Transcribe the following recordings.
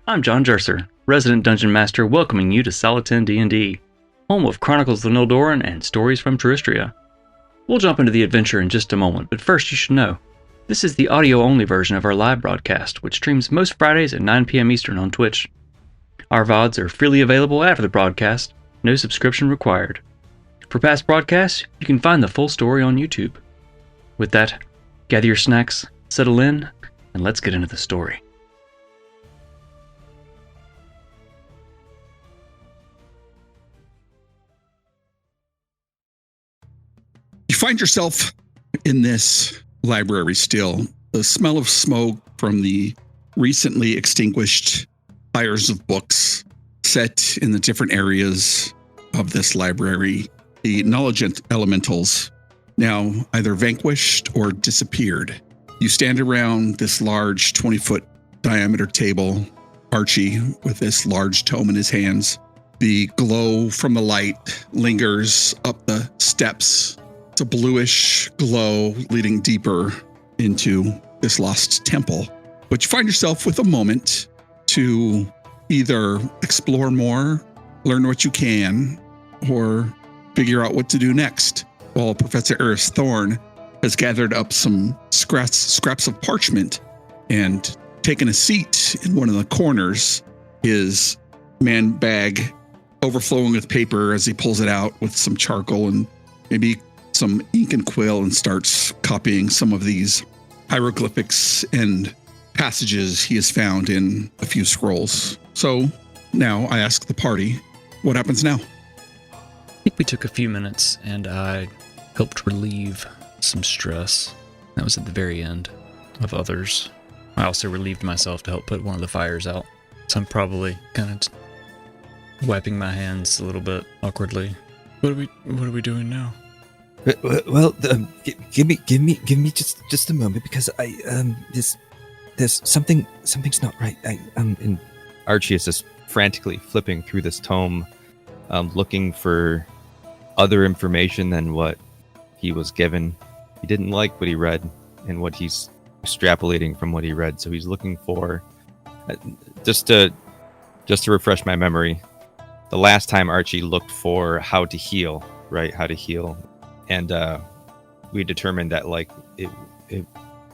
I'm John Jerser, resident Dungeon Master, welcoming you to Soliton D&D, home of Chronicles of Nildoran and Stories from Truistria. We'll jump into the adventure in just a moment, but first you should know, this is the audio-only version of our live broadcast, which streams most Fridays at 9 p.m. Eastern on Twitch. Our VODs are freely available after the broadcast, no subscription required. For past broadcasts, you can find the full story on YouTube. With that, gather your snacks, settle in, and let's get into the story. You find yourself in this library still. The smell of smoke from the recently extinguished fires of books set in the different areas of this library. The knowledge elementals, now either vanquished or disappeared. You stand around this large 20-foot diameter table, Archie with this large tome in his hands. The glow from the light lingers up the steps. It's a bluish glow leading deeper into this lost temple. But you find yourself with a moment to either explore more, learn what you can, or figure out what to do next. While Professor Eris Thorne has gathered up some scraps of parchment and taken a seat in one of the corners, his man bag overflowing with paper as he pulls it out with some charcoal and maybe some ink and quill and starts copying some of these hieroglyphics and passages he has found in a few scrolls. So now I ask the party, what happens now? I think we took a few minutes and I helped relieve some stress. That was at the very end of others. I also relieved myself to help put one of the fires out. So I'm probably kind of wiping my hands a little bit awkwardly. What are we doing now? Well, give me just a moment because there's something's not right. And Archie is just frantically flipping through this tome, looking for other information than what he was given. He didn't like what he read and what he's extrapolating from what he read, so he's looking for just to refresh my memory. The last time Archie looked for how to heal, and we determined that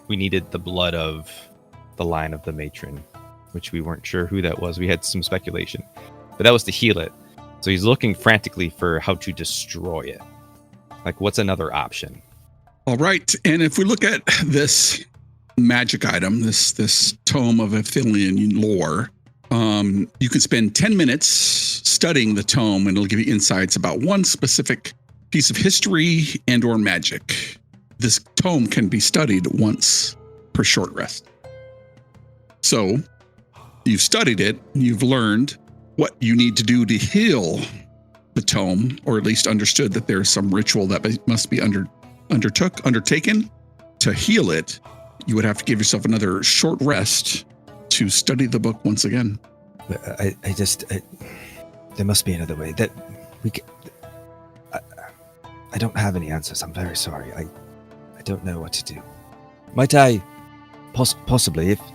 we needed the blood of the line of the matron, which we weren't sure who that was. We had some speculation, but that was to heal it. So he's looking frantically for how to destroy it. Like, what's another option? All right. And if we look at this magic item, this tome of Athenian lore, you can spend 10 minutes studying the tome and it'll give you insights about one specific piece of history and or magic. This tome can be studied once per short rest. So you've studied it, you've learned what you need to do to heal the tome, or at least understood that there's some ritual that must be undertaken to heal it. You would have to give yourself another short rest to study the book once again. There must be another way that we can. I don't have any answers. I'm very sorry. I don't know what to do. Might I possibly, if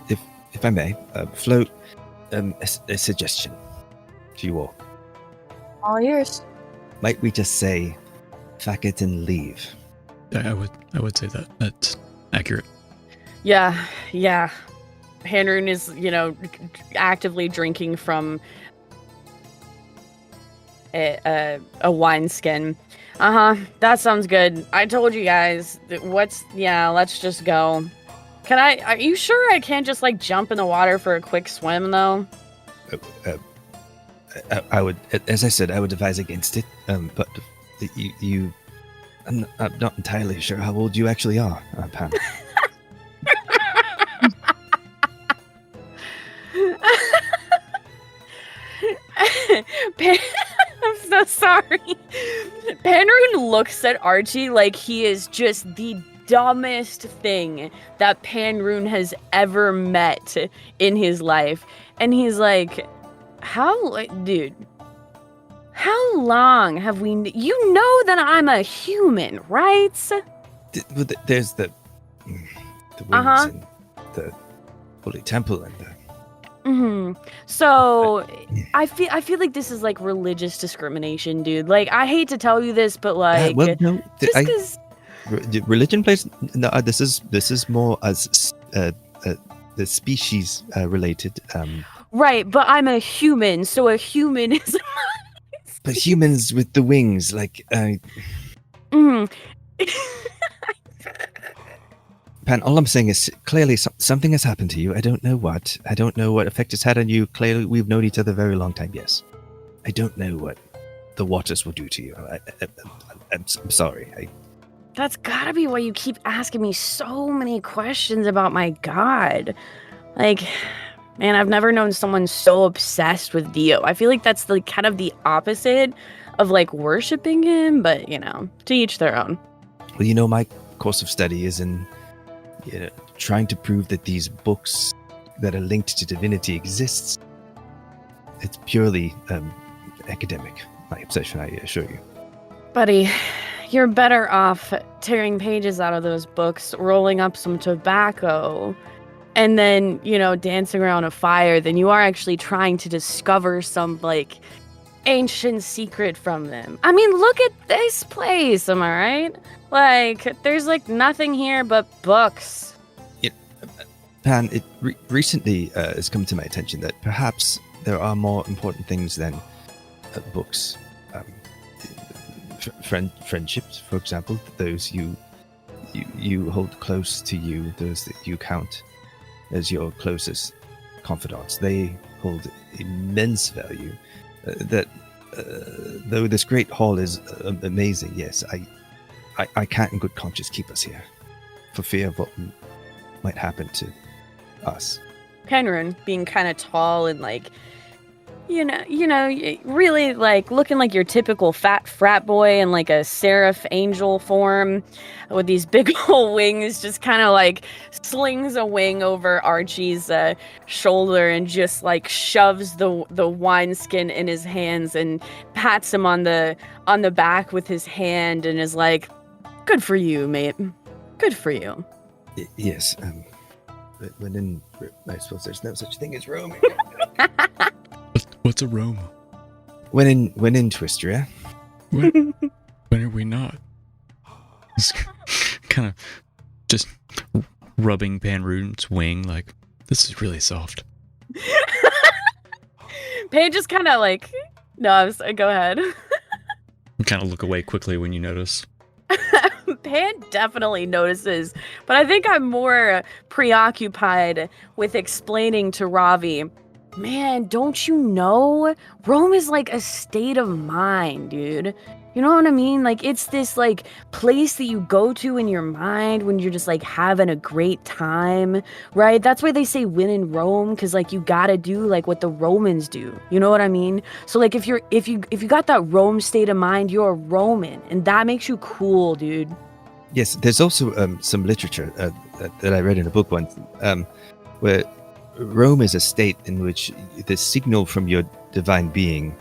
I may, float a suggestion to you all? All yours. Might we just say, "Fuck it and leave"? I would say that. That's accurate. Yeah. Rune is, actively drinking from a wineskin. That sounds good. I told you guys. Let's just go. Are you sure I can't just jump in the water for a quick swim though? I would, as I said, I would advise against it. But I'm not entirely sure how old you actually are, Pam. I'm so sorry. Penrune looks at Archie like he is just the dumbest thing that Penrune has ever met in his life. And he's like, how long have we... You know that I'm a human, right? There's the wings and the Holy Temple and So I feel like this is like religious discrimination, dude. Like I hate to tell you this, but like well, no, just because religion plays. No, this is more as the species related. Right, but I'm a human, so a human is. But humans with the wings, like. Pan, all I'm saying is clearly something has happened to you. I don't know what. I don't know what effect it's had on you. Clearly, we've known each other a very long time. Yes, I don't know what the waters will do to you. I'm sorry. That's gotta be why you keep asking me so many questions about my god. Like, man, I've never known someone so obsessed with Dio. I feel like that's like kind of the opposite of like worshiping him, but to each their own. Well, my course of study is in trying to prove that these books that are linked to divinity exists. It's purely academic, my obsession, I assure you. Buddy, you're better off tearing pages out of those books, rolling up some tobacco, and then, dancing around a fire than you are actually trying to discover some, like, ancient secret from them. I mean, look at this place, am I right? Like, there's, like, nothing here but books. Pan, it recently has come to my attention that perhaps there are more important things than books. Friendships, for example, those you hold close to you, those that you count as your closest confidants, they hold immense value. Though this great hall is amazing, yes, I can't in good conscience keep us here for fear of what might happen to us. Penrune, being kind of tall and like, really like looking like your typical fat frat boy in like a seraph angel form with these big old wings, just kind of like slings a wing over Archie's shoulder and just like shoves the wineskin in his hands and pats him on the back with his hand and is like, "Good for you, mate. Good for you." Yes. When I suppose there's no such thing as roaming. What's a roam? When in Truistria. When are we not? He's kind of just rubbing Panrune's wing like, this is really soft. Pan just kind of like, no, go ahead. Kind of look away quickly when you notice. Pan definitely notices, but I think I'm more preoccupied with explaining to Ravi, man, don't you know? Rome is like a state of mind, dude. You know what I mean? Like, it's this, like, place that you go to in your mind when you're just, like, having a great time, right? That's why they say win in Rome, because, like, you gotta do, like, what the Romans do. You know what I mean? So, like, if you got that Rome state of mind, you're a Roman, and that makes you cool, dude. Yes, there's also some literature that I read in a book once, where Rome is a state in which the signal from your divine being,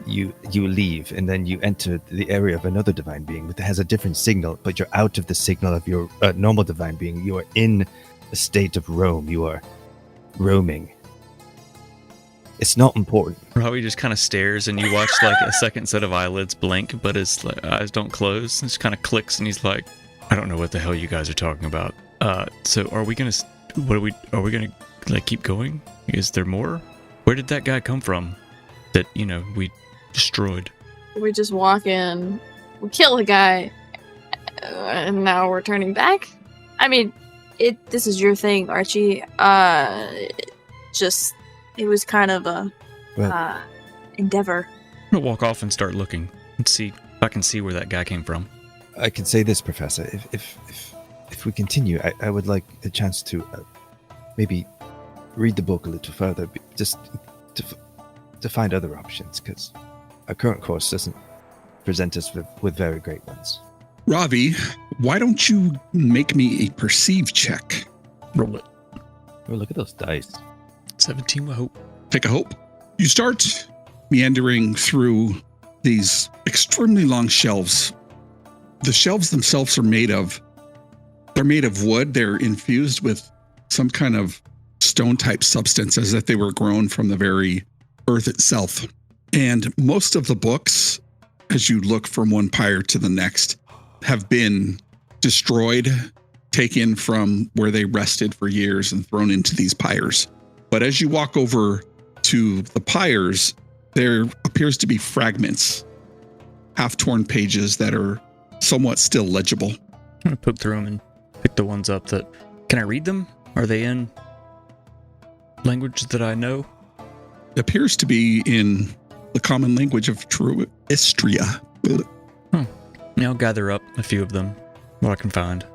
you leave and then you enter the area of another divine being that has a different signal, but you're out of the signal of your normal divine being. You are in a state of Rome. You are roaming. It's not important. Robbie just kind of stares and you watch like a second set of eyelids blink, but his eyes don't close. It just kind of clicks and he's like, I don't know what the hell you guys are talking about. So are we gonna like keep going? Is there more? Where did that guy come from that, we destroyed? We just walk in, we kill the guy, and now we're turning back? I mean, this is your thing, Archie. It was kind of a endeavor. I'm gonna walk off and start looking and see if I can see where that guy came from. I can say this, Professor. If we continue, I would like a chance to maybe read the book a little further, just to find other options, because our current course doesn't present us with very great ones. Ravi, why don't you make me a perceive check? Roll it. Oh, look at those dice. 17 with hope. Take a hope. You start meandering through these extremely long shelves. The shelves themselves are made of wood. They're infused with some kind of stone type substance, as if they were grown from the very earth itself. And most of the books, as you look from one pyre to the next, have been destroyed, taken from where they rested for years and thrown into these pyres. But as you walk over to the pyres, there appears to be fragments, half-torn pages that are somewhat still legible. I'm going to poke through them and pick the ones up that... Can I read them? Are they in language that I know? It appears to be in the common language of Truistria. I'll gather up a few of them, what I can find.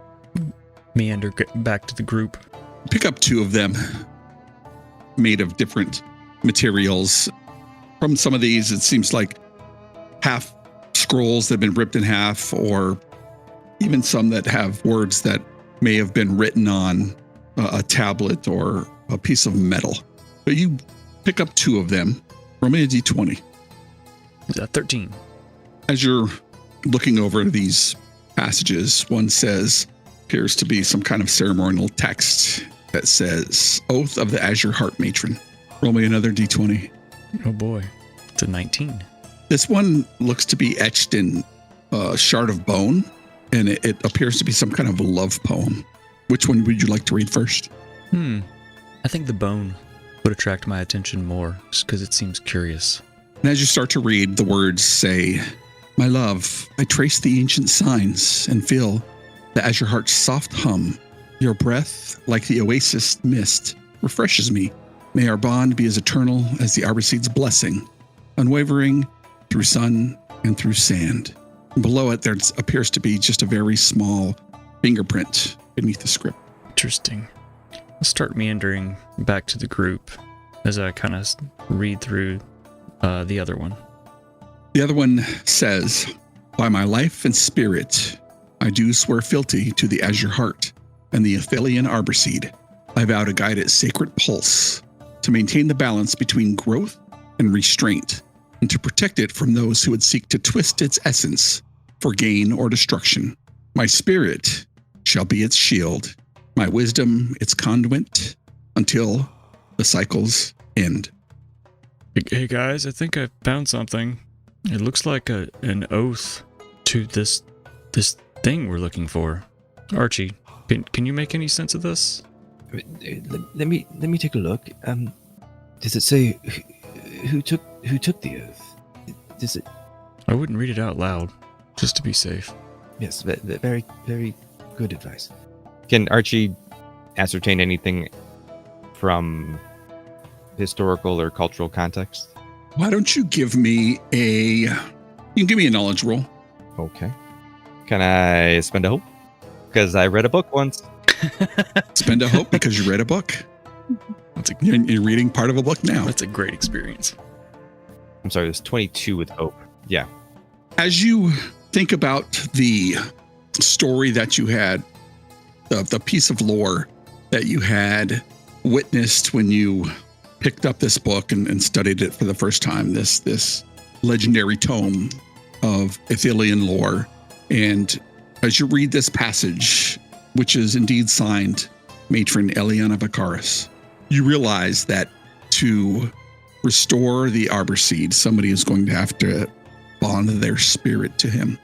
Meander back to the group. Pick up 2 of them, made of different materials. From some of these, it seems like half scrolls that have been ripped in half, or even some that have words that may have been written on a tablet or a piece of metal. But you pick up 2 of them. Roll me a d20. Is that 13? As you're looking over these passages, one appears to be some kind of ceremonial text that says, Oath of the Azure Heart Matron. Roll me another d20. Oh boy, it's a 19. This one looks to be etched in a shard of bone, and it appears to be some kind of a love poem. Which one would you like to read first? I think the bone would attract my attention more, just because it seems curious. And as you start to read, the words say, My love, I trace the ancient signs and feel the Azure Heart's soft hum. Your breath, like the oasis mist, refreshes me. May our bond be as eternal as the arborseed's blessing, unwavering through sun and through sand. And below it, there appears to be just a very small fingerprint beneath the script. Interesting. I'll start meandering back to the group as I kind of read through the other one. The other one says, By my life and spirit, I do swear fealty to the Azure Heart and the Athelian arborseed. I vow to guide its sacred pulse, to maintain the balance between growth and restraint, and to protect it from those who would seek to twist its essence for gain or destruction. My spirit shall be its shield, my wisdom its conduit, until the cycle's end. Hey guys, I think I found something. It looks like an oath to this thing we're looking for. Archie, can you make any sense of this? Let me take a look. Does it say who took the oath? Does it? I wouldn't read it out loud, just to be safe. Yes, very, very good advice. Can Archie ascertain anything from historical or cultural context? Why don't you give me you can give me a knowledge roll. Okay. Can I spend a hope? Because I read a book once. Spend a hope because you read a book. You're reading part of a book now. That's a great experience. I'm sorry, it was 22 with hope. Yeah. As you think about the story that you had, the piece of lore that you had witnessed when you picked up this book and studied it for the first time, this legendary tome of Athelian lore. And as you read this passage, which is indeed signed Matron Eliana Vacaris, you realize that to restore the arborseed, somebody is going to have to bond their spirit to him,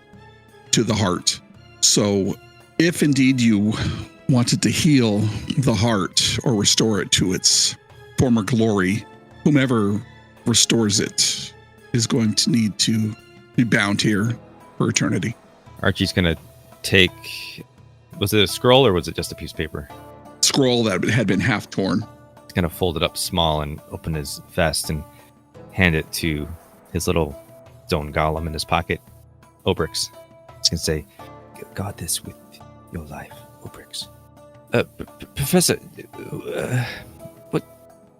to the heart. So if indeed you wanted to heal the heart or restore it to its former glory, whomever restores it is going to need to be bound here for eternity. Archie's going to take... Was it a scroll or was it just a piece of paper? Scroll that had been half torn. He's going to fold it up small and open his vest and hand it to his little stone golem in his pocket. Obrix. He's going to say, Guard this with your life, Obrix. Professor,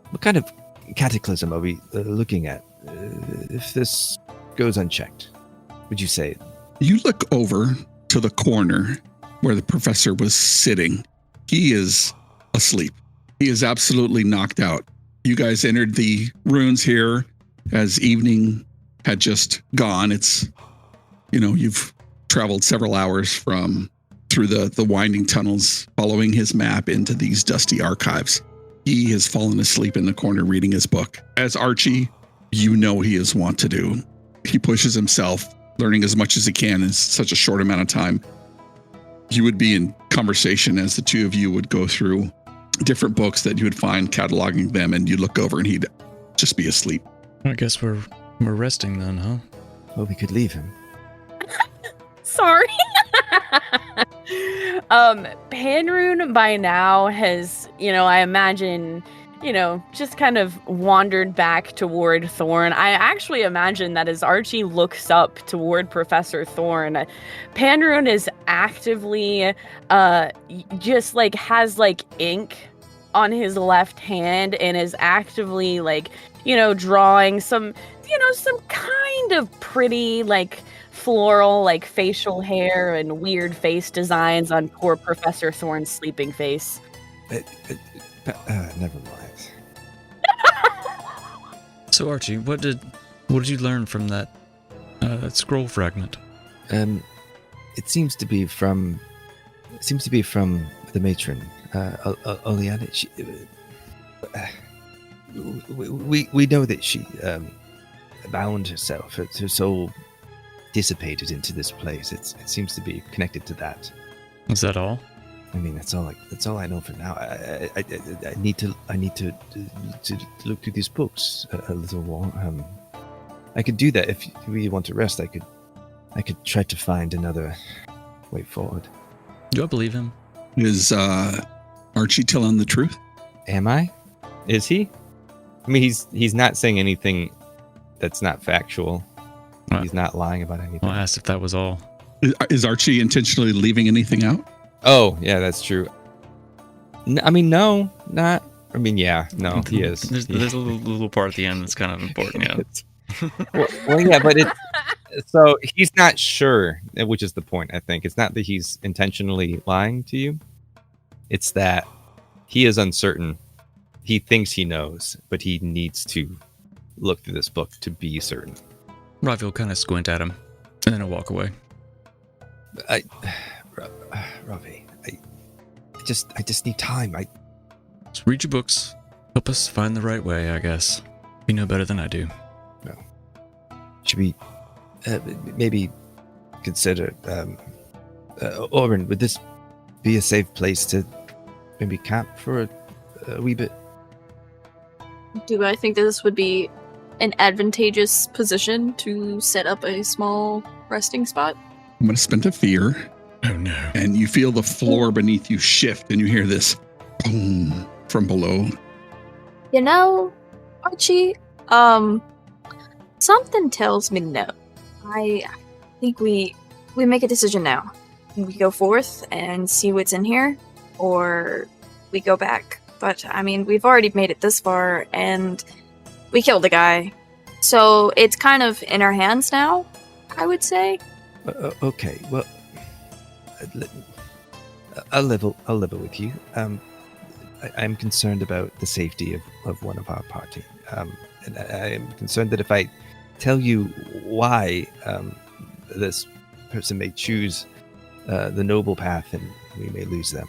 what kind of cataclysm are we looking at? If this goes unchecked, would you say? You look over to the corner where the professor was sitting. He is asleep. He is absolutely knocked out. You guys entered the ruins here as evening had just gone. It's, you've traveled several hours through the winding tunnels, following his map into these dusty archives. He has fallen asleep in the corner reading his book. As Archie, you know he is wont to do. He pushes himself, learning as much as he can in such a short amount of time. You would be in conversation as the two of you would go through different books that you would find, cataloging them, and you'd look over and he'd just be asleep. I guess we're resting then, huh? Well, we could leave him. Sorry. Panrune by now has, I imagine, just kind of wandered back toward Thorn. I actually imagine that as Archie looks up toward Professor Thorn, Panrune is actively just like has like ink on his left hand and is actively like, drawing some kind of pretty like floral like facial hair and weird face designs on poor Professor Thorn's sleeping face. Never mind. So Archie, what did you learn from that scroll fragment? It seems to be from the matron, Oleana. We know that she bound herself. Her soul dissipated into this place. It seems to be connected to that. Is that all? I mean, that's all I know for now. I need to look through these books a little more. I could do that if you really want to rest. I could try to find another way forward. Do I believe him? Is Archie telling the truth? Am I? Is he? I mean, he's not saying anything that's not factual. He's not lying about anything. Well, I asked if that was all. Is Archie intentionally leaving anything out? Oh, yeah, that's true. I mean, no, not. I mean, yeah, no, he is. There's a little part at the end that's kind of important, yeah. well, yeah, but so he's not sure, which is the point, I think. It's not that he's intentionally lying to you. It's that he is uncertain. He thinks he knows, but he needs to look through this book to be certain. Ravi will kind of squint at him, and then he'll walk away. Ravi, I just need time. Just read your books. Help us find the right way, I guess. You know better than I do. No. Should we maybe consider Oren, would this be a safe place to maybe camp for a wee bit? Do I think that this would be an advantageous position to set up a small resting spot? I'm going to spend a fear. Oh no. And you feel the floor beneath you shift and you hear this boom from below. Archie, something tells me no. I think we make a decision now. We go forth and see what's in here, or we go back. But, I mean, we've already made it this far, and we killed a guy. So it's kind of in our hands now, I would say. Okay, well, I'll level with you. I'm concerned about the safety of one of our party. And I'm concerned that if I tell you why this person may choose the noble path, and we may lose them.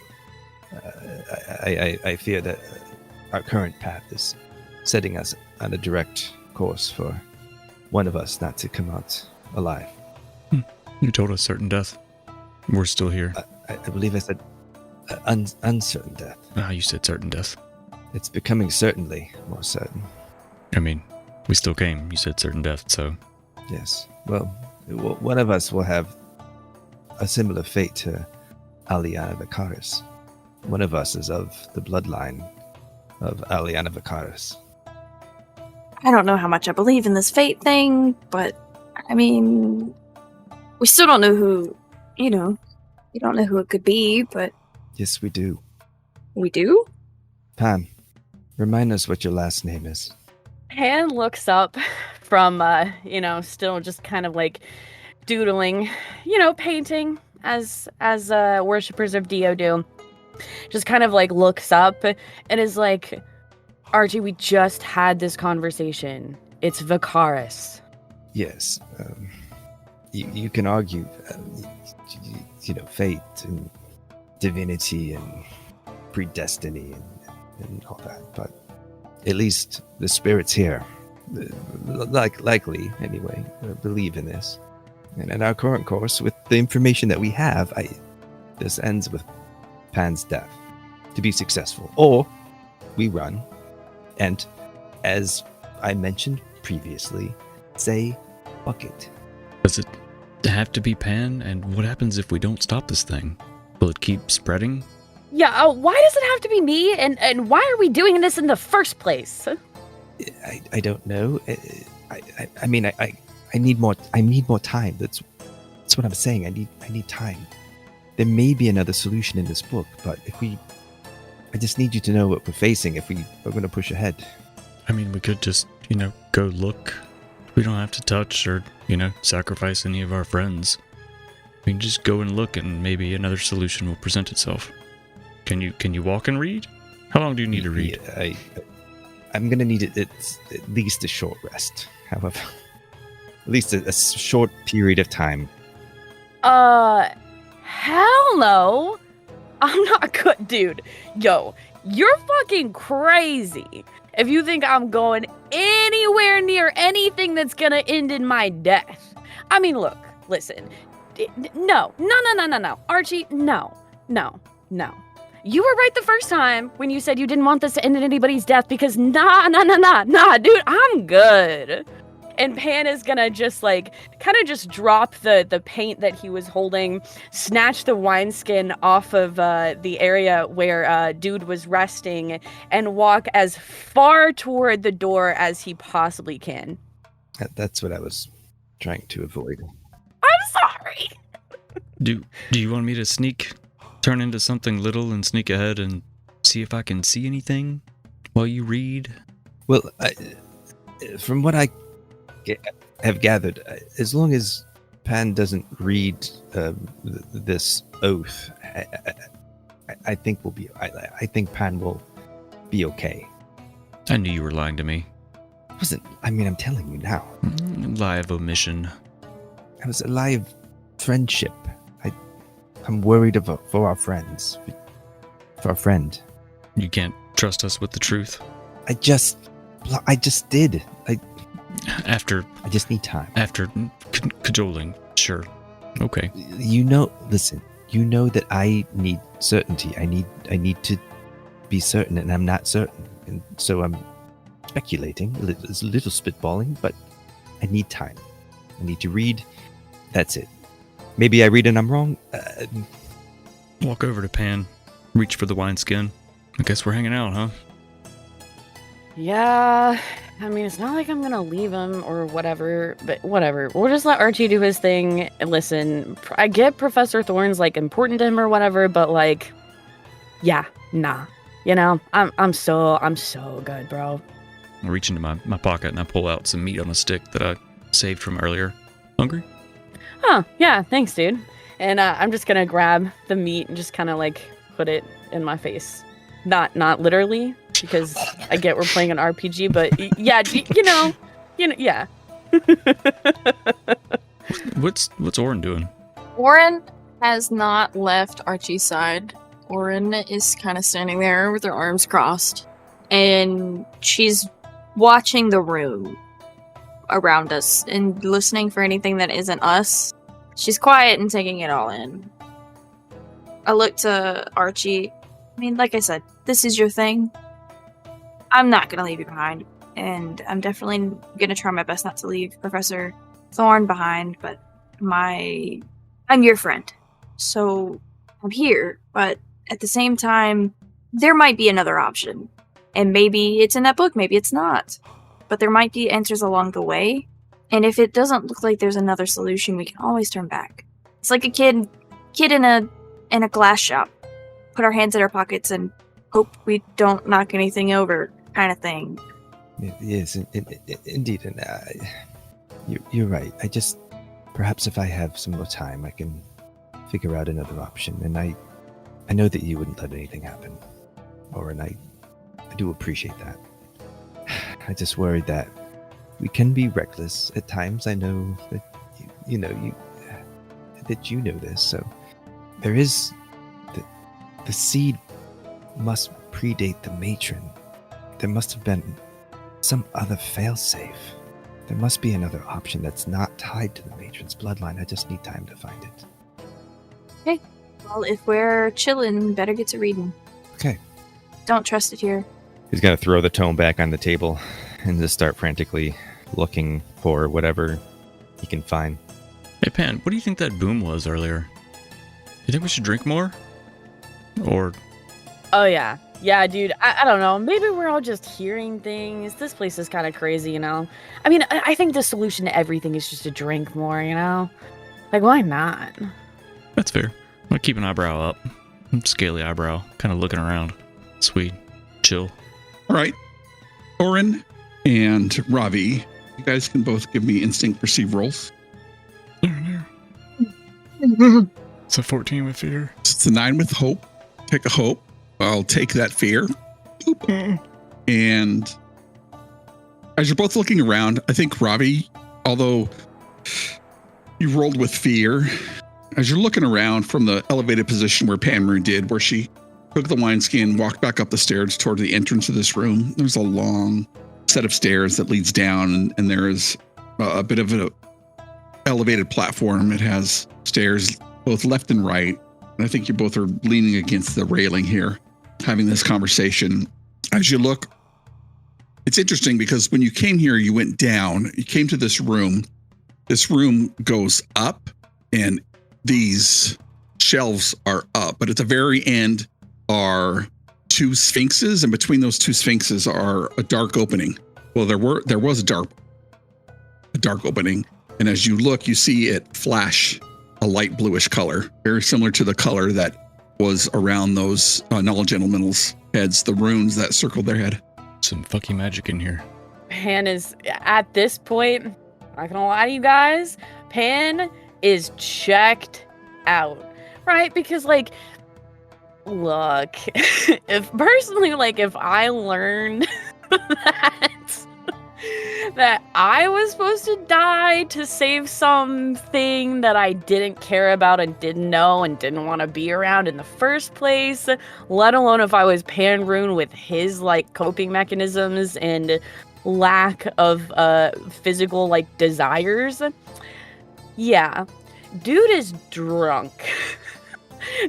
I fear that our current path is setting us on a direct course for one of us not to come out alive. You told us certain death. We're still here. I believe I said uncertain death. You said certain death. It's becoming certainly more certain. I mean, we still came. You said certain death, so... Yes. Well, one of us will have a similar fate to Aliana Vicaris. One of us is of the bloodline of Aliana Vicaris. I don't know how much I believe in this fate thing, but, I mean, we still don't know who, we don't know who it could be, but... Yes, we do. We do? Pan, remind us what your last name is. Pan looks up from, still just kind of like doodling, painting as worshippers of Dio do. Just kind of like looks up and is like, Archie, we just had this conversation. It's Vicaris. Yes. You can argue, fate and divinity and predestiny and and all that, but at least the spirits here, likely anyway, believe in this. And in our current course, with the information that we have, this ends with Pan's death to be successful. Or we run, and as I mentioned previously, say, fuck it. Does it have to be Pan? And what happens if we don't stop this thing? Will it keep spreading? Yeah, why does it have to be me? And why are we doing this in the first place? I don't know. I mean, I need more. I need more time. That's what I'm saying. I need time. There may be another solution in this book, but I just need you to know what we're facing if we're going to push ahead. I mean, we could just, go look. We don't have to touch or, sacrifice any of our friends. We can just go and look, and maybe another solution will present itself. Can you walk and read? How long do you need to read? Yeah, I'm going to need at least a short rest. However, at least a short period of time. Hell no. I'm not good, dude. Yo, you're fucking crazy if you think I'm going anywhere near anything that's gonna end in my death. I mean, look, listen. No. Archie, no. You were right the first time when you said you didn't want this to end in anybody's death because nah, dude, I'm good. And Pan is gonna just just drop the paint that he was holding, snatch the wineskin off of the area where dude was resting, and walk as far toward the door as he possibly can. That's what I was trying to avoid. I'm sorry. Do you want me to turn into something little and sneak ahead and see if I can see anything while you read? Well, from what I have gathered, as long as Pan doesn't read this oath, I think we'll be. I think Pan will be okay. I knew you were lying to me. I'm telling you now. Lie of omission. It was a lie of friendship. I'm worried for our friends. For our friend. You can't trust us with the truth? I just did. I just need time. After cajoling, sure. Okay. Listen, you know that I need certainty. I need to be certain, and I'm not certain. And so I'm speculating. It's a little spitballing, but I need time. I need to read. That's it. Maybe I read and I'm wrong. Walk over to Pan. Reach for the wineskin. I guess we're hanging out, huh? Yeah, I mean, it's not like I'm gonna leave him or whatever, but whatever. We'll just let Archie do his thing. And listen, I get Professor Thorne's important to him or whatever, but yeah, nah. I'm so good, bro. I reach into my pocket and I pull out some meat on a stick that I saved from earlier. Hungry? Oh, yeah, thanks, dude. And I'm just gonna grab the meat and just kind of put it in my face. Not literally, because I get we're playing an RPG, but yeah, yeah. What's Oren doing? Oren has not left Archie's side. Oren is kind of standing there with her arms crossed, and she's watching the room around us and listening for anything that isn't us. She's quiet and taking it all in. I look to Archie. I mean, like I said, this is your thing. I'm not going to leave you behind, and I'm definitely going to try my best not to leave Professor Thorne behind, but I'm your friend. So I'm here, but at the same time, there might be another option. And maybe it's in that book, maybe it's not. But there might be answers along the way. And if it doesn't look like there's another solution, we can always turn back. It's like a kid in a glass shop. Put our hands in our pockets and hope we don't knock anything over, kind of thing. Yes, indeed. And you're right. Perhaps if I have some more time, I can figure out another option. And I know that you wouldn't let anything happen. And I do appreciate that. I just worry that we can be reckless at times. I know that you know this. So there is the seed must predate the matron. There must have been some other failsafe. There must be another option that's not tied to the matron's bloodline. I just need time to find it. Okay. Well, if we're chilling, better get to reading. Okay. Don't trust it here. He's going to throw the tome back on the table and just start frantically looking for whatever he can find. Hey, Pan, what do you think that boom was earlier? You think we should drink more? Or... Oh, yeah. Yeah, dude, I don't know. Maybe we're all just hearing things. This place is kind of crazy, you know? I mean, I think the solution to everything is just to drink more, you know? Like, why not? That's fair. I'm gonna keep an eyebrow up. Scaly eyebrow. Kind of looking around. Sweet. Chill. All right. Orin and Ravi, you guys can both give me instinct perceive rolls. It's a 14 with fear. It's a 9 with hope. Take a hope. I'll take that fear. Boop. And as you're both looking around, I think Ravi, although you rolled with fear, as you're looking around from the elevated position where Panru did, where she took the wineskin, walked back up the stairs toward the entrance of this room, there's a long set of stairs that leads down, and there is a bit of an elevated platform. It has stairs both left and right. And I think you both are leaning against the railing here, having this conversation. As you look, it's interesting because when you came here, you went down, you came to this room. This room goes up and these shelves are up, but at the very end are two sphinxes, and between those two sphinxes are a dark opening. Well, there was a dark opening, and as you look, you see it flash a light bluish color, very similar to the color that was around those knowledge elementals' heads, the runes that circled their head. Some fucking magic in here. Pan is, at this point, not gonna lie to you guys, Pan is checked out, right? Because, like, look, if I learned that I was supposed to die to save something that I didn't care about and didn't know and didn't want to be around in the first place, let alone if I was Pan Rune with his, like, coping mechanisms and lack of physical, like, desires. Yeah, dude is drunk.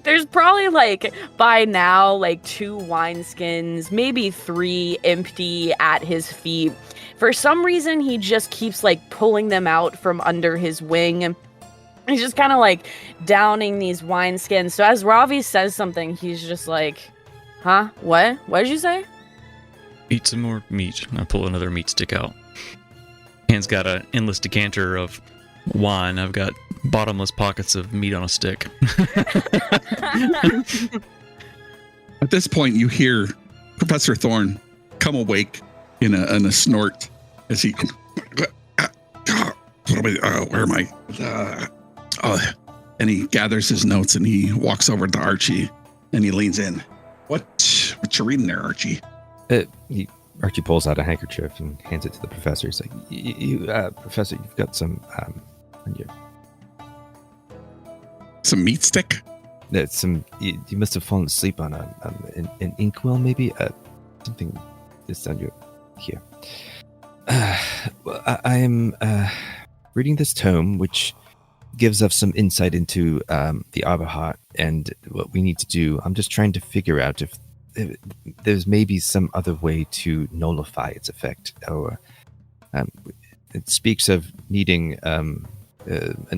There's probably, like, by now, like, 2 wineskins, maybe 3 empty at his feet. For some reason, he just keeps, like, pulling them out from under his wing. He's just kind of, like, downing these wineskins. So as Ravi says something, he's just like, huh? What? What did you say? Eat some more meat. I pull another meat stick out. Hand's got an endless decanter of wine. I've got bottomless pockets of meat on a stick. At this point, you hear Professor Thorne come awake in a snort as he, where am I? And he gathers his notes and he walks over to Archie and he leans in. What you reading there, Archie? Archie pulls out a handkerchief and hands it to the professor. He's like, Professor, you've got some on your... Some meat stick? You must have fallen asleep on an inkwell, maybe? Something is on your... Here. I am reading this tome, which gives us some insight into the Azure Heart and what we need to do. I'm just trying to figure out if there's maybe some other way to nullify its effect. Or it speaks of needing an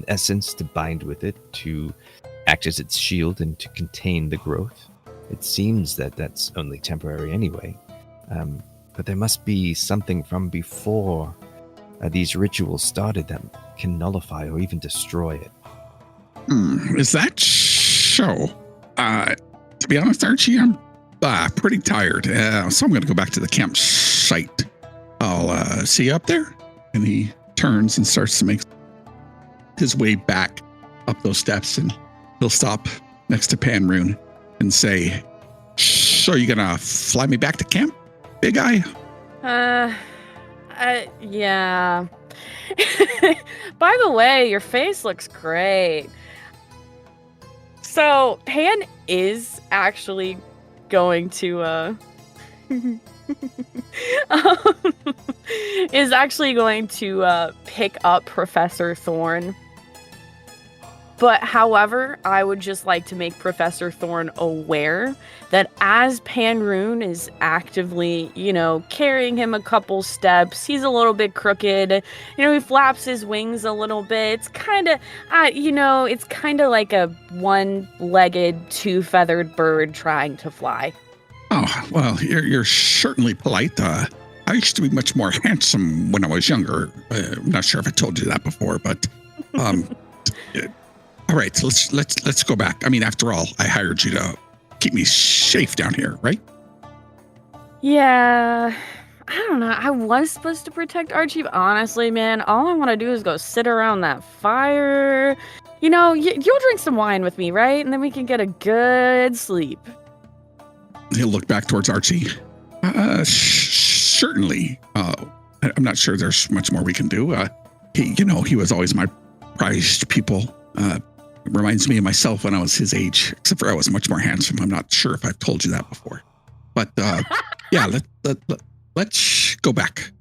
essence to bind with it, to act as its shield and to contain the growth. It seems that that's only temporary anyway. But there must be something from before these rituals started that can nullify or even destroy it. Is that so? To be honest, Archie, I'm pretty tired. So I'm going to go back to the campsite. I'll see you up there. And he turns and starts to make his way back up those steps, and he'll stop next to Pan Rune and say, so you going to fly me back to camp, big guy? Yeah. By the way, your face looks great. So, Pan is actually going to pick up Professor Thorn. But however, I would just like to make Professor Thorn aware that as Rune is actively, carrying him a couple steps, he's a little bit crooked. He flaps his wings a little bit. It's kind of, it's kind of like a one-legged, two-feathered bird trying to fly. Oh, well, you're certainly polite. I used to be much more handsome when I was younger. I'm not sure if I told you that before, but all right, so let's go back. I mean, after all, I hired you to keep me safe down here, right? Yeah, I don't know. I was supposed to protect Archie, but honestly, man, all I want to do is go sit around that fire. You'll drink some wine with me, right? And then we can get a good sleep. He'll look back towards Archie. Certainly. I'm not sure there's much more we can do. He was always my prized pupil. Reminds me of myself when I was his age, except for I was much more handsome. I'm not sure if I've told you that before. But yeah, let's go back.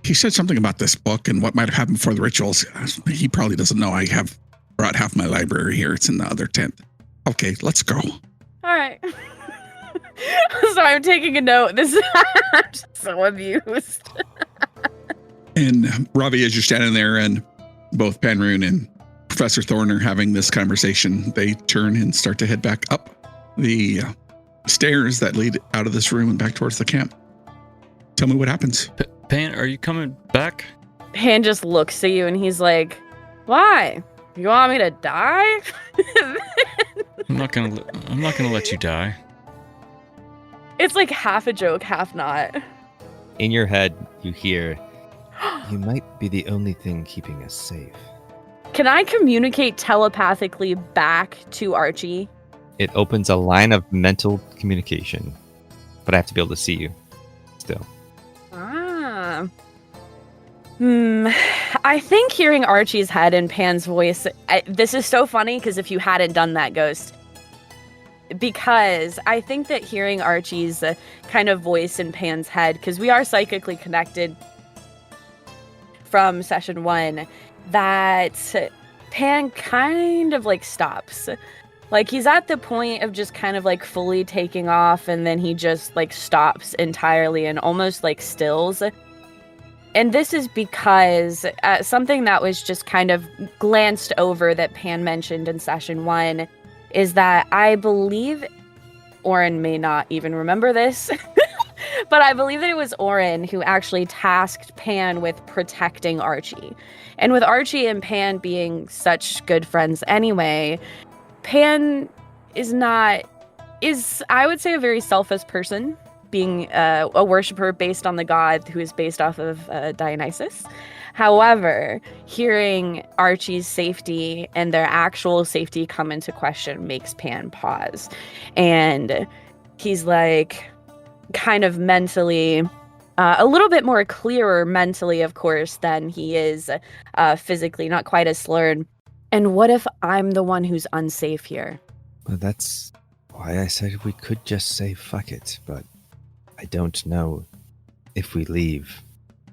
He said something about this book and what might have happened before the rituals. He probably doesn't know I have brought half my library here. It's in the other tent. Okay, let's go. All right. Sorry, I'm taking a note. I'm just so amused. And Ravi, as you're standing there and both Rune and Professor Thorn are having this conversation, they turn and start to head back up the stairs that lead out of this room and back towards the camp. Tell me what happens. Pan, are you coming back? Pan just looks at you and he's like, "Why? You want me to die?" I'm not gonna let you die. It's like half a joke, half not. In your head, you hear, You might be the only thing keeping us safe. Can I communicate telepathically back to Archie? it opens a line of mental communication, but I have to be able to see you still. I think hearing Archie's head and Pan's voice, this is so funny because if you hadn't done that, Ghost, because I think that hearing Archie's kind of voice in Pan's head, because we are psychically connected from session 1, that Pan kind of like stops. Like he's at the point of just kind of like fully taking off, and then he just like stops entirely and almost like stills. And this is because something that was just kind of glanced over that Pan mentioned in session 1 is that I believe Oren may not even remember this, but I believe that it was Oren who actually tasked Pan with protecting Archie. And with Archie and Pan being such good friends anyway, Pan is I would say, a very selfless person, being a worshiper based on the god who is based off of Dionysus. However, hearing Archie's safety and their actual safety come into question makes Pan pause. And he's like kind of mentally, a little bit more clearer mentally, of course, than he is physically, not quite as slurred. And what if I'm the one who's unsafe here? Well, that's why I said we could just say fuck it, but I don't know if we leave,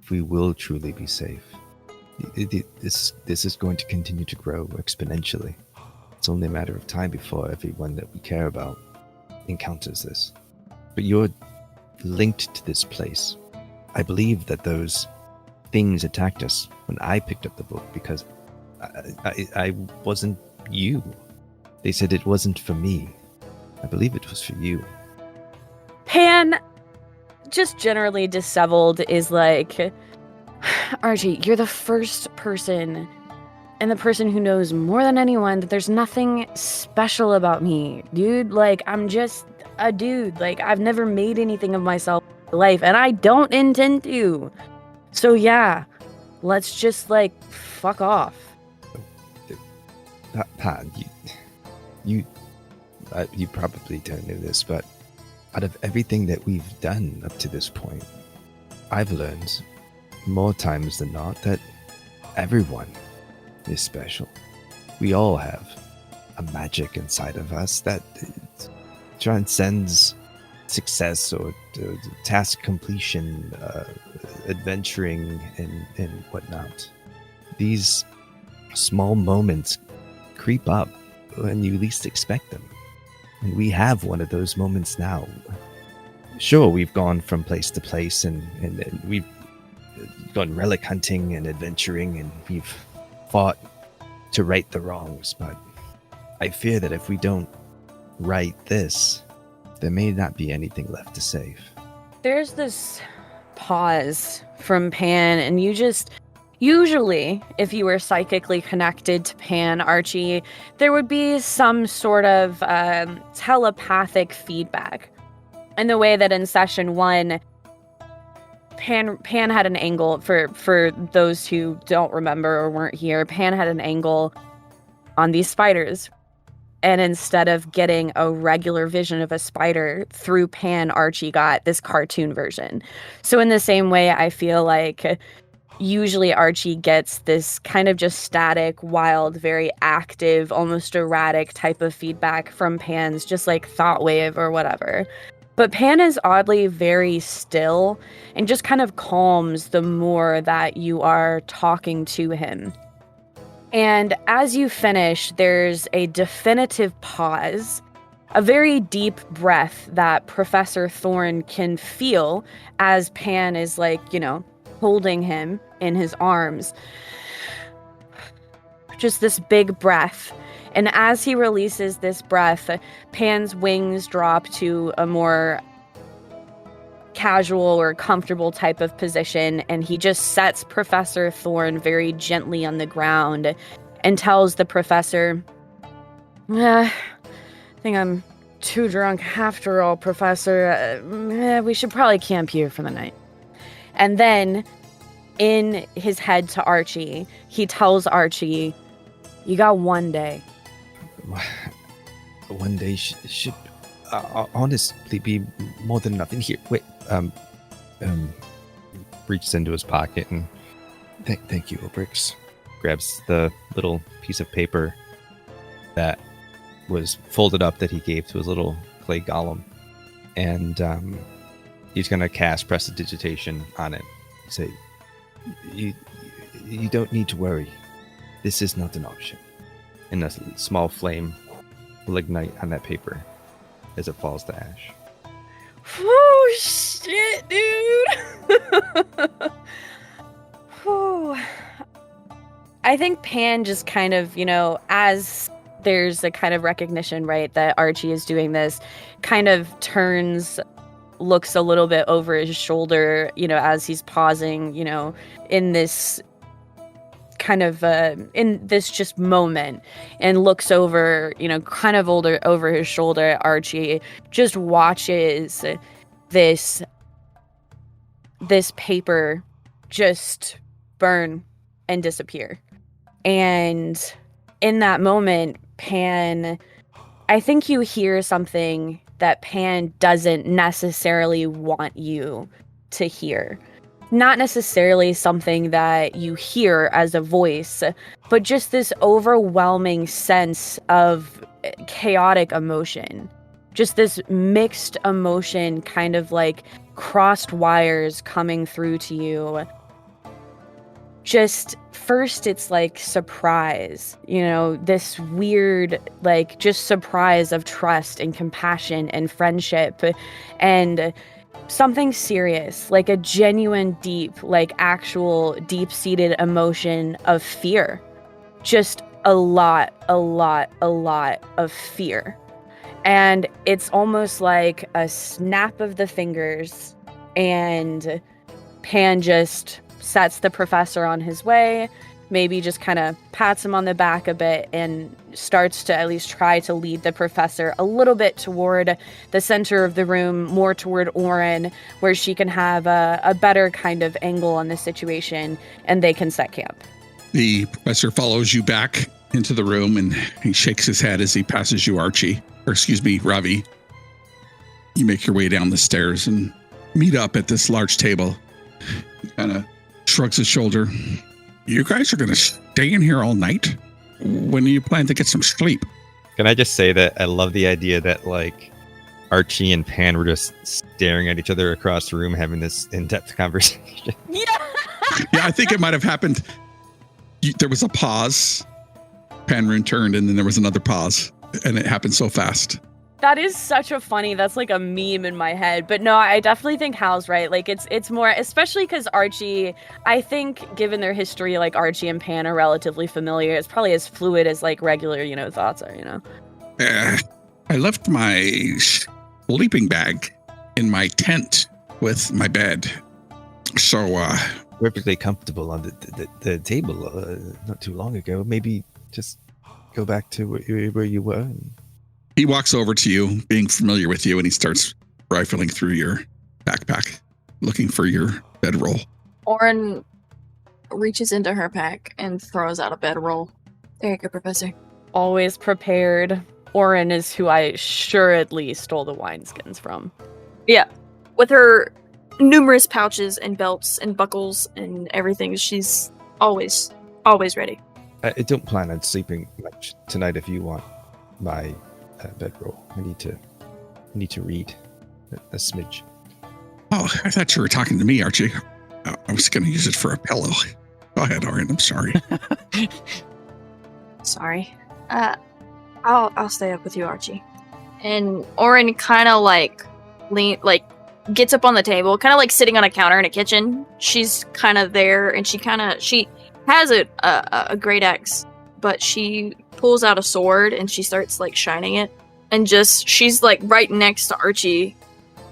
if we will truly be safe. This is going to continue to grow exponentially. It's only a matter of time before everyone that we care about encounters this. But you're linked to this place. I believe that those things attacked us when I picked up the book because I wasn't you. They said it wasn't for me. I believe it was for you. Pan, just generally disheveled, is like, Archie, you're the first person and the person who knows more than anyone that there's nothing special about me, dude. Like, I'm just a dude. Like, I've never made anything of myself in life, and I don't intend to. So yeah, let's just like fuck off. Pat, you probably don't know this, but out of everything that we've done up to this point, I've learned more times than not that everyone is special. We all have a magic inside of us that transcends success or task completion, adventuring, and whatnot. These small moments creep up when you least expect them. And we have one of those moments now. Sure, we've gone from place to place and we've gone relic hunting and adventuring and we've fought to right the wrongs, but I fear that if we don't right this, there may not be anything left to save. There's this pause from Pan, and usually, if you were psychically connected to Pan, Archie, there would be some sort of telepathic feedback. In the way that in session 1, Pan had an angle, for those who don't remember or weren't here, Pan had an angle on these spiders. And instead of getting a regular vision of a spider through Pan, Archie got this cartoon version. So in the same way, I feel like usually Archie gets this kind of just static, wild, very active, almost erratic type of feedback from Pan's just like thought wave or whatever. But Pan is oddly very still and just kind of calms the more that you are talking to him. And as you finish, there's a definitive pause, a very deep breath that Professor Thorne can feel as Pan is holding him in his arms. Just this big breath. And as he releases this breath, Pan's wings drop to a more casual or comfortable type of position, and he just sets Professor Thorne very gently on the ground and tells the professor, I think I'm too drunk after all, Professor. We should probably camp here for the night. And then, in his head to Archie, he tells Archie, you got one day. One day should honestly be more than enough. In here, wait, Reaches into his pocket and thank you, Obrix. grabs the little piece of paper that was folded up that he gave to his little clay golem. And he's going to cast prestidigitation on it. Say, you don't need to worry. This is not an option. And a small flame will ignite on that paper as it falls to ash. Oh, shit, dude. Whew. I think Pan just kind of, as there's a kind of recognition, right, that Archie is doing this, kind of turns, looks a little bit over his shoulder, as he's pausing, in this kind of, in this just moment, and looks over, kind of over his shoulder at Archie, just watches this paper just burn and disappear. And in that moment, Pan, I think you hear something that Pan doesn't necessarily want you to hear. Not necessarily something that you hear as a voice, but just this overwhelming sense of chaotic emotion. Just this mixed emotion, kind of like crossed wires coming through to you. Just first it's like surprise, this weird, like just surprise of trust and compassion and friendship, and something serious, like a genuine deep, like actual deep-seated emotion of fear. Just a lot of fear. And it's almost like a snap of the fingers, and Pan just sets the professor on his way, maybe just kind of pats him on the back a bit, and starts to at least try to lead the professor a little bit toward the center of the room, more toward Oren, where she can have a better kind of angle on the situation, and they can set camp. The professor follows you back into the room, and he shakes his head as he passes you, Ravi. You make your way down the stairs and meet up at this large table. He kind of shrugs his shoulder. You guys are going to stay in here all night? When do you plan to get some sleep? Can I just say that I love the idea that, Archie and Pan were just staring at each other across the room, having this in-depth conversation. Yeah. Yeah, I think it might have happened. There was a pause. Panrune turned, and then there was another pause, and it happened so fast. That is such a funny, that's like a meme in my head. But no, I definitely think Hal's right. Like it's more, especially because Archie, I think given their history, like Archie and Pan are relatively familiar. It's probably as fluid as like regular, thoughts are, I left my sleeping bag in my tent with my bed. So, Perfectly comfortable on the table not too long ago. Maybe just go back to where you were. he walks over to you, being familiar with you, and he starts rifling through your backpack, looking for your bedroll. Oren reaches into her pack and throws out a bedroll. There you go, Professor. Always prepared. Oren is who I assuredly stole the wineskins from. Yeah. With her numerous pouches and belts and buckles and everything, she's always ready. I don't plan on sleeping much tonight. If you want my bedroll, I need to read a smidge. Oh, I thought you were talking to me, Archie. I was going to use it for a pillow. Go ahead, Oren. I'm sorry. Sorry. I'll stay up with you, Archie. And Oren kind of gets up on the table, kind of like sitting on a counter in a kitchen. She's kind of there, and she has a great axe, but she pulls out a sword and she starts like shining it, and she's like right next to Archie,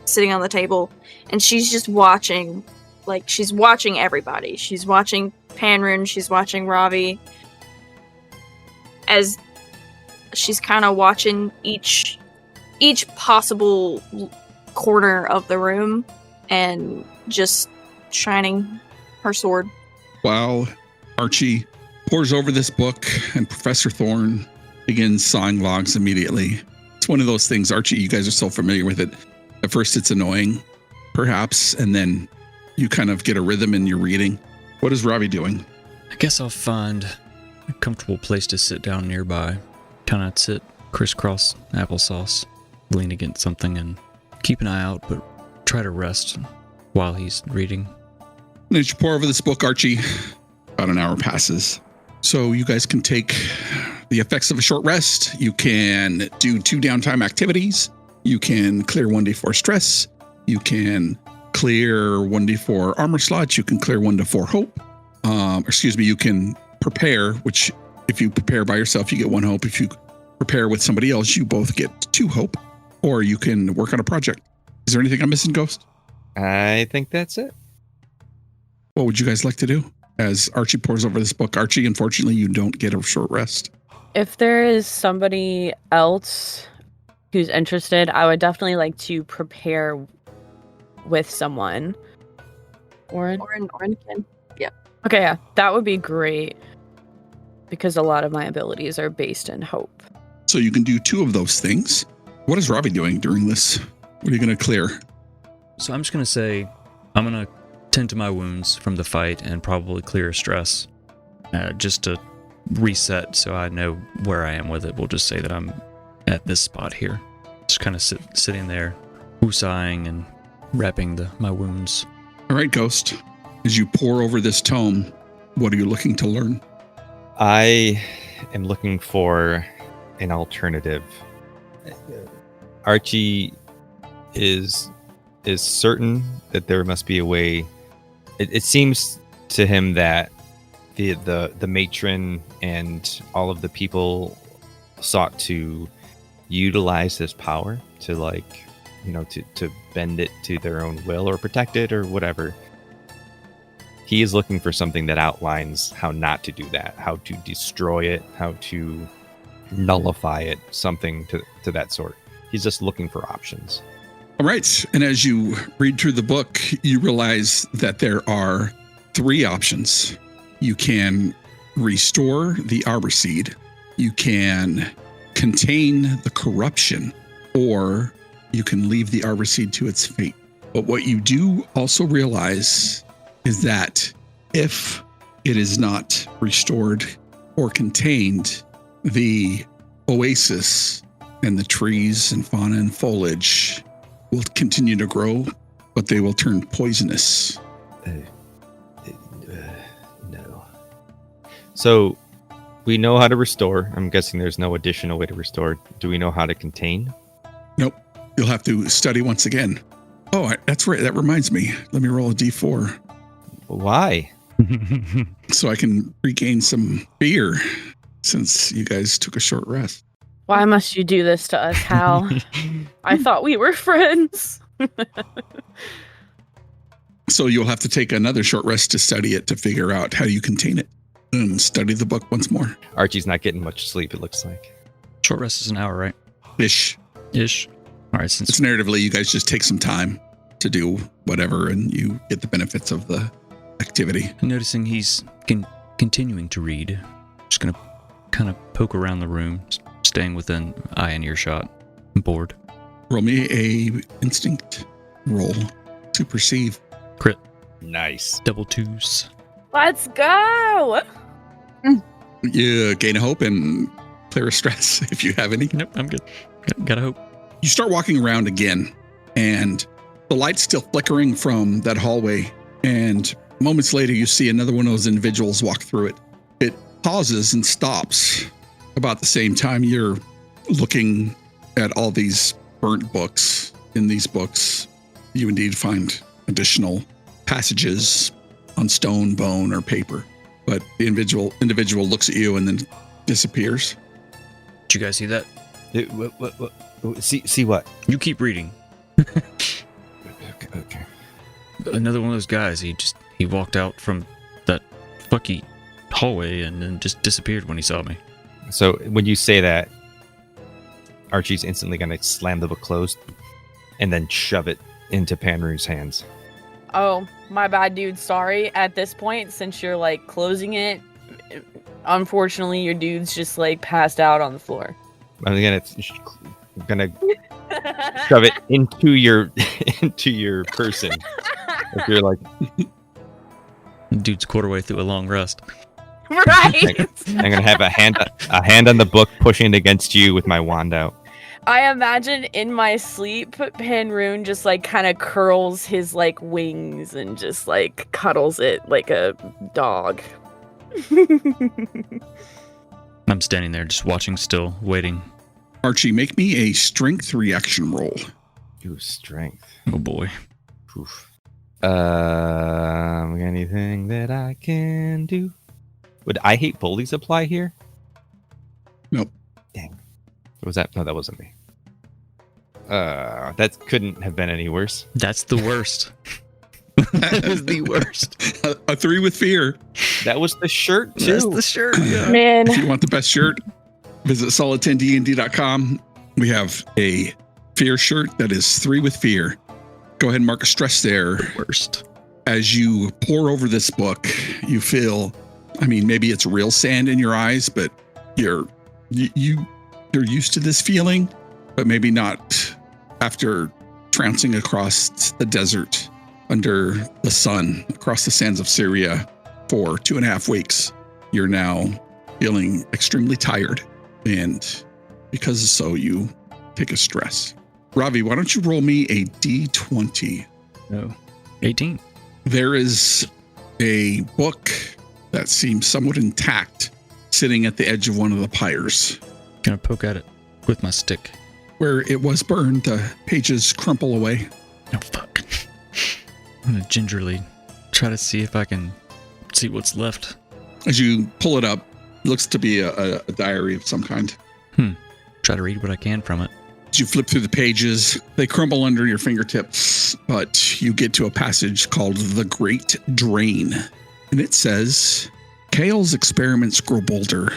sitting on the table, and she's just watching. Like, she's watching everybody. She's watching Panrune. She's watching Ravi. As she's kind of watching each possible corner of the room and just shining her sword. While Archie pores over this book and Professor Thorne begins sawing logs immediately. It's one of those things, Archie, you guys are so familiar with it. At first it's annoying, perhaps, and then you kind of get a rhythm in your reading. What is Ravi doing? I guess I'll find a comfortable place to sit down nearby. Kind of sit crisscross applesauce, lean against something and keep an eye out, but try to rest while he's reading. And as you pour over this book, Archie, about an hour passes. So you guys can take the effects of a short rest. You can do 2 downtime activities. You can clear 1d4 stress. You can clear 1d4 armor slots. You can clear 1d4 hope. You can prepare, which if you prepare by yourself, you get 1 hope. If you prepare with somebody else, you both get 2 hope. Or you can work on a project. Is there anything I'm missing, Ghost? I think that's it. What would you guys like to do? As Archie pours over this book, Archie, unfortunately, you don't get a short rest. If there is somebody else who's interested, I would definitely like to prepare with someone. Oren can. Yeah. Okay, yeah, that would be great. Because a lot of my abilities are based in hope. So you can do 2 of those things. What is Ravi doing during this? What are you going to clear? So I'm just going to say I'm going to tend to my wounds from the fight and probably clear stress just to reset so I know where I am with it. We'll just say that I'm at this spot here. Just kind of sitting there, woosahing and wrapping my wounds. All right, Ghost. As you pour over this tome, what are you looking to learn? I am looking for an alternative. Archie is certain that there must be a way. It seems to him that the matron and all of the people sought to utilize this power to to bend it to their own will or protect it or whatever. He is looking for something that outlines how not to do that, how to destroy it, how to nullify it, something to that sort. He's just looking for options. All right. And as you read through the book, you realize that there are 3 options. You can restore the Arbor Seed. You can contain the corruption, or you can leave the Arbor Seed to its fate. But what you do also realize is that if it is not restored or contained, the oasis and the trees and fauna and foliage will continue to grow, but they will turn poisonous. No. So we know how to restore. I'm guessing there's no additional way to restore. Do we know how to contain? Nope. You'll have to study once again. Oh, that's right. That reminds me. Let me roll a d4 Why? so I can regain some fear since you guys took a short rest. Why must you do this to us, Hal? I thought we were friends. So you'll have to take another short rest to study it to figure out how you contain it. And study the book once more. Archie's not getting much sleep, it looks like. Short rest is an hour, right? Ish. All right, since It's narratively, you guys just take some time to do whatever and you get the benefits of the activity. noticing he's continuing to read, just gonna kind of poke around the room, staying within eye and earshot. I'm bored. Roll me a instinct roll to perceive. Crit. Nice. Double twos. Let's go. You gain a hope and clear a stress if you have any. Nope, I'm good. Gotta hope. You start walking around again, and the light's still flickering from that hallway. And moments later, you see another one of those individuals walk through it. It pauses and stops. About the same time, you're looking at all these burnt books. In these books, you indeed find additional passages on stone, bone, or paper. But the individual looks at you and then disappears. Did you guys see that? What? See what? You keep reading. Okay. Another one of those guys, he walked out from that fucky hallway and then just disappeared when he saw me. So when you say that, Archie's instantly going to slam the book closed and then shove it into Panru's hands. Oh, my bad, dude. Sorry. At this point, since you're like closing it, unfortunately, your dude's just like passed out on the floor. I'm gonna shove it into your person. If you're like, Dude's quarter way through a long rest. Right. I'm gonna have a hand on the book, pushing it against you with my wand out. I imagine in my sleep, Rune just like kind of curls his like wings and just like cuddles it like a dog. I'm standing there just watching still, waiting. Archie, make me a strength reaction roll. Ooh, strength. Oh boy. Oof. Anything that I can do? Would I hate bullies apply here? Nope. Dang. Was that? No, that wasn't me. That couldn't have been any worse. That's the worst. That is the worst. A 3 with fear. That was the shirt too. That's the shirt. Yeah. Man. If you want the best shirt, visit solid10dnd.com. We have a fear shirt that is 3 with fear. Go ahead and mark a stress there. Worst. As you pour over this book, you feel, I mean, maybe it's real sand in your eyes, but you're used to this feeling, but maybe not after trouncing across the desert under the sun, across the sands of Syria for 2.5 weeks. You're now feeling extremely tired, and because so, you take a stress. Ravi, why don't you roll me a D20? No. 18. There is a book that seems somewhat intact sitting at the edge of one of the pyres. Gonna poke at it with my stick. Where it was burned, the pages crumple away. Oh, fuck. I'm gonna gingerly try to see if I can see what's left. As you pull it up, it looks to be a diary of some kind. Try to read what I can from it. As you flip through the pages, they crumble under your fingertips, but you get to a passage called The Great Drain. And it says, Kale's experiments grow bolder.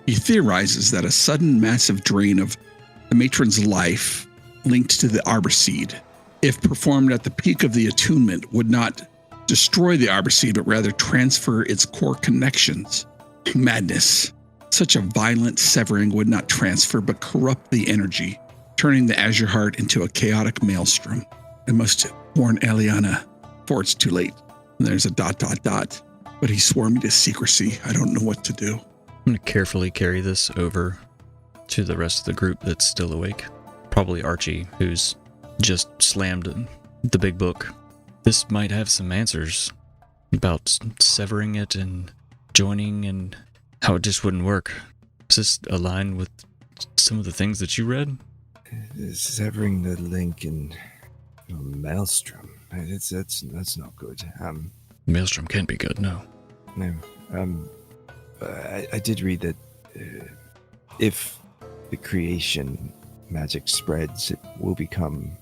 He theorizes that a sudden massive drain of the matron's life linked to the arbor seed, if performed at the peak of the attunement, would not destroy the arbor seed, but rather transfer its core connections. Madness. Such a violent severing would not transfer, but corrupt the energy, turning the Azure Heart into a chaotic maelstrom. I must warn Eliana, for it's too late. And there's a ... But he swore me to secrecy. I don't know what to do. I'm gonna carefully carry this over to the rest of the group that's still awake. Probably Archie, who's just slammed the big book. This might have some answers about severing it and joining and how it just wouldn't work. Does this align with some of the things that you read? Severing the link in Maelstrom. That's not good. Maelstrom can't be good, no. No. I did read that if the creation magic spreads, it will become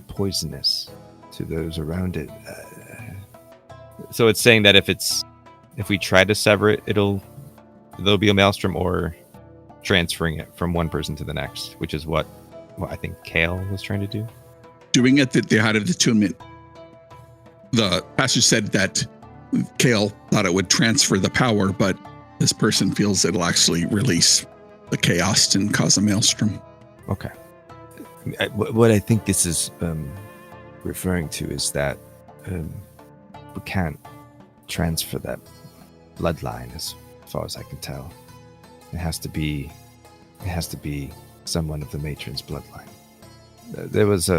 poisonous to those around it. So it's saying that if we try to sever it, there'll be a maelstrom, or transferring it from one person to the next, which is what I think Kale was trying to do. Doing it at the height of the attunement, the pastor said that Kale thought it would transfer the power, but this person feels it'll actually release the chaos and cause a maelstrom. Okay. What I think this is referring to is that we can't transfer that bloodline, as far as I can tell. It has to be someone of the matron's bloodline. There was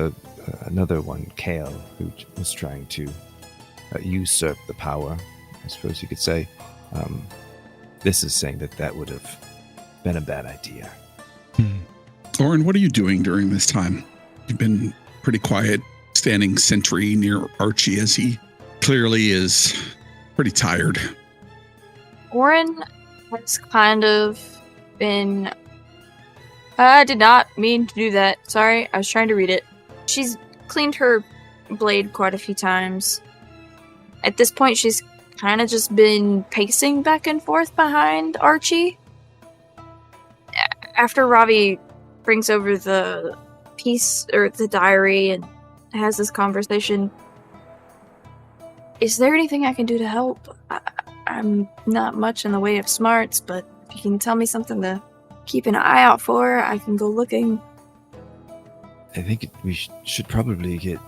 another one, Kale, who was trying to usurp the power, I suppose you could say. This is saying that would have been a bad idea. Oren, what are you doing during this time? You've been pretty quiet, standing sentry near Archie as he clearly is pretty tired. Oren has kind of been... I did not mean to do that. Sorry, I was trying to read it. She's cleaned her blade quite a few times. At this point, she's kind of just been pacing back and forth behind Archie. After Ravi brings over the piece, or the diary, and has this conversation, is there anything I can do to help? I'm not much in the way of smarts, but if you can tell me something to keep an eye out for, I can go looking. I think we should probably get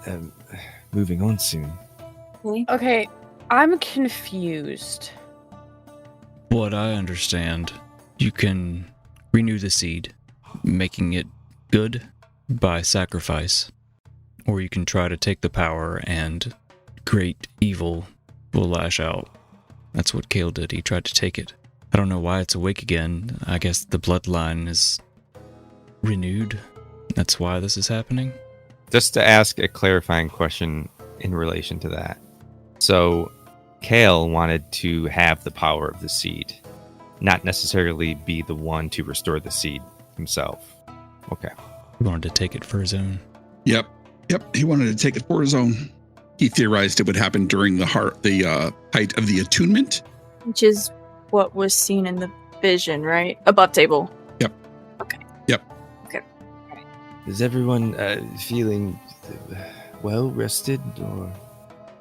moving on soon. Okay, I'm confused. What I understand, you can renew the seed, making it good by sacrifice, or you can try to take the power and great evil will lash out. That's what Kale did. He tried to take it. I don't know why it's awake again. I guess the bloodline is renewed. That's why this is happening. Just to ask a clarifying question in relation to that. So, Kale wanted to have the power of the seed, not necessarily be the one to restore the seed himself. Okay. He wanted to take it for his own. Yep. He wanted to take it for his own. He theorized it would happen during the height of the attunement, Which is what was seen in the vision, right? Above table. Yep. Okay. Yep. Okay. Is everyone feeling well rested, or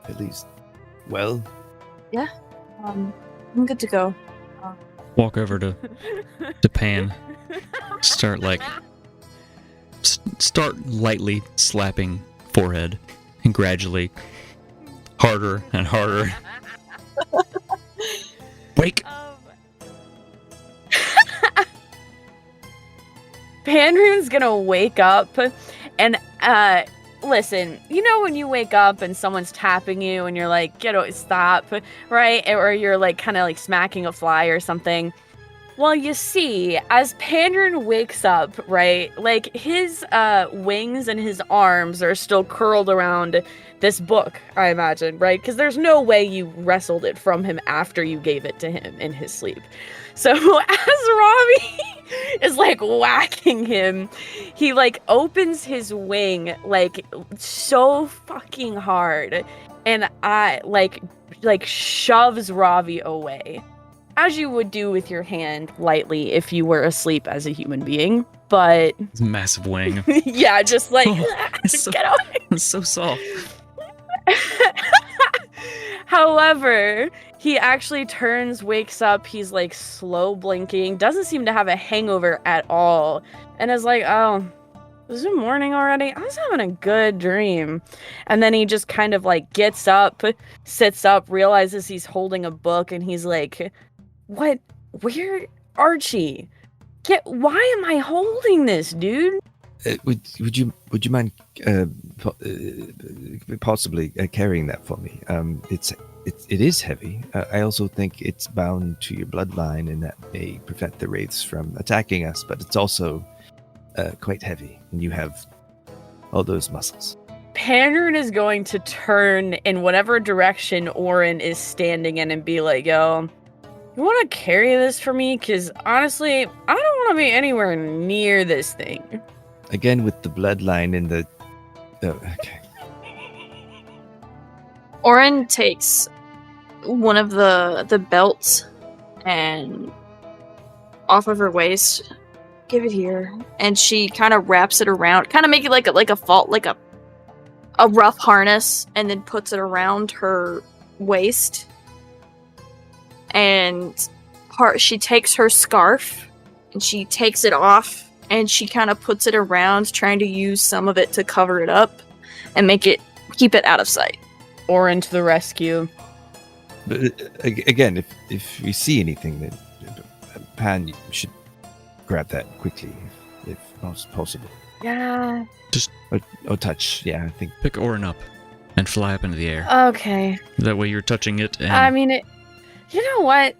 at least well? Yeah. I'm good to go. Walk over to Pan. Start lightly slapping forehead, and gradually harder and harder. Wake. Panrune's gonna wake up and listen, you know when you wake up and someone's tapping you and you're like, stop, right? Or you're like kind of like smacking a fly or something. Well, you see, as Panrune wakes up, right, like his wings and his arms are still curled around this book, I imagine, right? Because there's no way you wrestled it from him after you gave it to him in his sleep. So as Ravi is like whacking him, he like opens his wing like so fucking hard, and I like shoves Ravi away, as you would do with your hand lightly if you were asleep as a human being. But It's a massive wing. yeah, just like get away. It's so soft. However, he actually turns, wakes up, he's like slow blinking, doesn't seem to have a hangover at all, and is like, oh, is it morning already? I was having a good dream. And then he just kind of like gets up, sits up, realizes he's holding a book, and he's like, what? Where? Archie? Why am I holding this, dude? Would you mind possibly carrying that for me? It is heavy. I also think it's bound to your bloodline, and that may prevent the wraiths from attacking us. But it's also quite heavy, and you have all those muscles. Panrune is going to turn in whatever direction Orin is standing in and be like, "Yo, you want to carry this for me? Because honestly, I don't want to be anywhere near this thing." Again, with the bloodline and the... Oh, okay. Orin takes one of the belts and off of her waist. Give it here. And she kind of wraps it around, kind of make it like a rough harness, and then puts it around her waist. And she takes her scarf and she takes it off, and she kind of puts it around, trying to use some of it to cover it up and keep it out of sight. Orin to the rescue. But again, if we see anything, then Pan, you should grab that quickly, if possible. Yeah. Or touch. Yeah, I think. Pick Orin up and fly up into the air. Okay. That way you're touching it. And I mean, you know what?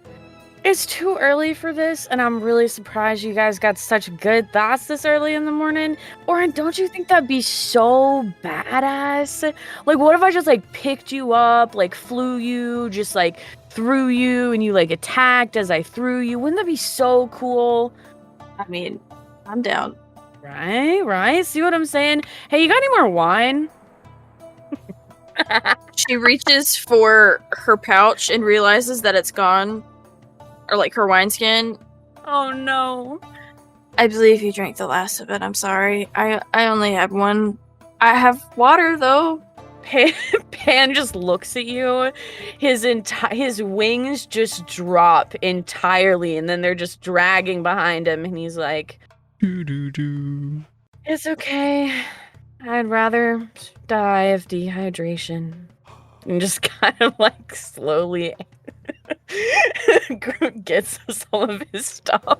It's too early for this, and I'm really surprised you guys got such good thoughts this early in the morning. Orin, don't you think that'd be so badass? Like, what if I just, like, picked you up, like, flew you, just, like, threw you, and you, like, attacked as I threw you? Wouldn't that be so cool? I mean, I'm down. Right? See what I'm saying? Hey, you got any more wine? She reaches for her pouch and realizes that it's gone. Or like her wineskin. Oh no. I believe you drank the last of it. I'm sorry. I only had one. I have water though. Pan just looks at you. His wings just drop entirely, and then they're just dragging behind him, and he's like, Doo-doo-doo. "It's okay. I'd rather die of dehydration." And just kind of like slowly gets some of his stuff.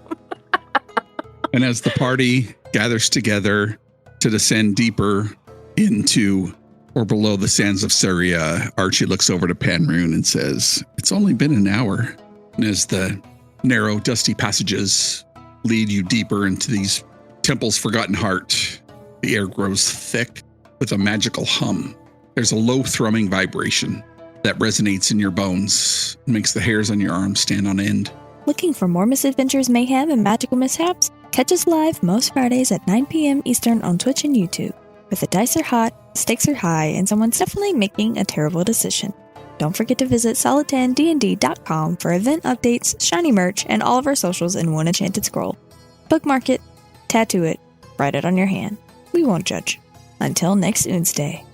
And as the party gathers together to descend deeper into or below the sands of Syria, Archie looks over to Panrune and says, "It's only been an hour." And as the narrow, dusty passages lead you deeper into these temples' forgotten heart, the air grows thick with a magical hum. There's a low thrumming vibration that resonates in your bones and makes the hairs on your arms stand on end. Looking for more misadventures, mayhem, and magical mishaps? Catch us live most Fridays at 9 p.m. Eastern on Twitch and YouTube, where the dice are hot, stakes are high, and someone's definitely making a terrible decision. Don't forget to visit solid10dnd.com for event updates, shiny merch, and all of our socials in one enchanted scroll. Bookmark it, tattoo it, write it on your hand. We won't judge. Until next Wednesday.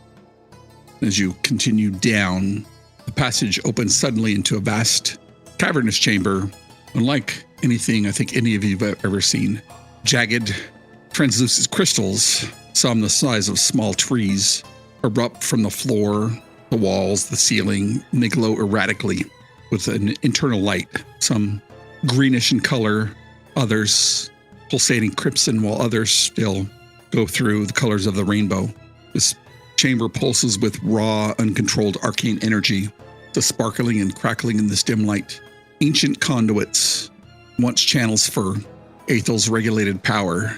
As you continue down, the passage opens suddenly into a vast, cavernous chamber, unlike anything I think any of you have ever seen. Jagged, translucent crystals, some the size of small trees, erupt from the floor, the walls, the ceiling, and they glow erratically with an internal light, some greenish in color, others pulsating crimson, while others still go through the colors of the rainbow. This chamber pulses with raw, uncontrolled arcane energy, the sparkling and crackling in this dim light. Ancient conduits, once channels for Aethel's regulated power,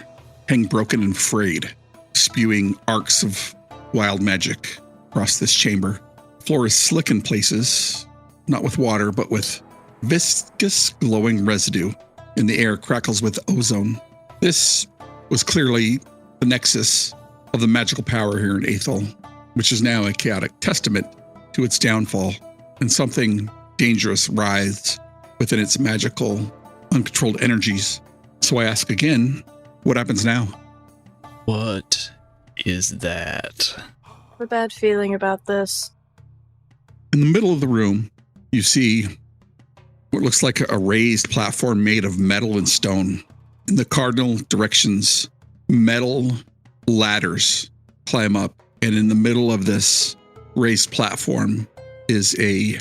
hang broken and frayed, spewing arcs of wild magic across this chamber. The floor is slick in places, not with water, but with viscous glowing residue, and the air crackles with ozone. This was clearly the nexus of the magical power here in Aethel, which is now a chaotic testament to its downfall, and something dangerous writhes within its magical, uncontrolled energies. So I ask again, what happens now? What is that? I have a bad feeling about this. In the middle of the room, you see what looks like a raised platform made of metal and stone. In the cardinal directions, metal ladders climb up, and in the middle of this raised platform is a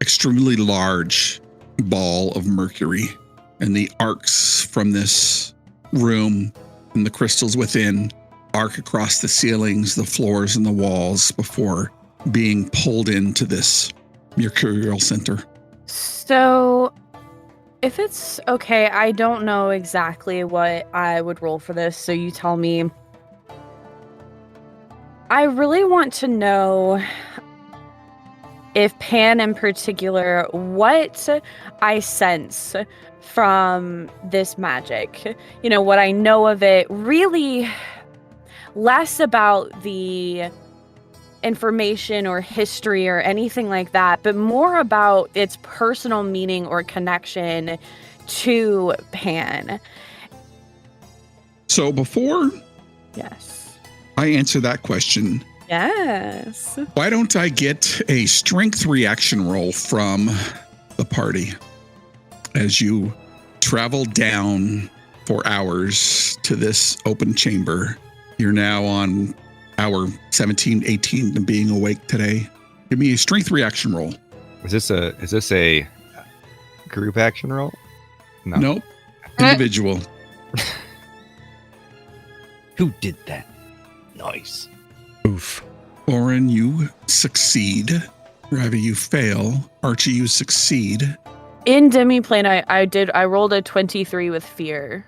extremely large ball of mercury. and the arcs from this room and the crystals within arc across the ceilings, the floors, and the walls before being pulled into this mercurial center. So, if it's okay, I don't know exactly what I would roll for this, so you tell me. I really want to know, if Pan in particular, what I sense from this magic. You know, what I know of it, really less about the information or history or anything like that, but more about its personal meaning or connection to Pan. So before Yes. I answer that question, Yes. why don't I get a strength reaction roll from the party as you travel down for hours to this open chamber? You're now on hour 17, 18 of being awake today. Give me a strength reaction roll. Is this a group action roll? No. Nope. Individual. Who did that? Nice. Oof. Oren, you succeed. Ravi, you fail. Archie, you succeed. In Demiplane, I rolled a 23 with fear.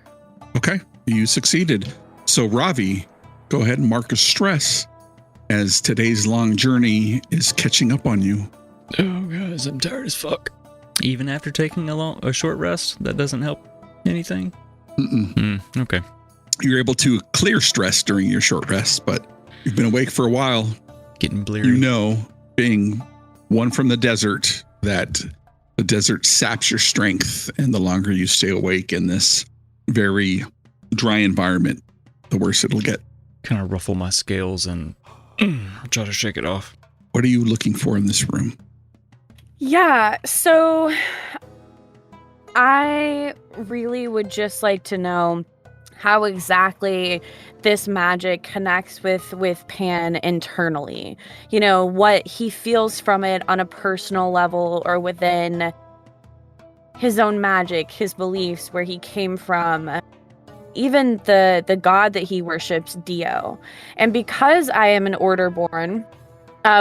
Okay, you succeeded. So Ravi, go ahead and mark a stress as today's long journey is catching up on you. Oh, guys, I'm tired as fuck. Even after taking a short rest, that doesn't help anything? Okay. You're able to clear stress during your short rest, but you've been awake for a while. Getting bleary. You know, being one from the desert, that the desert saps your strength, and the longer you stay awake in this very dry environment, the worse it'll get. Kind of ruffle my scales and try to shake it off. What are you looking for in this room? Yeah, so I really would just like to know how exactly this magic connects with Pan internally. You know, what he feels from it on a personal level or within his own magic, his beliefs, where he came from, even the god that he worships, Dio. And because I am an Order born,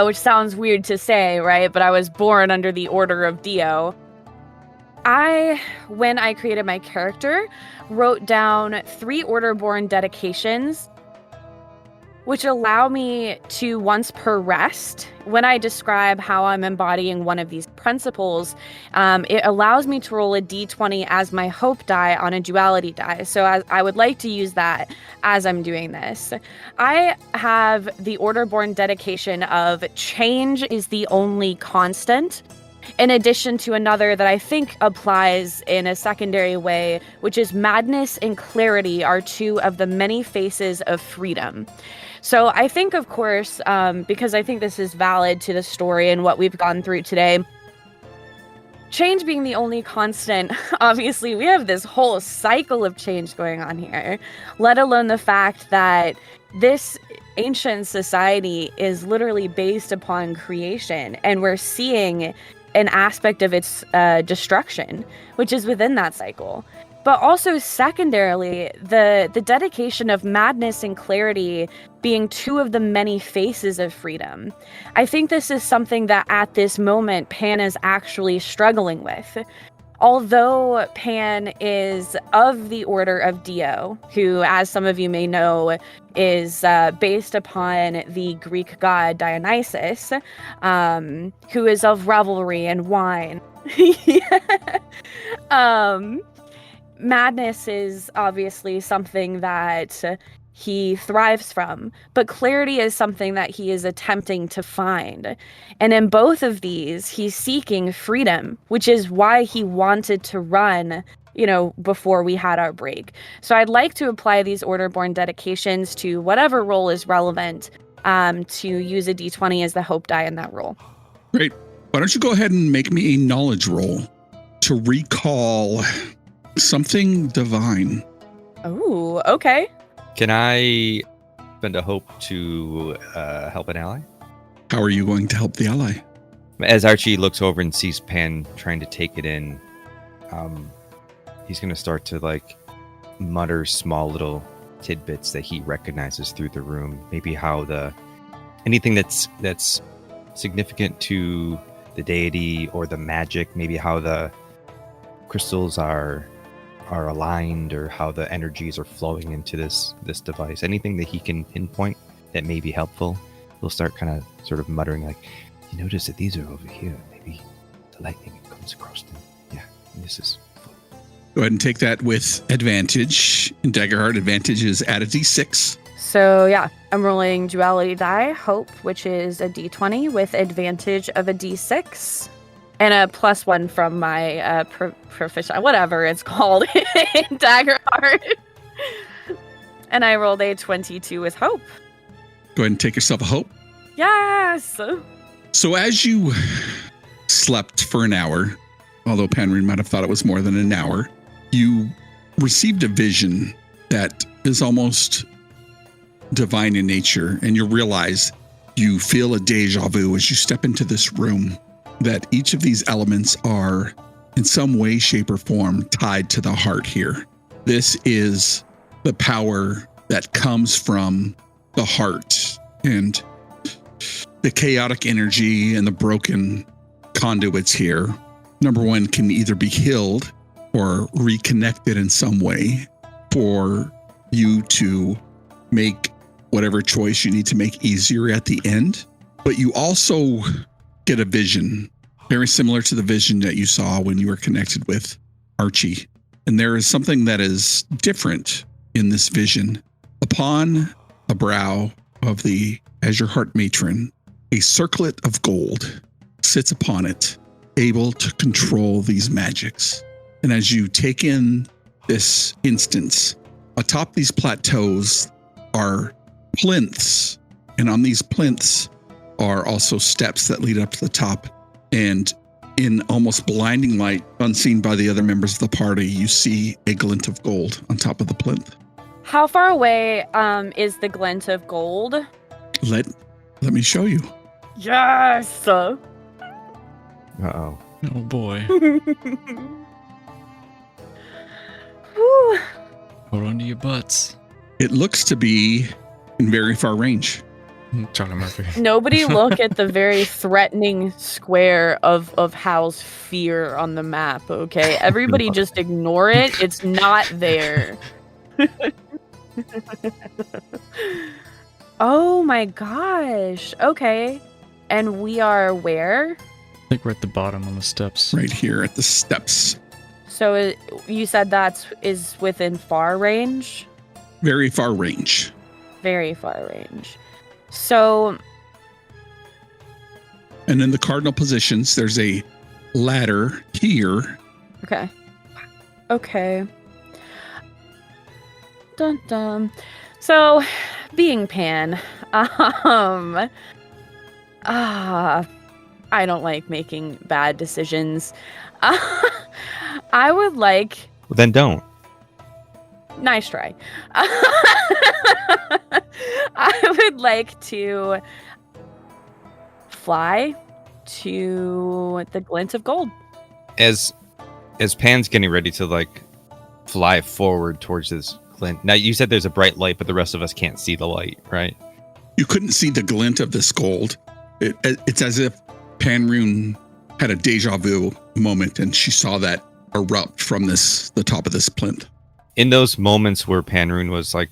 which sounds weird to say, right? But I was born under the Order of Dio. When I created my character, wrote down 3 Order-born dedications, which allow me to, once per rest, when I describe how I'm embodying one of these principles, it allows me to roll a d20 as my hope die on a duality die. So I would like to use that as I'm doing this. I have the Order-born dedication of change is the only constant, in addition to another that I think applies in a secondary way, which is madness and clarity are 2 of the many faces of freedom. So I think, of course, because I think this is valid to the story and what we've gone through today, change being the only constant, obviously we have this whole cycle of change going on here, let alone the fact that this ancient society is literally based upon creation, and we're seeing an aspect of its destruction, which is within that cycle. But also secondarily, the dedication of madness and clarity being 2 of the many faces of freedom. I think this is something that at this moment Pan is actually struggling with. Although Pan is of the Order of Dio, who, as some of you may know, is based upon the Greek god Dionysus, who is of revelry and wine. Madness is obviously something that he thrives from, but clarity is something that he is attempting to find. And in both of these, he's seeking freedom, which is why he wanted to run, you know, before we had our break. So I'd like to apply these Order-born dedications to whatever role is relevant, to use a d20 as the hope die in that role. Great. Why don't you go ahead and make me a knowledge roll to recall something divine. Oh, okay. Can I spend a hope to help an ally? How are you going to help the ally? As Archie looks over and sees Pan trying to take it in, he's going to start to like mutter small little tidbits that he recognizes through the room. Maybe how anything that's significant to the deity or the magic, maybe how the crystals are aligned or how the energies are flowing into this device. Anything that he can pinpoint that may be helpful, he'll start kind of sort of muttering like, you notice that these are over here. Maybe the lightning comes across them. Yeah, and this is... Go ahead and take that with advantage. In Daggerheart, advantage is add a d6. So yeah, I'm rolling duality die, hope, which is a d20 with advantage of a d6 and a +1 from my proficient, whatever it's called in Daggerheart. And I rolled a 22 with hope. Go ahead and take yourself a hope. Yes. So as you slept for an hour, although Panrune might have thought it was more than an hour, you received a vision that is almost divine in nature, and you realize you feel a deja vu as you step into this room, that each of these elements are in some way, shape, or form tied to the heart here. This is the power that comes from the heart, and the chaotic energy and the broken conduits here, number one, can either be healed or reconnected in some way for you to make whatever choice you need to make easier at the end. But you also get a vision very similar to the vision that you saw when you were connected with Archie. And there is something that is different in this vision. Upon the brow of the Azure Heart Matron, a circlet of gold sits upon it, able to control these magics. And as you take in this instance, atop these plateaus are plinths. And on these plinths are also steps that lead up to the top. And in almost blinding light, unseen by the other members of the party, you see a glint of gold on top of the plinth. How far away is the glint of gold? Let me show you. Yes. Uh-oh. Oh boy. Whew. Hold on to your butts. It looks to be in very far range. Charlie Murphy. Nobody look at the very threatening square of Hal's fear on the map, okay? Everybody just ignore it. It's not there. Oh my gosh. Okay. And we are where? I think we're at the bottom on the steps. Right here at the steps. So you said is within far range? Very far range. Very far range. So... And in the cardinal positions, there's a ladder here. Okay. Okay. Dun dun. So, being Pan, I don't like making bad decisions. I would like... Well, then don't. Nice try. I would like to fly to the glint of gold. As Pan's getting ready to like fly forward towards this glint. Now you said there's a bright light, but the rest of us can't see the light, right? You couldn't see the glint of this gold. It's as if Panrune had a deja vu moment and she saw that erupt from the top of this plinth. In those moments where Panrune was like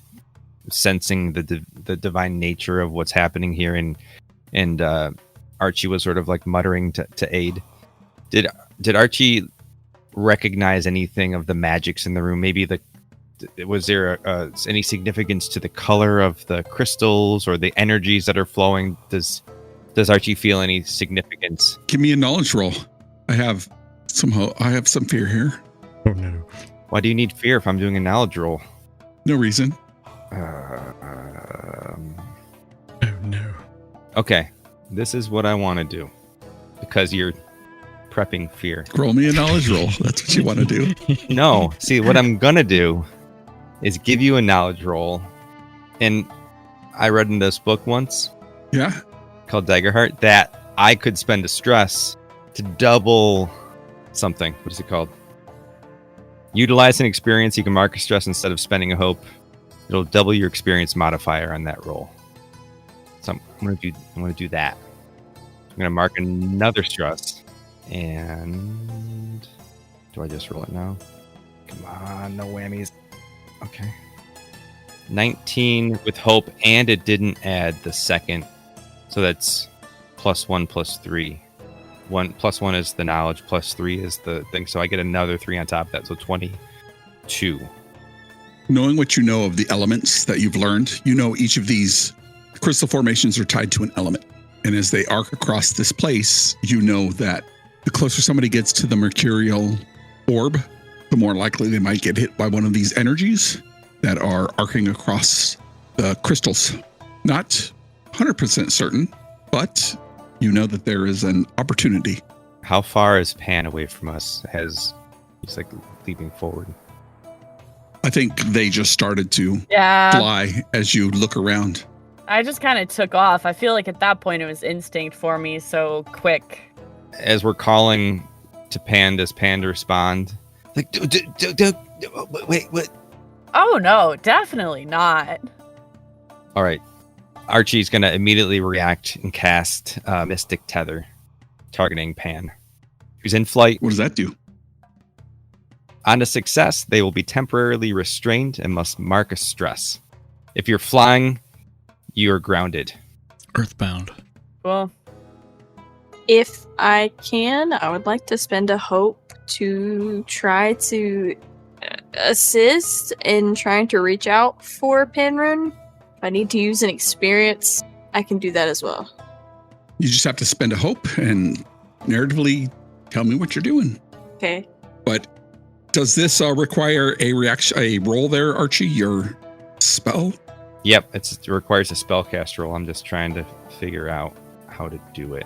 sensing the divine nature of what's happening here, and Archie was sort of like muttering to aid. Did Archie recognize anything of the magics in the room? Maybe was there any significance to the color of the crystals or the energies that are flowing? Does Archie feel any significance? Give me a knowledge roll. I have some fear here. Oh no. Why do you need fear if I'm doing a knowledge roll? No reason. Oh no. Okay, this is what I want to do because you're prepping fear. Roll me a knowledge roll. That's what you want to do. No, see, what I'm gonna do is give you a knowledge roll, and I read in this book once, Yeah. called Daggerheart, that I could spend a stress to double something. What is it called? Utilize an experience. You can mark a stress instead of spending a hope. It'll double your experience modifier on that roll. So I'm gonna do that. I'm gonna mark another stress. And do I just roll it now? Come on, no whammies. Okay. 19 with hope, and it didn't add the second. So that's +1 +3. 1 +1 is the knowledge, +3 is the thing. So I get another 3 on top of that. So 22. Knowing what you know of the elements that you've learned, you know each of these crystal formations are tied to an element. And as they arc across this place, you know that the closer somebody gets to the mercurial orb, the more likely they might get hit by one of these energies that are arcing across the crystals. Not 100% certain, but you know that there is an opportunity. How far is Pan away from us? He's like leaping forward. I think they just started to Yeah. fly as you look around. I just kind of took off. I feel like at that point it was instinct for me, so quick. As we're calling to Pan, does Pan respond? Like, wait, what? Oh no, definitely not. All right. Archie's going to immediately react and cast Mystic Tether, targeting Pan. Who's in flight. What does that do? On a success, they will be temporarily restrained and must mark a stress. If you're flying, you're grounded. Earthbound. Well, If I can, I would like to spend a hope to try to assist in trying to reach out for Penrune. If I need to use an experience, I can do that as well. You just have to spend a hope and narratively tell me what you're doing. Okay. But does this require a roll there, Archie? Your spell? Yep, it requires a spellcast roll. I'm just trying to figure out how to do it.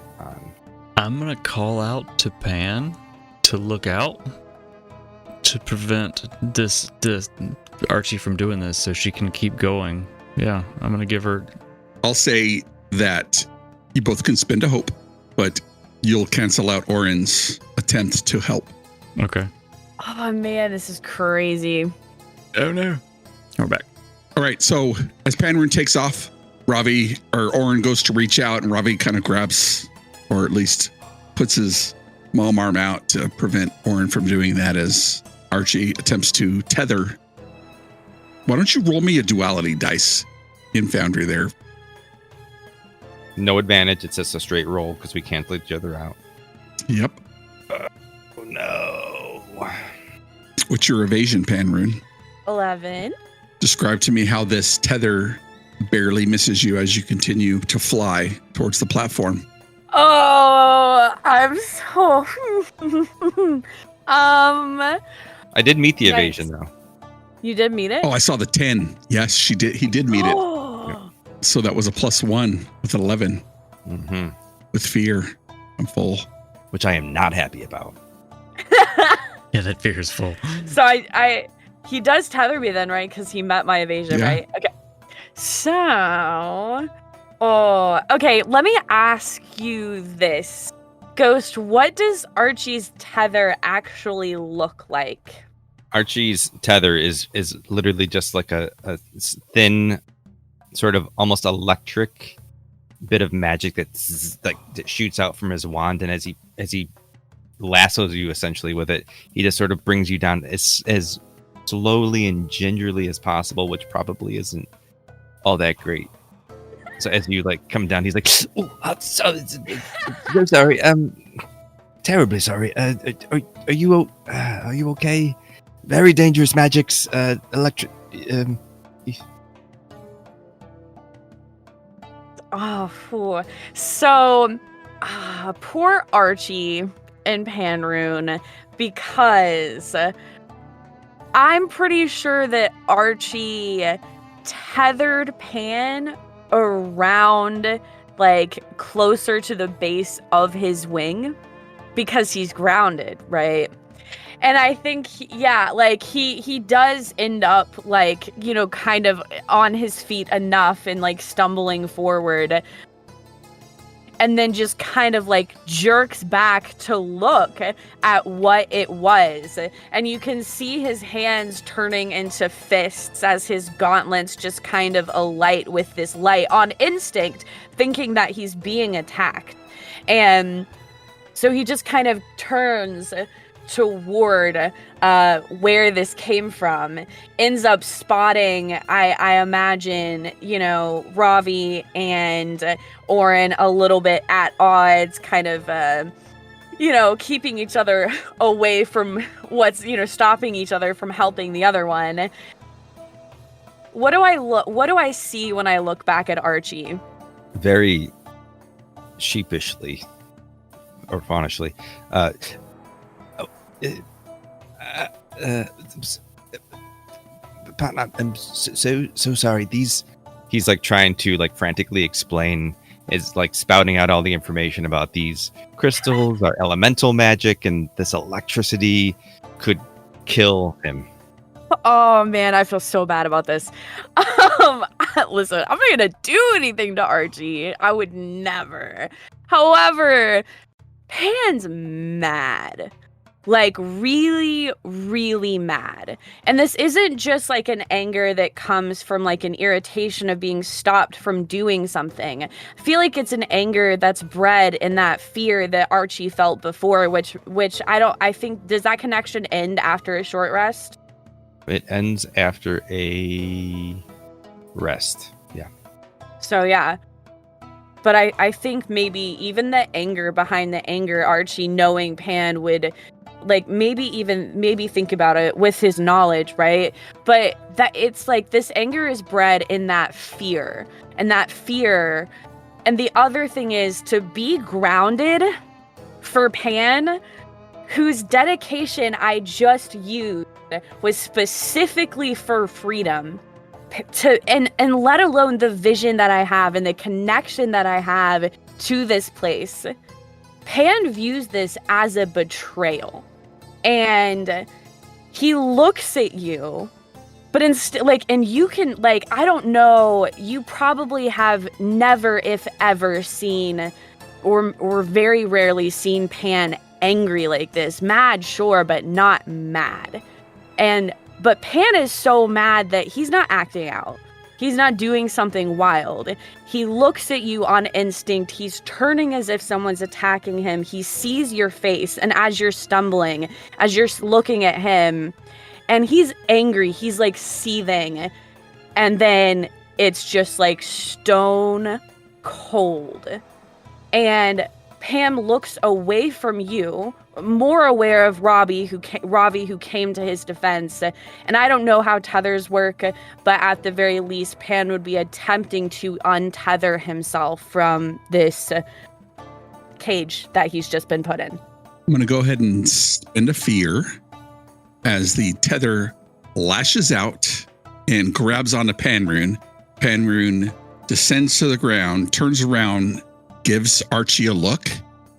I'm going to call out to Pan to look out to prevent this Archie from doing this so she can keep going. Yeah, I'm going to give her... I'll say that you both can spend a hope, but you'll cancel out Orin's attempt to help. Okay. oh man, this is crazy. Oh no. We're back. All right, so as Panrune takes off, Orin goes to reach out, and Ravi kind of grabs, or at least puts his mom arm out to prevent Orin from doing that as Archie attempts to tether. Why don't you roll me a duality dice in Foundry there? No advantage. It's just a straight roll because we cancel each other out. Yep. Oh no. What's your evasion, Panrune? 11. Describe to me how this tether barely misses you as you continue to fly towards the platform. Oh, I'm so... I did meet the Yikes. evasion though. You did meet it? Oh, I saw the 10. Yes, she did. He did meet it. Oh. So that was a +1 with 11. Mm-hmm. With fear. I'm full. Which I am not happy about. Yeah, that fear is full. So he does tether me then, right? Because he met my evasion, Yeah. right? Okay. So, okay. Let me ask you this, Ghost. What does Archie's tether actually look like? Archie's tether is literally just like a thin, sort of almost electric bit of magic that shoots out from his wand, and as he lassos you essentially with it, he just sort of brings you down as slowly and gingerly as possible, which probably isn't all that great. So as you like come down, he's like, "Oh, I'm so sorry. Terribly sorry. Are you okay? Very dangerous magics. Electric. Oh, phew. So, poor Archie and Panrune, because I'm pretty sure that Archie tethered Pan around, like, closer to the base of his wing because he's grounded, right? And I think, he does end up, like, you know, kind of on his feet enough and, like, stumbling forward. and then just kind of like jerks back to look at what it was. And you can see his hands turning into fists as his gauntlets just kind of alight with this light on instinct, thinking that he's being attacked. And so he just kind of turns toward where this came from, ends up spotting, I imagine, Ravi and Oren a little bit at odds, kind of, keeping each other away from what's, stopping each other from helping the other one. What do I see when I look back at Archie? Very sheepishly or fawnishly. I'm so sorry. He's like trying to like frantically explain, is like spouting out all the information about these crystals, our elemental magic, and this electricity could kill him. Oh man, I feel so bad about this. Listen, I'm not gonna do anything to Archie. I would never. However, Pan's mad. Like really, really mad. And this isn't just like an anger that comes from like an irritation of being stopped from doing something. I feel like it's an anger that's bred in that fear that Archie felt before, which I think, does that connection end after a short rest? It ends after a rest. Yeah. So yeah. But I think maybe even the anger behind the anger, Archie knowing Pan would like maybe think about it with his knowledge, right? But that it's like this anger is bred in that fear. And the other thing is to be grounded for Pan, whose dedication I just used was specifically for freedom. And let alone the vision that I have and the connection that I have to this place. Pan views this as a betrayal. And he looks at you, but instead, like, and you can, like, I don't know, you probably have never, if ever, seen or very rarely seen Pan angry like this. Mad, sure, but not mad. But Pan is so mad that he's not acting out. He's not doing something wild. He looks at you on instinct. He's turning as if someone's attacking him. He sees your face. And as you're stumbling, as you're looking at him, and he's angry, he's like seething. And then it's just like stone cold. And Pam looks away from you, more aware of Ravi, who came to his defense. And I don't know how tethers work, but at the very least, Pan would be attempting to untether himself from this cage that he's just been put in. I'm going to go ahead and spend a fear as the tether lashes out and grabs onto Panrune. Panrune descends to the ground, turns around, gives Archie a look.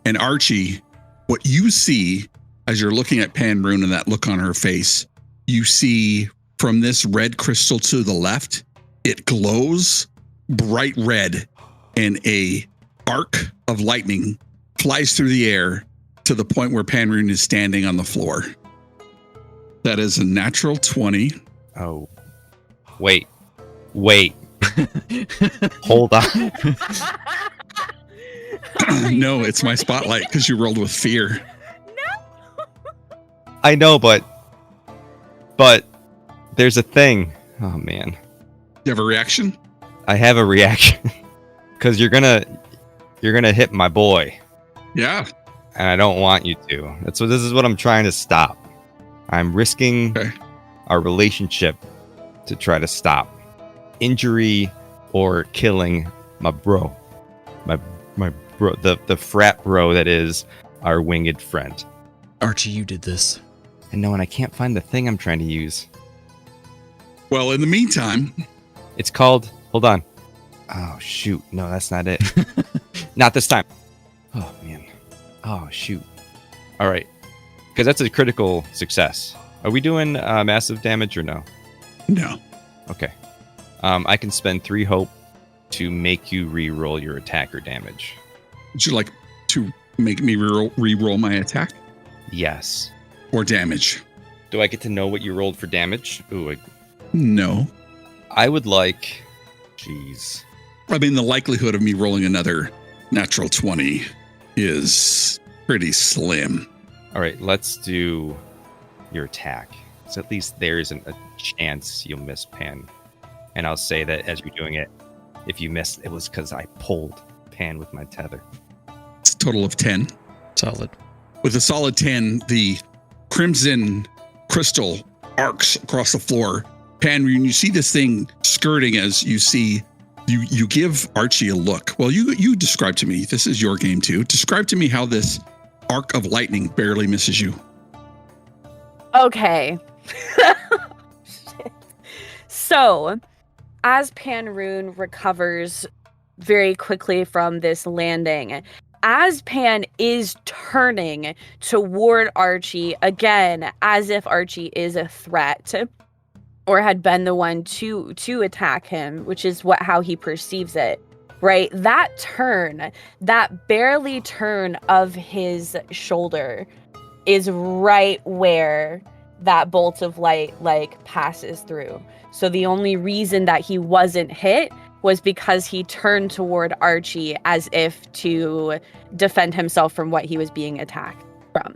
And Archie, what you see as you're looking at Panrune and that look on her face, you see from this red crystal to the left, it glows bright red, and a arc of lightning flies through the air to the point where Panrune is standing on the floor. That is a natural 20. Oh, wait. Hold on. No, it's my spotlight because you rolled with fear. No. I know, but there's a thing. Oh man. You have a reaction? I have a reaction because you're gonna hit my boy. Yeah. And I don't want you to. This is what I'm trying to stop. I'm risking our relationship to try to stop injury or killing my bro. My bro, the frat bro that is our winged friend. Archie, you did this. And no, and I can't find the thing I'm trying to use. Well, in the meantime, it's called, hold on. Oh, shoot. No, that's not it. Not this time. Oh, man. Oh, shoot. All right. Because that's a critical success. Are we doing massive damage or no? No. Okay. I can spend 3 hope to make you re-roll your attacker damage. Would you like to make me re-roll my attack Yes. or damage? Do I get to know what you rolled for damage? Ooh, No. I would like... Jeez. I mean, the likelihood of me rolling another natural 20 is pretty slim. All right, let's do your attack. So at least there's a chance you'll miss Pan. And I'll say that as you're doing it, if you miss, it was because I pulled Pan with my tether. It's a total of 10. Solid. With a solid 10, the crimson crystal arcs across the floor. Pan, when you see this thing skirting, as you see, you give Archie a look. Well, you describe to me, this is your game too. Describe to me how this arc of lightning barely misses you. Okay. Shit. So, as Pan-Rune recovers very quickly from this landing, as Pan is turning toward Archie, again, as if Archie is a threat, or had been the one to attack him, which is how he perceives it, right? That turn, that barely turn of his shoulder is right where that bolt of light passes through. So the only reason that he wasn't hit was because he turned toward Archie as if to defend himself from what he was being attacked from.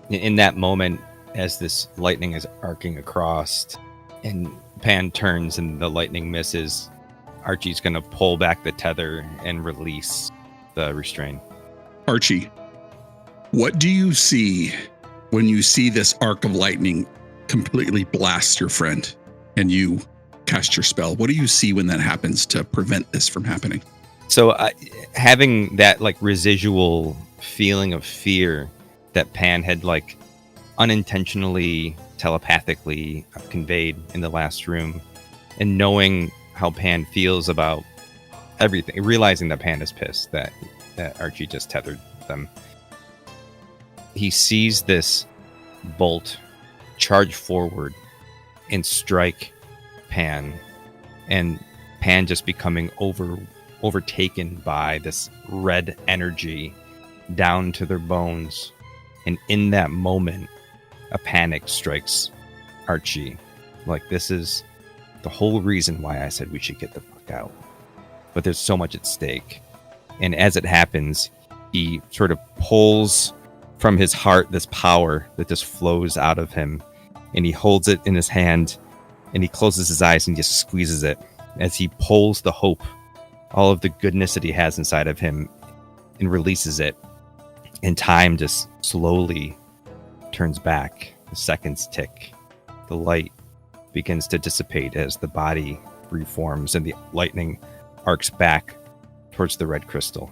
In that moment, as this lightning is arcing across and Pan turns and the lightning misses, Archie's going to pull back the tether and release the restraint. Archie, what do you see when you see this arc of lightning completely blast your friend and you cast your spell? What do you see when that happens to prevent this from happening? So having that residual feeling of fear that Pan had unintentionally telepathically conveyed in the last room, and knowing how Pan feels about everything, realizing that Pan is pissed that Archie just tethered them, he sees this bolt charge forward and strike Pan, and Pan just becoming overtaken by this red energy down to their bones. And in that moment, a panic strikes Archie. This is the whole reason why I said we should get the fuck out. But there's so much at stake. And as it happens, he sort of pulls from his heart this power that just flows out of him. And he holds it in his hand and he closes his eyes and just squeezes it as he pulls the hope, all of the goodness that he has inside of him, and releases it. And time just slowly turns back. The seconds tick. The light begins to dissipate as the body reforms and the lightning arcs back towards the red crystal.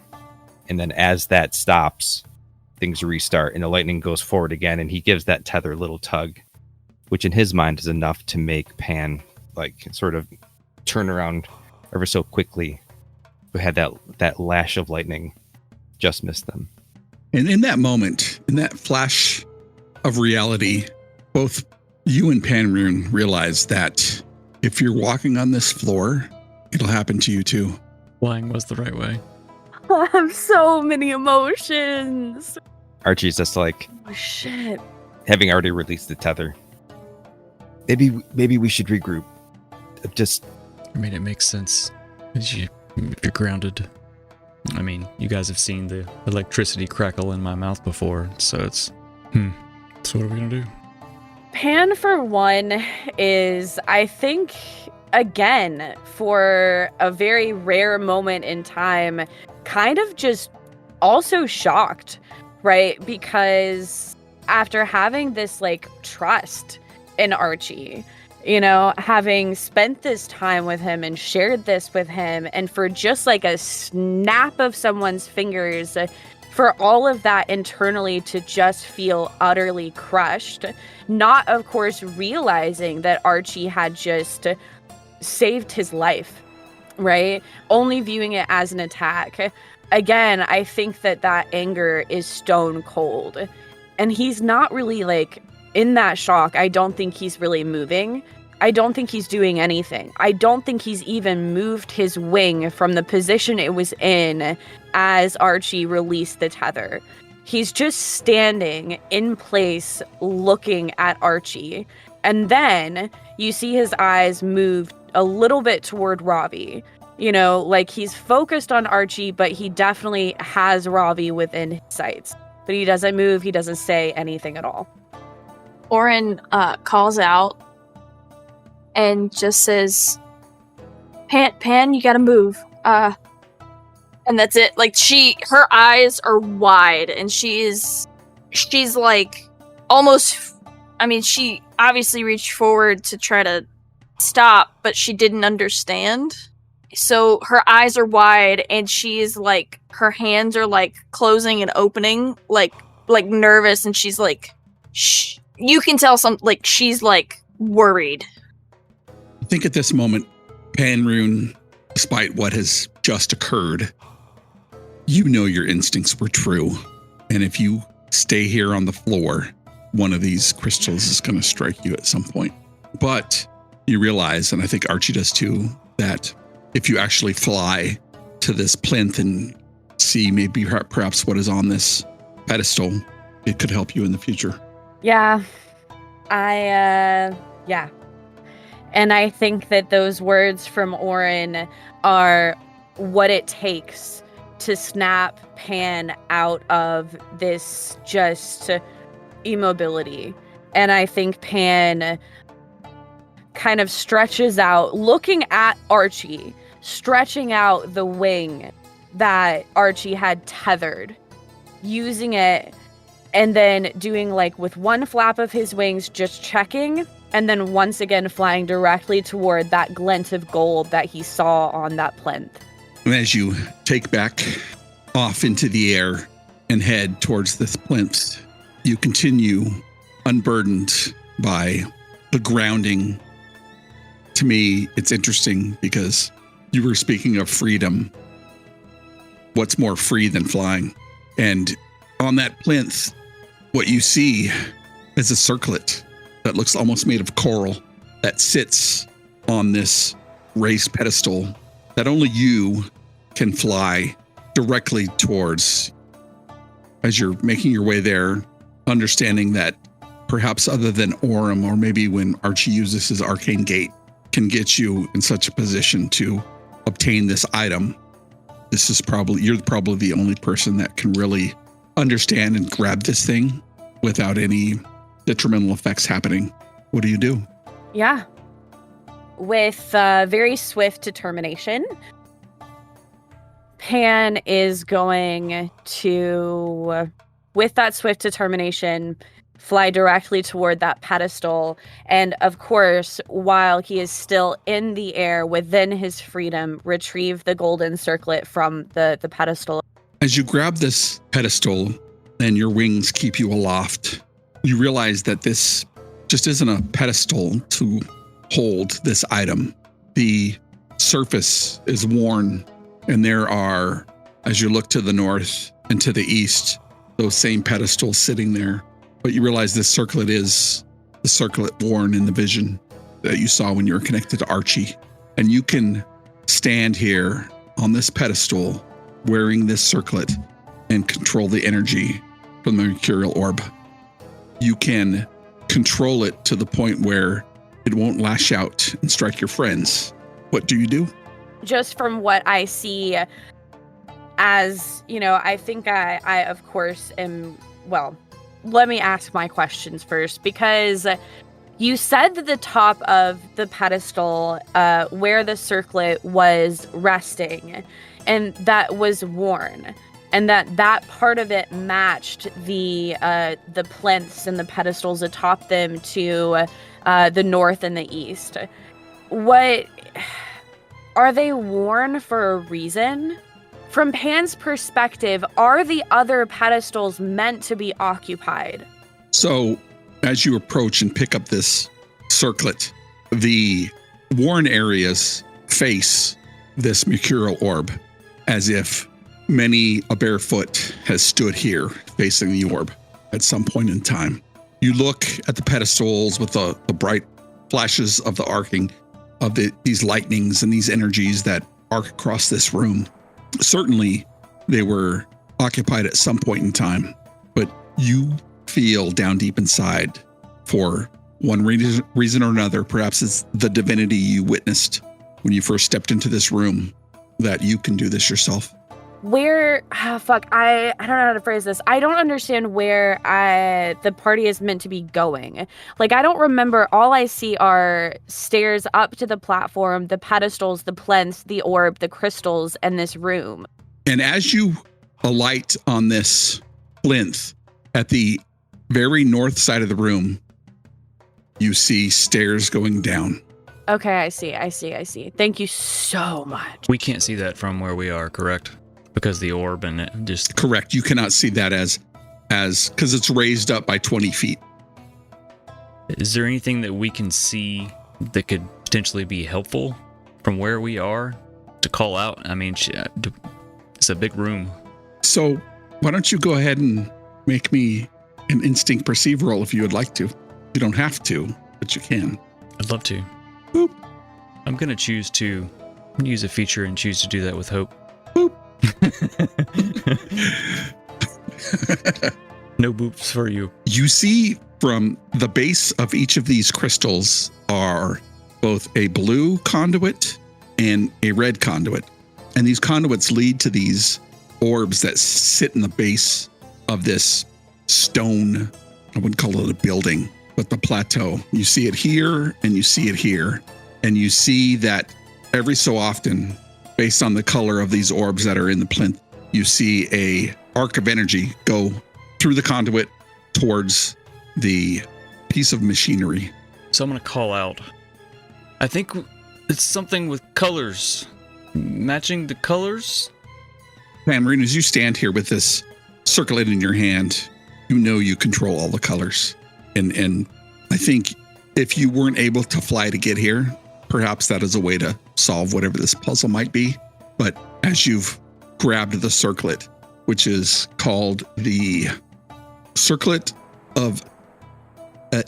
And then as that stops, things restart and the lightning goes forward again, and he gives that tether a little tug, which in his mind is enough to make Pan sort of turn around ever so quickly. Who had that lash of lightning just missed them. And in that moment, in that flash of reality, both you and Pan-Rune realize that if you're walking on this floor, it'll happen to you too. Flying was the right way. I have so many emotions. Archie's just Oh, shit. having already released the tether. Maybe we should regroup. I mean, it makes sense. If you're grounded. I mean, you guys have seen the electricity crackle in my mouth before, so it's... So what are we gonna do? Pan, for one, is, I think, again, for a very rare moment in time, kind of just also shocked, right? Because after having this, trust in Archie, having spent this time with him and shared this with him, and for just a snap of someone's fingers, for all of that internally to just feel utterly crushed, not, of course, realizing that Archie had just saved his life, right? Only viewing it as an attack. Again, I think that anger is stone cold. And he's not really, in that shock. I don't think he's really moving. I don't think he's doing anything. I don't think he's even moved his wing from the position it was in as Archie released the tether. He's just standing in place looking at Archie. And then you see his eyes move a little bit toward Ravi. You know, like he's focused on Archie, but he definitely has Ravi within his sights. But he doesn't move, he doesn't say anything at all. Oren calls out and just says, Pan, you gotta move. And that's it. Like her eyes are wide and she's like almost, I mean, she obviously reached forward to try to stop, but she didn't understand. So her eyes are wide and she's like, her hands are like closing and opening, like nervous. And she's like, shh. You can tell she's like worried. I think at this moment, Rune, despite what has just occurred, you know your instincts were true. And if you stay here on the floor, one of these crystals is going to strike you at some point. But you realize, and I think Archie does too, that if you actually fly to this plinth and see maybe perhaps what is on this pedestal, it could help you in the future. Yeah. Yeah. And I think that those words from Oren are what it takes to snap Pan out of this just immobility. And I think Pan kind of stretches out, looking at Archie, stretching out the wing that Archie had tethered, using it, and then doing like with one flap of his wings, just checking, and then once again flying directly toward that glint of gold that he saw on that plinth. And as you take back off into the air and head towards this plinth, you continue unburdened by the grounding. To me, it's interesting because you were speaking of freedom. What's more free than flying? And on that plinth, what you see is a circlet that looks almost made of coral that sits on this raised pedestal that only you can fly directly towards. As you're making your way there, understanding that perhaps other than Orem, or maybe when Archie uses his arcane gate, can get you in such a position to obtain this item, you're probably the only person that can really understand and grab this thing without any detrimental effects happening. What do you do? Yeah. With very swift determination, Pan is going to, with that swift determination, fly directly toward that pedestal. And of course, while he is still in the air within his freedom, retrieve the golden circlet from the pedestal. As you grab this pedestal and your wings keep you aloft, you realize that this just isn't a pedestal to hold this item. The surface is worn, and there are, as you look to the north and to the east, those same pedestals sitting there. But you realize this circlet is the circlet worn in the vision that you saw when you were connected to Archie. And you can stand here on this pedestal wearing this circlet and control the energy from the mercurial orb. You can control it to the point where it won't lash out and strike your friends. What do you do? Just from what I see, as, you know, I think I of course am, well, let me ask my questions first, because you said that the top of the pedestal where the circlet was resting, and that was worn, and that part of it matched the plinths and the pedestals atop them to the north and the east. What are they worn for a reason? From Pan's perspective, are the other pedestals meant to be occupied? So, as you approach and pick up this circlet, the worn areas face this mercurial orb, as if many a barefoot has stood here facing the orb at some point in time. You look at the pedestals with the bright flashes of the arcing of these lightnings and these energies that arc across this room. Certainly, they were occupied at some point in time, but you feel down deep inside, for one reason or another, perhaps it's the divinity you witnessed when you first stepped into this room, that you can do this yourself. Where, I don't know how to phrase this. I don't understand where the party is meant to be going. Like, I don't remember. All I see are stairs up to the platform, the pedestals, the plinths, the orb, the crystals, and this room. And as you alight on this plinth at the very north side of the room, you see stairs going down. Okay, I see. Thank you so much. We can't see that from where we are, correct? Because the orb and it just... Correct. You cannot see that as because it's raised up by 20 feet. Is there anything that we can see that could potentially be helpful from where we are to call out? I mean, it's a big room. So why don't you go ahead and make me an instinct perceive roll if you would like to. You don't have to, but you can. I'd love to. Boop. I'm going to use a feature and choose to do that with hope. Boop. No boops for you. You see from the base of each of these crystals are both a blue conduit and a red conduit. And these conduits lead to these orbs that sit in the base of this stone. I wouldn't call it a building, but the plateau. You see it here and you see it here. And you see that every so often, based on the color of these orbs that are in the plinth, you see a arc of energy go through the conduit towards the piece of machinery. So I'm going to call out. I think it's something with colors. Matching the colors? Rune, as you stand here with this circlet in your hand, you know you control all the colors. And I think if you weren't able to fly to get here, perhaps that is a way to solve whatever this puzzle might be. But as you've grabbed the circlet, which is called the Circlet of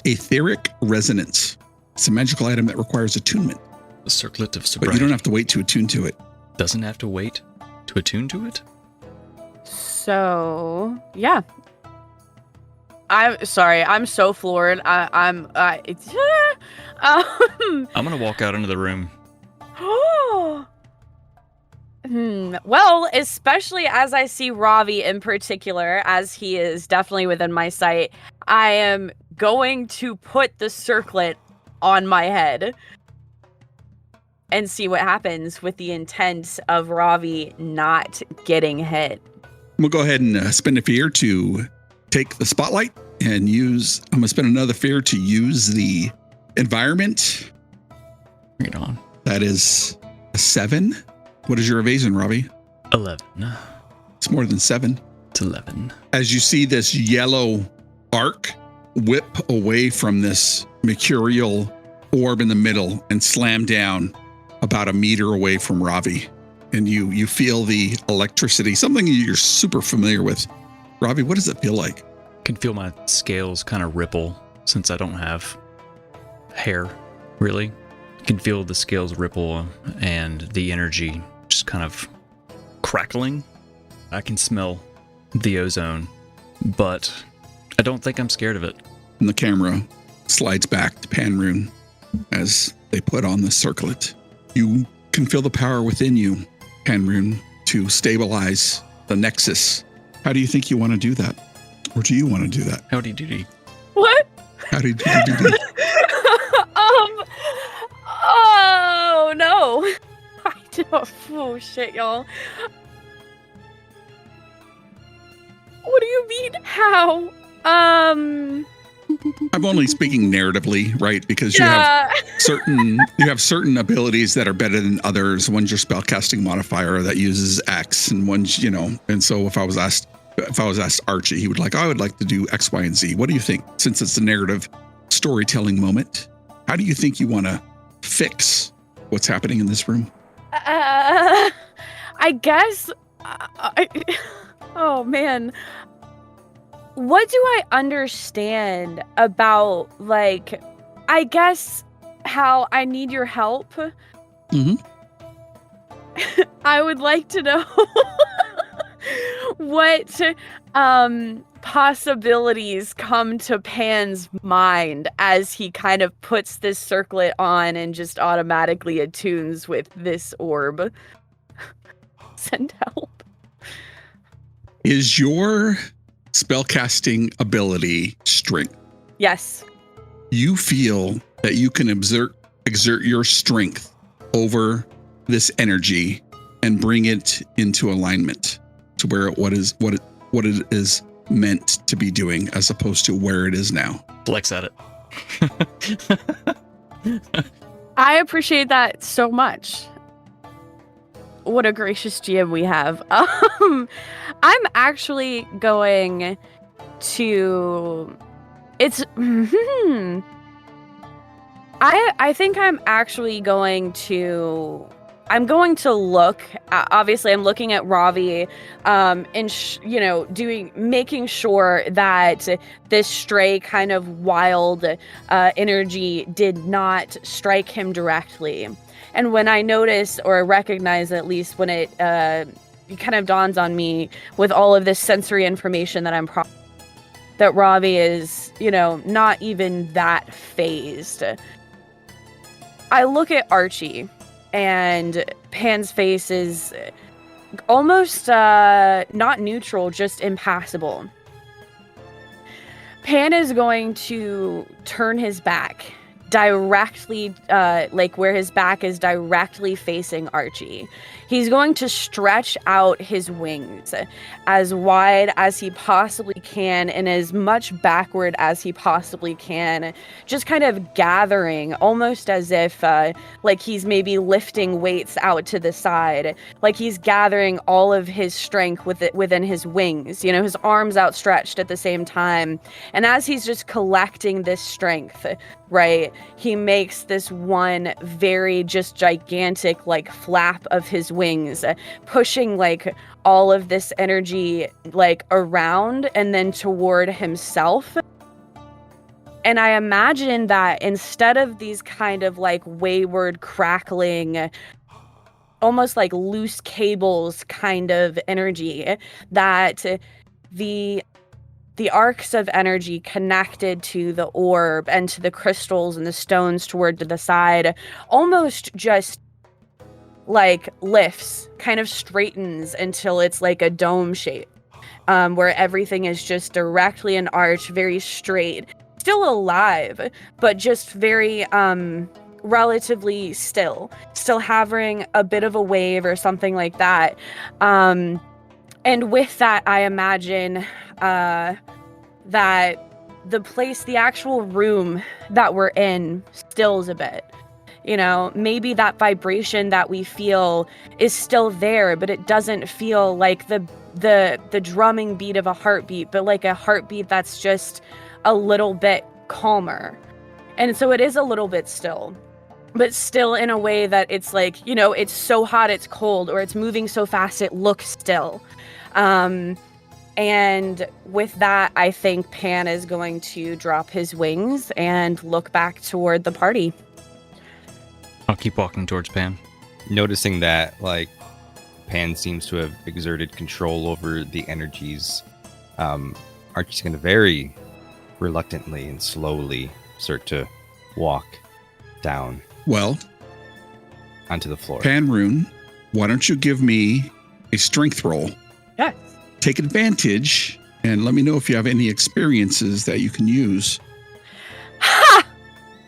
Etheric Resonance, it's a magical item that requires attunement. The Circlet of Sobriety. But you don't have to wait to attune to it. Doesn't have to wait to attune to it? So, yeah. I'm sorry. I'm so floored. I'm going to walk out into the room. Well, especially as I see Ravi in particular, as he is definitely within my sight, I am going to put the circlet on my head and see what happens with the intent of Ravi not getting hit. We'll go ahead and spend a fear to take the spotlight and I'm going to spend another fear to use the environment. Bring it on. That is a 7. What is your evasion, Ravi? 11. It's more than 7. It's 11. As you see this yellow arc whip away from this mercurial orb in the middle and slam down about a meter away from Ravi. And you feel the electricity, something you're super familiar with. Ravi, what does it feel like? I can feel my scales kind of ripple since I don't have hair, really. I can feel the scales ripple and the energy just kind of crackling. I can smell the ozone, but I don't think I'm scared of it. And the camera slides back to Rune as they put on the circlet. You can feel the power within you, Rune, to stabilize the nexus. How do you think you want to do that? Or do you want to do that? Howdy doody. What? Howdy doody. Oh, no. I don't. Oh, shit, y'all. What do you mean? How? I'm only speaking narratively, right? Because you have certain abilities that are better than others. One's your spellcasting modifier that uses X, and one's, and so if I was asked Archie, he would I would like to do X, Y, and Z. What do you think? Since it's a narrative storytelling moment, how do you think you want to fix what's happening in this room? I guess. Oh man. What do I understand about, I guess Hal, I need your help. Mm-hmm. I would like to know what possibilities come to Pan's mind as he kind of puts this circlet on and just automatically attunes with this orb. Send help. Is your spellcasting ability strength? Yes. You feel that you can exert your strength over this energy and bring it into alignment to where what it is meant to be doing, as opposed to where it is now. Flex at it. I appreciate that so much. What a gracious GM we have. I'm actually going to... I think I'm actually going to... I'm going to look, obviously I'm looking at Ravi, and making sure that this stray kind of wild energy did not strike him directly. And when I notice or recognize, at least when it kind of dawns on me with all of this sensory information that that Ravi is, not even that phased. I look at Archie. And Pan's face is almost not neutral, just impassible. Pan is going to turn his back directly, where his back is directly facing Archie. He's going to stretch out his wings as wide as he possibly can and as much backward as he possibly can, just kind of gathering, almost as if he's maybe lifting weights out to the side, like he's gathering all of his strength within his wings, his arms outstretched at the same time. And as he's just collecting this strength, right, he makes this one very just gigantic flap of his wings, pushing all of this energy around and then toward himself. And I imagine that instead of these kind of wayward, crackling, almost like loose cables kind of energy, that the arcs of energy connected to the orb and to the crystals and the stones toward to the side almost just lifts, kind of straightens until it's like a dome shape, where everything is just directly an arch, very straight, still alive, but just very relatively still having a bit of a wave or something like that. And with that, I imagine that the actual room that we're in stills a bit. Maybe that vibration that we feel is still there, but it doesn't feel like the drumming beat of a heartbeat, but like a heartbeat that's just a little bit calmer. And so it is a little bit still, but still in a way that it's it's so hot it's cold, or it's moving so fast it looks still. And with that, I think Pan is going to drop his wings and look back toward the party. I'll keep walking towards Pan. Noticing that, Pan seems to have exerted control over the energies, Archie's going to very reluctantly and slowly start to walk down. Well, onto the floor. Pan Rune, why don't you give me a strength roll? Yes. Take advantage and let me know if you have any experiences that you can use. Ha!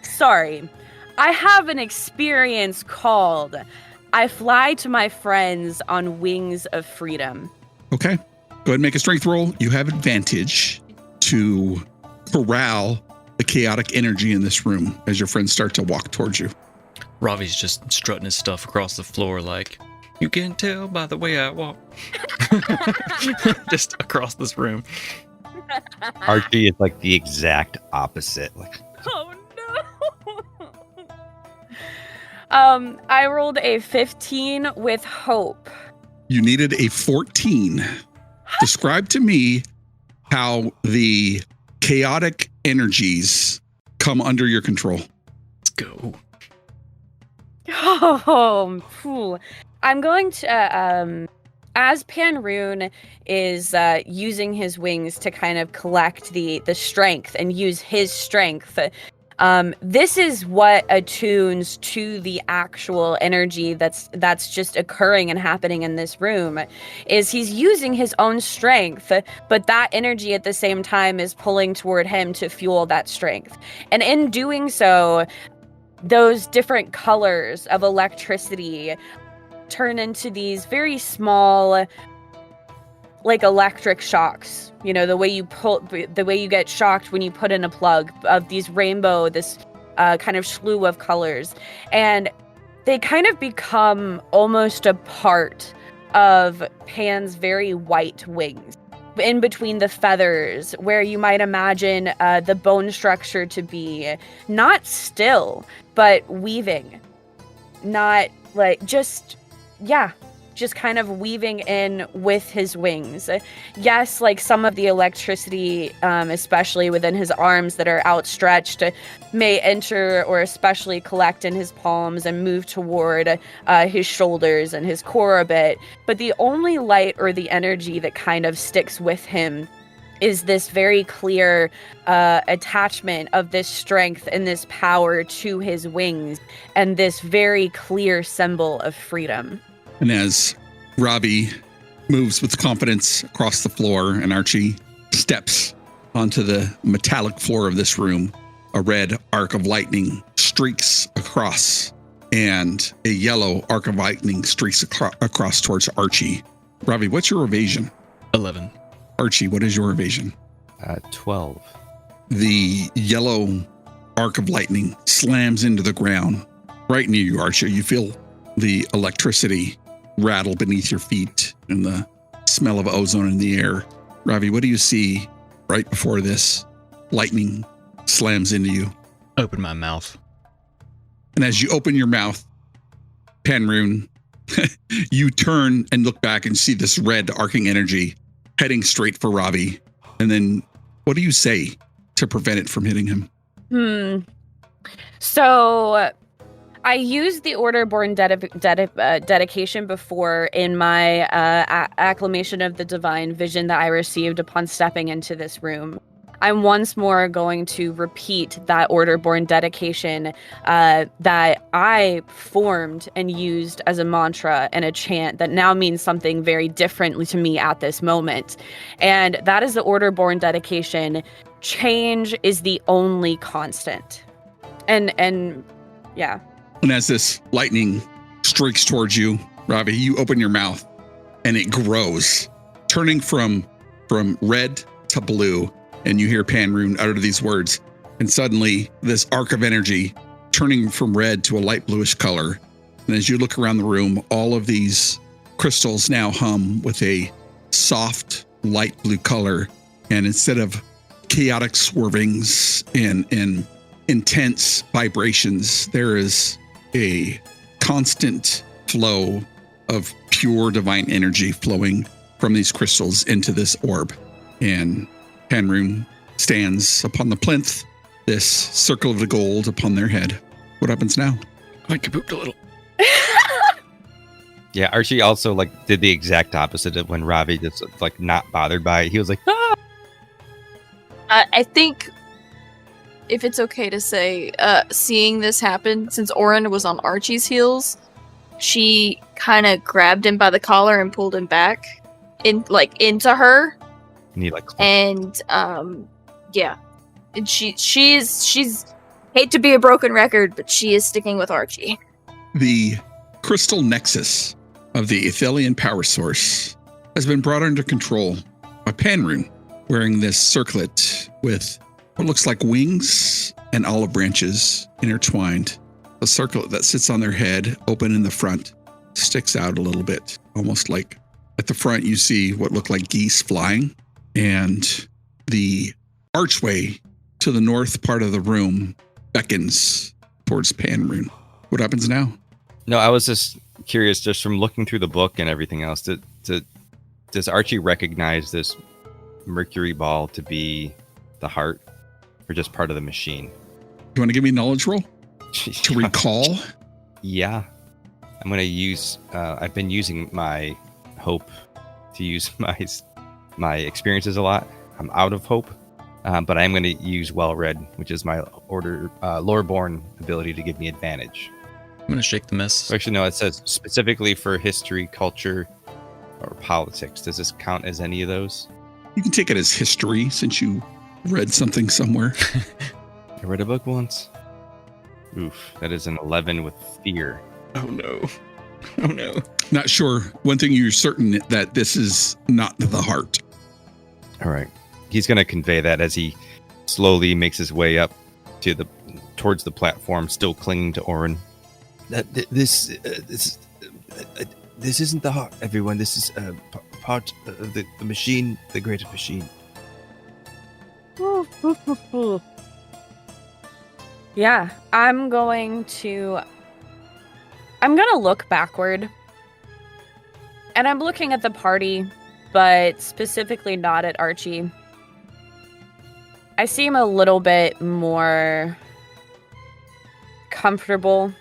Sorry. I have an experience called I Fly to My Friends on Wings of Freedom. Okay. Go ahead and make a strength roll. You have advantage to corral the chaotic energy in this room as your friends start to walk towards you. Ravi's just strutting his stuff across the floor you can tell by the way I walk. Just across this room. Archie is the exact opposite. Oh no. I rolled a 15 with hope. You needed a 14. Describe to me how the chaotic energies come under your control. Let's go. Oh, I'm going to, as Rune is using his wings to kind of collect the strength and use his strength, this is what attunes to the actual energy that's just occurring and happening in this room. Is he's using his own strength, but that energy at the same time is pulling toward him to fuel that strength. And in doing so, those different colors of electricity turn into these very small, like electric shocks. You know, the way you get shocked when you put in a plug of these rainbow, this kind of slew of colors. And they kind of become almost a part of Pan's very white wings. In between the feathers, where you might imagine the bone structure to be not still, but weaving. Not like just kind of weaving in with his wings. Yes, like some of the electricity, especially within his arms that are outstretched, may enter or especially collect in his palms and move toward his shoulders and his core a bit. But the only light or the energy that kind of sticks with him is this very clear attachment of this strength and this power to his wings, and this very clear symbol of freedom. And as Robbie moves with confidence across the floor and Archie steps onto the metallic floor of this room, a red arc of lightning streaks across, and a yellow arc of lightning streaks across towards Archie. Robbie, what's your evasion? 11. Archie, what is your evasion? 12. The yellow arc of lightning slams into the ground right near you, Archie. You feel the electricity rattle beneath your feet and the smell of ozone in the air. Ravi, what do you see right before this lightning slams into you? Open my mouth. And as you open your mouth, Rune, you turn and look back and see this red arcing energy heading straight for Ravi. And then what do you say to prevent it from hitting him? So I used the Orderborn dedication before in my acclamation of the divine vision that I received upon stepping into this room. I'm once more going to repeat that Orderborn dedication that I formed and used as a mantra and a chant that now means something very differently to me at this moment. And that is the Orderborn dedication. Change is the only constant. And yeah. And as this lightning streaks towards you, Ravi, you open your mouth and it grows, turning from red to blue. And you hear Rune utter these words. And suddenly this arc of energy turning from red to a light bluish color. And as you look around the room, all of these crystals now hum with a soft light blue color. And instead of chaotic swervings and intense vibrations, there is a constant flow of pure divine energy flowing from these crystals into this orb. And Rune stands upon the plinth, this circle of the gold upon their head. What happens now? I think I pooped a little. Yeah, Archie also did the exact opposite of when Ravi just not bothered by it. He was like, ah! I think if it's okay to say, seeing this happen, since Oren was on Archie's heels, she kind of grabbed him by the collar and pulled him back into her. And yeah. And she's hate to be a broken record, but she is sticking with Archie. The crystal nexus of the Athelian power source has been brought under control by Rune, wearing this circlet with what looks like wings and olive branches intertwined. The circlet that sits on their head, open in the front, sticks out a little bit, almost like at the front you see what look like geese flying. And the archway to the north part of the room beckons towards Rune. What happens now? No, I was just curious, just from looking through the book and everything else, does Archie recognize this mercury ball to be the heart or just part of the machine? You want to give me a knowledge roll? to recall? Yeah. I'm going to use, I've been using my hope to use my experiences a lot. I'm out of hope, but I'm going to use well-read, which is my lore-born ability to give me advantage. I'm going to shake the mess. Actually, no, it says specifically for history, culture, or politics. Does this count as any of those? You can take it as history since you read something somewhere. I read a book once. Oof, that is an 11 with fear. Oh no. Oh no. Not sure. One thing you're certain that this is not the heart. All right. He's going to convey that as he slowly makes his way up towards the platform, still clinging to Orin. This isn't the heart, everyone. This is part of the machine, the greater machine. Yeah, I'm gonna look backward. And I'm looking at the party, but specifically not at Archie. I seem a little bit more comfortable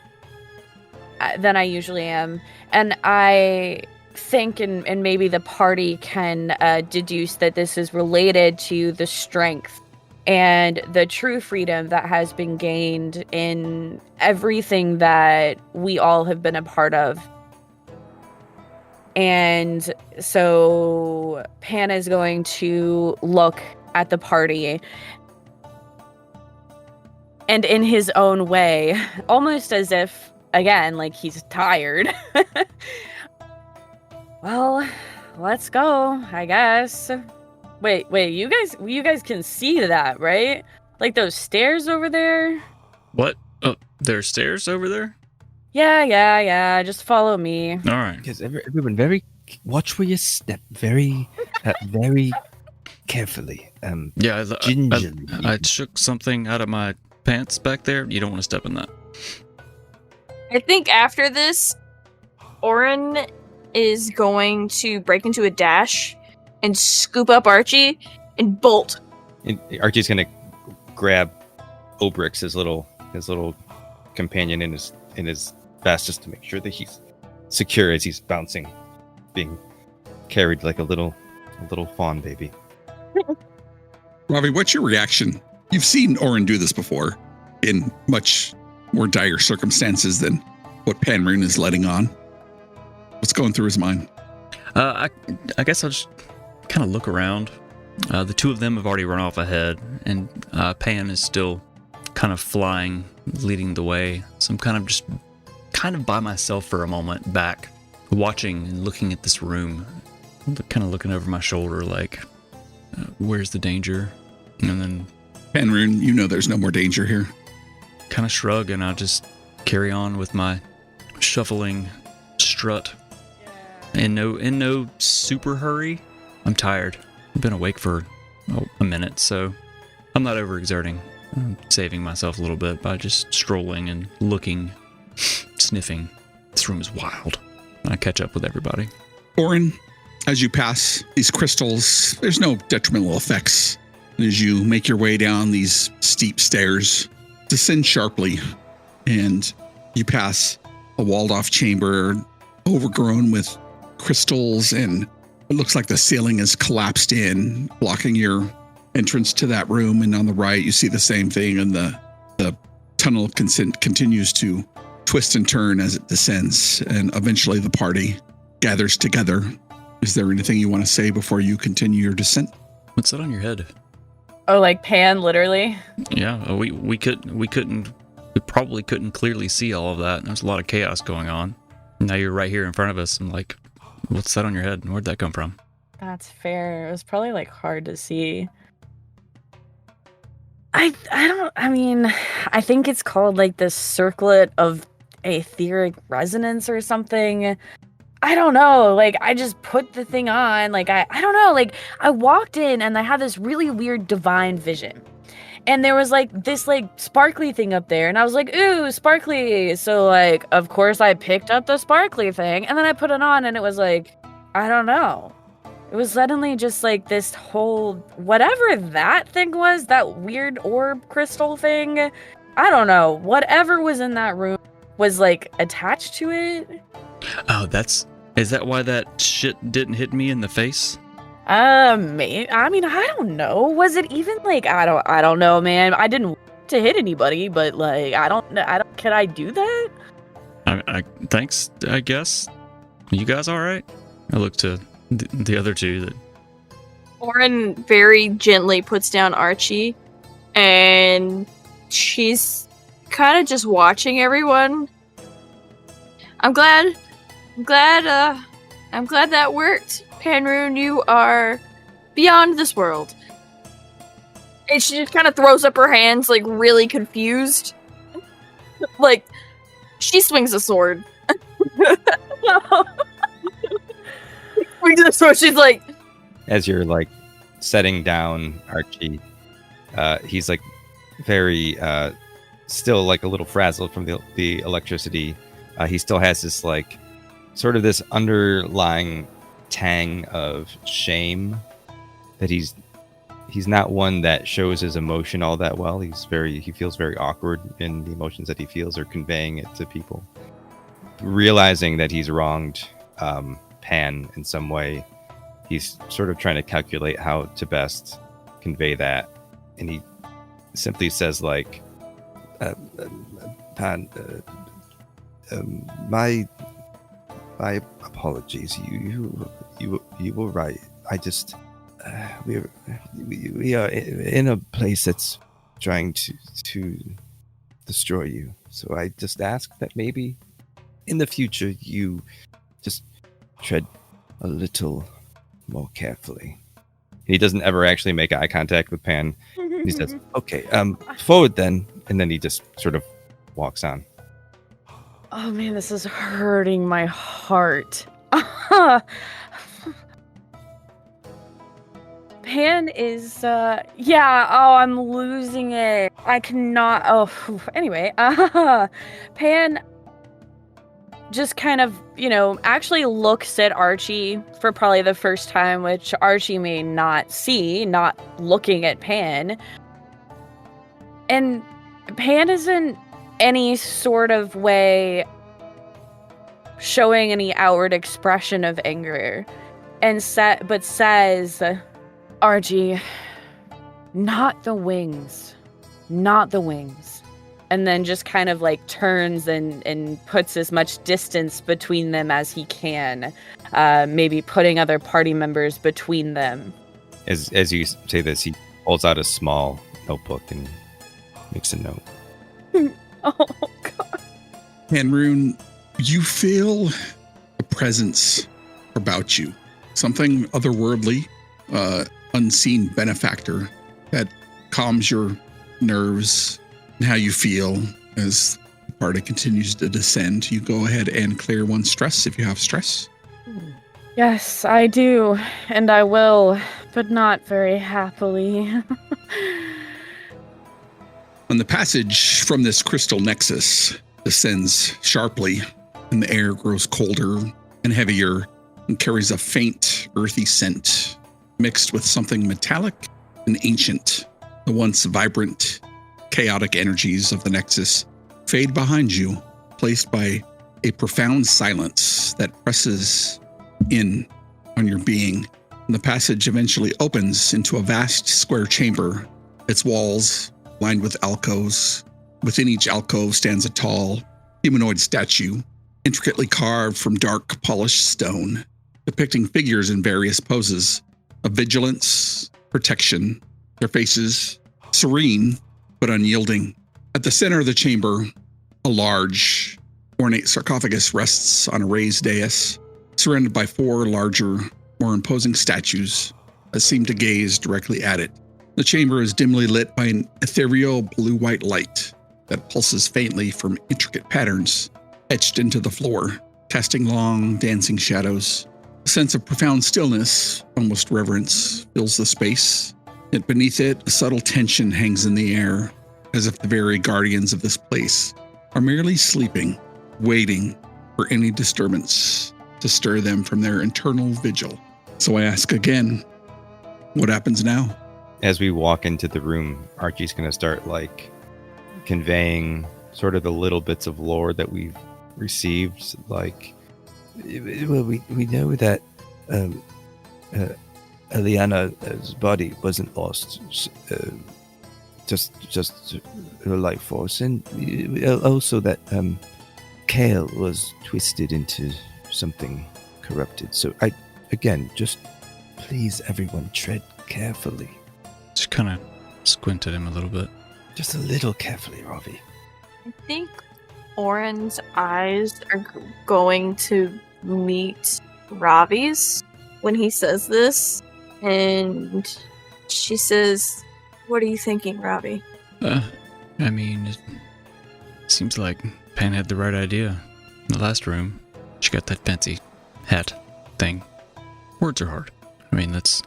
than I usually am. And I think, and maybe the party can deduce that this is related to the strength and the true freedom that has been gained in everything that we all have been a part of. And so Pan is going to look at the party and in his own way, almost as if, again, like he's tired. Well, let's go, I guess. Wait, you guys can see that, right? Like those stairs over there? What? Oh, there's stairs over there? Yeah. Just follow me. All right. Because everyone, watch where you step. Very carefully. Yeah, gingerly. I shook something out of my pants back there. You don't want to step in that. I think after this, Orin is going to break into a dash and scoop up Archie and bolt. And Archie's going to grab Obrix, his little companion, in his vest, just to make sure that he's secure as he's bouncing, being carried like a little fawn baby. Ravi, what's your reaction? You've seen Orin do this before in much more dire circumstances than what Panrune is letting on. What's going through his mind? I guess I'll just kind of look around. The two of them have already run off ahead, and Pan is still kind of flying, leading the way. So I'm kind of by myself for a moment, back, watching and looking at this room, kind of looking over my shoulder, like, where's the danger? And then Panrune, you know there's no more danger here. Kind of shrug, and I'll just carry on with my shuffling strut. In no super hurry. I'm tired. I've been awake for a minute, so I'm not overexerting. I'm saving myself a little bit by just strolling and looking, sniffing. This room is wild. I catch up with everybody. Orin, as you pass these crystals, there's no detrimental effects. As you make your way down these steep stairs, descend sharply, and you pass a walled-off chamber overgrown with crystals, and it looks like the ceiling is collapsed in, blocking your entrance to that room. And on the right, you see the same thing, and the tunnel continues to twist and turn as it descends, and eventually the party gathers together. Is there anything you want to say before you continue your descent? What's that on your head? Oh, like Pan, literally? Yeah, we probably couldn't clearly see all of that. There's a lot of chaos going on. Now you're right here in front of us. I'm like, what's that on your head? Where'd that come from? That's fair. It was probably like hard to see. I think it's called like the circlet of etheric resonance or something. I don't know. Like, I just put the thing on. Like, I don't know. Like, I walked in and I had this really weird divine vision. And there was like this like sparkly thing up there. And I was like, ooh, sparkly. So like, of course I picked up the sparkly thing. And then I put it on and it was like, I don't know. It was suddenly just like this whole, whatever that thing was, that weird orb crystal thing. I don't know, whatever was in that room was like attached to it. Oh, is that why that shit didn't hit me in the face? I mean, I don't know. Was it even like, I don't know, man. I didn't want to hit anybody, but like, I don't, can I do that? Thanks, I guess. You guys all right? I look to the other two. Orin very gently puts down Archie, and she's kind of just watching everyone. I'm glad that worked. Panrune, you are beyond this world. And she just kind of throws up her hands, like, really confused. Like, she swings a sword. Swings a sword, she's like... As you're, like, setting down Archie, he's, like, very, still, like, a little frazzled from the electricity. He still has this, like, sort of this underlying tang of shame that he's not one that shows his emotion all that well. He feels very awkward in the emotions that he feels or conveying it to people. Realizing that he's wronged Pan in some way, he's sort of trying to calculate how to best convey that, and he simply says, like, Pan, my apologies. You were right. I just we are in a place that's trying to destroy you. So I just ask that maybe in the future you just tread a little more carefully. He doesn't ever actually make eye contact with Pan. He says, "Okay, forward then," and then he just sort of walks on. Oh man, this is hurting my heart. Pan is, I'm losing it. I cannot, anyway, Pan just kind of, actually looks at Archie for probably the first time, which Archie may not see, not looking at Pan. And Pan isn't any sort of way showing any outward expression of anger, but says, Archie, not the wings, and then just kind of like turns and puts as much distance between them as he can, maybe putting other party members between them. As you say this, he pulls out a small notebook and makes a note. Oh god. Panrune, you feel a presence about you, something otherworldly, unseen benefactor that calms your nerves and how you feel. As the party continues to descend, you go ahead and clear one stress if you have stress. Yes, I do, and I will, but not very happily. When the passage from this crystal nexus descends sharply, and the air grows colder and heavier and carries a faint, earthy scent mixed with something metallic and ancient, the once vibrant, chaotic energies of the nexus fade behind you, placed by a profound silence that presses in on your being. And the passage eventually opens into a vast square chamber, its walls lined with alcoves. Within each alcove stands a tall, humanoid statue, intricately carved from dark, polished stone, depicting figures in various poses of vigilance, protection, their faces serene but unyielding. At the center of the chamber, a large, ornate sarcophagus rests on a raised dais, surrounded by four larger, more imposing statues that seem to gaze directly at it. The chamber is dimly lit by an ethereal blue-white light that pulses faintly from intricate patterns etched into the floor, casting long, dancing shadows. A sense of profound stillness, almost reverence, fills the space. Yet beneath it, a subtle tension hangs in the air, as if the very guardians of this place are merely sleeping, waiting for any disturbance to stir them from their internal vigil. So I ask again, what happens now? As we walk into the room, Archie's going to start, like, conveying sort of the little bits of lore that we've received, like Well, we know that Eliana's body wasn't lost, just her life force, and also that Kale was twisted into something corrupted. So just please, everyone, tread carefully. Just kind of squint at him a little bit. Just a little carefully, Ravi. I think Oren's eyes are going to meet Ravi's when he says this, and she says, "What are you thinking, Ravi?" I mean, it seems like Pan had the right idea. In the last room, she got that fancy hat thing. Words are hard. I mean, let's,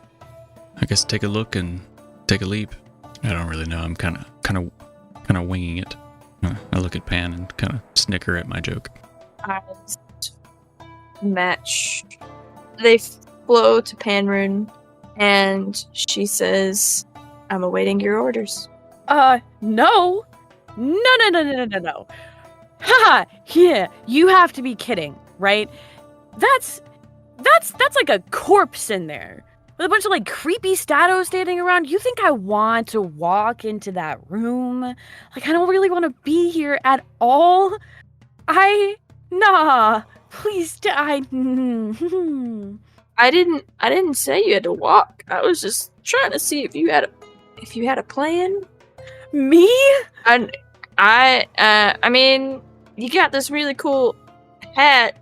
I guess, take a look and take a leap. I don't really know. I'm kind of winging it. I look at Pan and kind of snicker at my joke. Eyes match. They flow to Panrune, and she says, "I'm awaiting your orders." No. No. Haha, yeah, you have to be kidding, right? That's like a corpse in there with a bunch of like creepy statos standing around. You think I want to walk into that room? Like, I don't really want to be here at all. Nah, please, I didn't say you had to walk. I was just trying to see if you had a plan. Me? I mean, you got this really cool hat.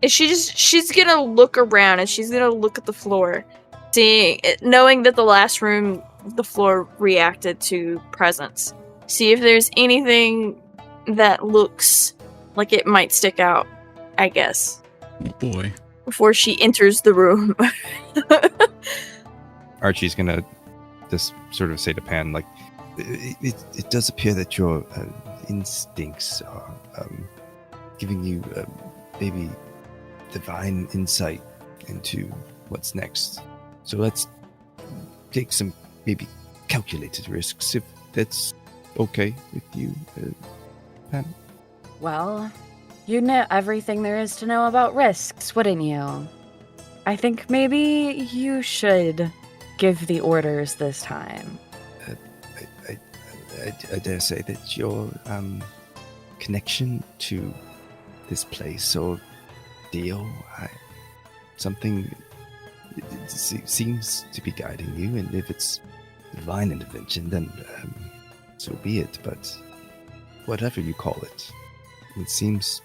She's gonna look around and she's gonna look at the floor, knowing that the last room, the floor reacted to presence. See if there's anything that looks like it might stick out, I guess. Oh boy. Before she enters the room. Archie's gonna just sort of say to Pan, like, it does appear that your instincts are giving you maybe divine insight into what's next. So let's take some maybe calculated risks, if that's okay with you, Pan. Well, you'd know everything there is to know about risks, wouldn't you? I think maybe you should give the orders this time. I dare say that your connection to this place or deal, something seems to be guiding you, and if it's divine intervention, then so be it. But whatever you call it, it seems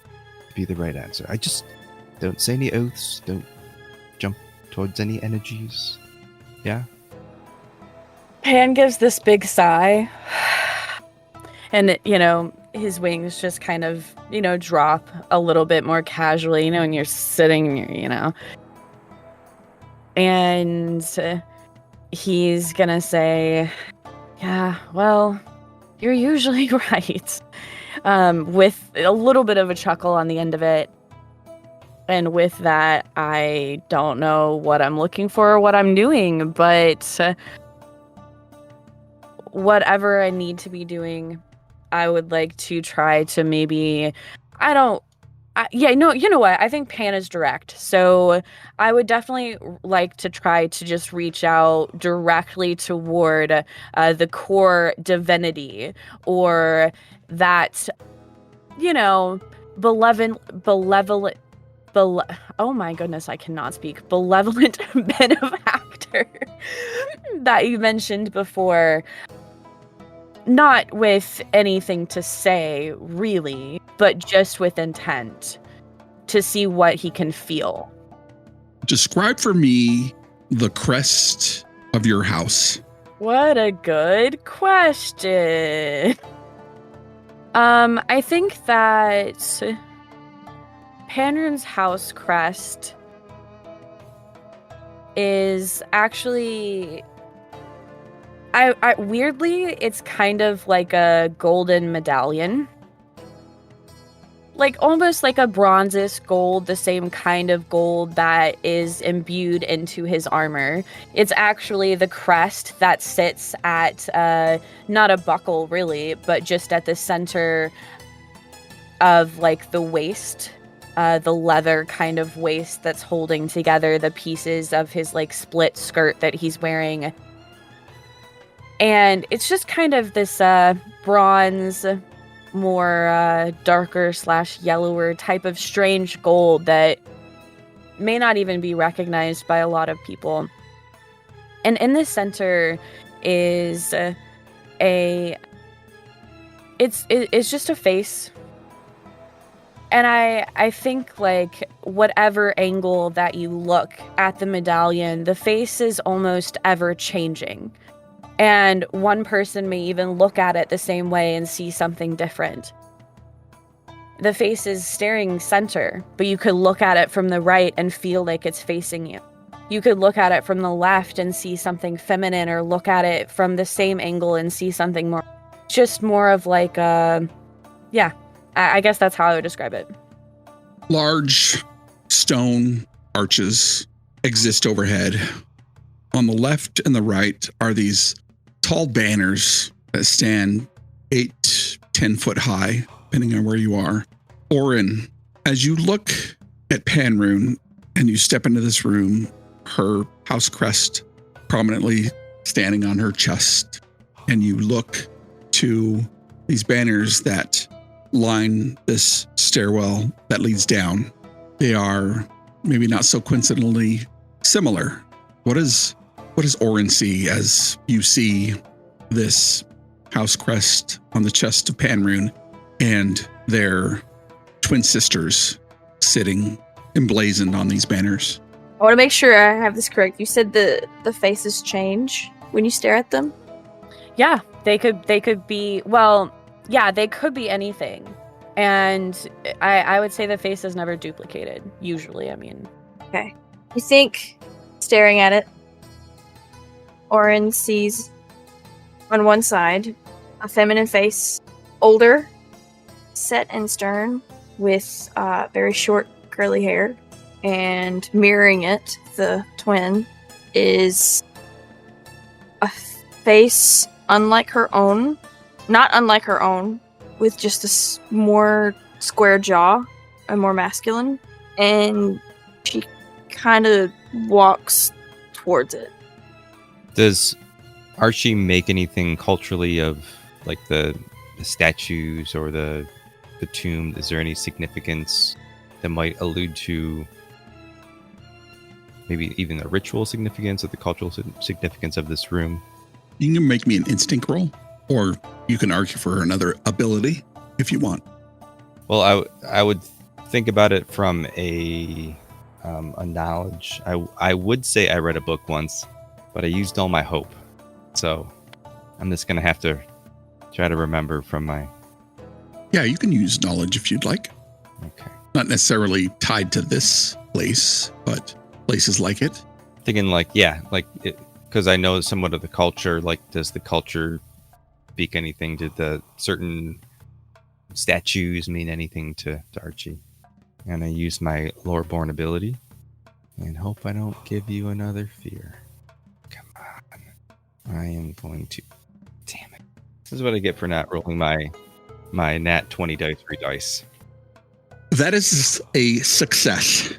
to be the right answer. I just don't say any oaths, don't jump towards any energies. Yeah? Pan gives this big sigh. And, his wings just kind of, drop a little bit more casually, and you're sitting, And he's gonna say, yeah, well, you're usually right. With a little bit of a chuckle on the end of it. And with that, I don't know what I'm looking for or what I'm doing, but whatever I need to be doing, I would like to try to maybe, you know what? I think Pan is direct. So I would definitely like to try to just reach out directly toward the core divinity, or that, oh my goodness, I cannot speak. Benevolent benefactor that you mentioned before. Not with anything to say, really, but just with intent to see what he can feel. Describe for me the crest of your house. What a good question. I think that Panrune's house crest is actually... I weirdly, it's kind of like a golden medallion. like almost like a bronzest gold, the same kind of gold that is imbued into his armor. It's actually the crest that sits at not a buckle really, but just at the center of like the waist, the leather kind of waist that's holding together the pieces of his like split skirt that he's wearing. And it's just kind of this bronze, more darker / yellower type of strange gold that may not even be recognized by a lot of people. And in the center is it's just a face. And I think like whatever angle that you look at the medallion, the face is almost ever changing. And one person may even look at it the same way and see something different. The face is staring center, but you could look at it from the right and feel like it's facing you. You could look at it from the left and see something feminine, or look at it from the same angle and see something more, just more of like I guess that's how I would describe it. Large stone arches exist overhead. On the left and the right are these tall banners that stand 8-10 foot high, depending on where you are. Orin, as you look at Panrune and you step into this room, her house crest prominently standing on her chest, and you look to these banners that line this stairwell that leads down. They are maybe not so coincidentally similar. What does Orin see as you see this house crest on the chest of Panrune and their twin sisters sitting emblazoned on these banners? I want to make sure I have this correct. You said the faces change when you stare at them? Yeah, they could be, well, yeah, they could be anything. And I would say the face is never duplicated, usually, I mean. Okay. I think, staring at it, Orin sees on one side a feminine face, older, set and stern, with very short curly hair, and mirroring it, the twin, is a face unlike her own, not unlike her own, with just a more square jaw and more masculine, and she kind of walks towards it. Does Archie make anything culturally of like the statues or the tomb? Is there any significance that might allude to maybe even the ritual significance or the cultural significance of this room? You can make me an instinct roll, or you can argue for another ability if you want. Well, I would think about it from a knowledge. I would say I read a book once, but I used all my hope. So I'm just going to have to try to remember from my... Yeah, you can use knowledge if you'd like. Okay. Not necessarily tied to this place, but places like it. Thinking like, yeah, like it, because I know somewhat of the culture. Like, does the culture speak anything? Did the certain statues mean anything to Archie? And I use my lore-born ability and hope I don't give you another fear. Come on. I am going to... Damn it. This is what I get for not rolling my nat 20 dice, 3 dice. That is a success.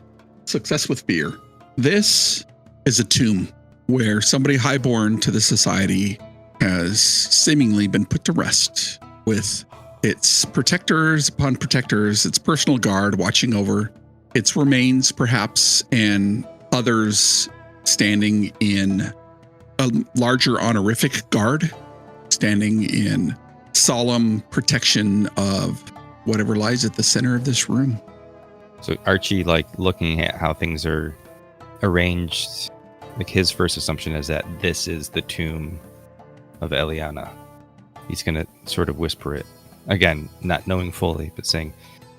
Success with fear. This is a tomb where somebody highborn to the society has seemingly been put to rest, with its protectors upon protectors, its personal guard watching over its remains, perhaps, and others standing in a larger honorific guard, standing in solemn protection of whatever lies at the center of this room. So Archie, like, looking at how things are arranged, like, his first assumption is that this is the tomb of Eliana. He's going to sort of whisper it. Again, not knowing fully, but saying,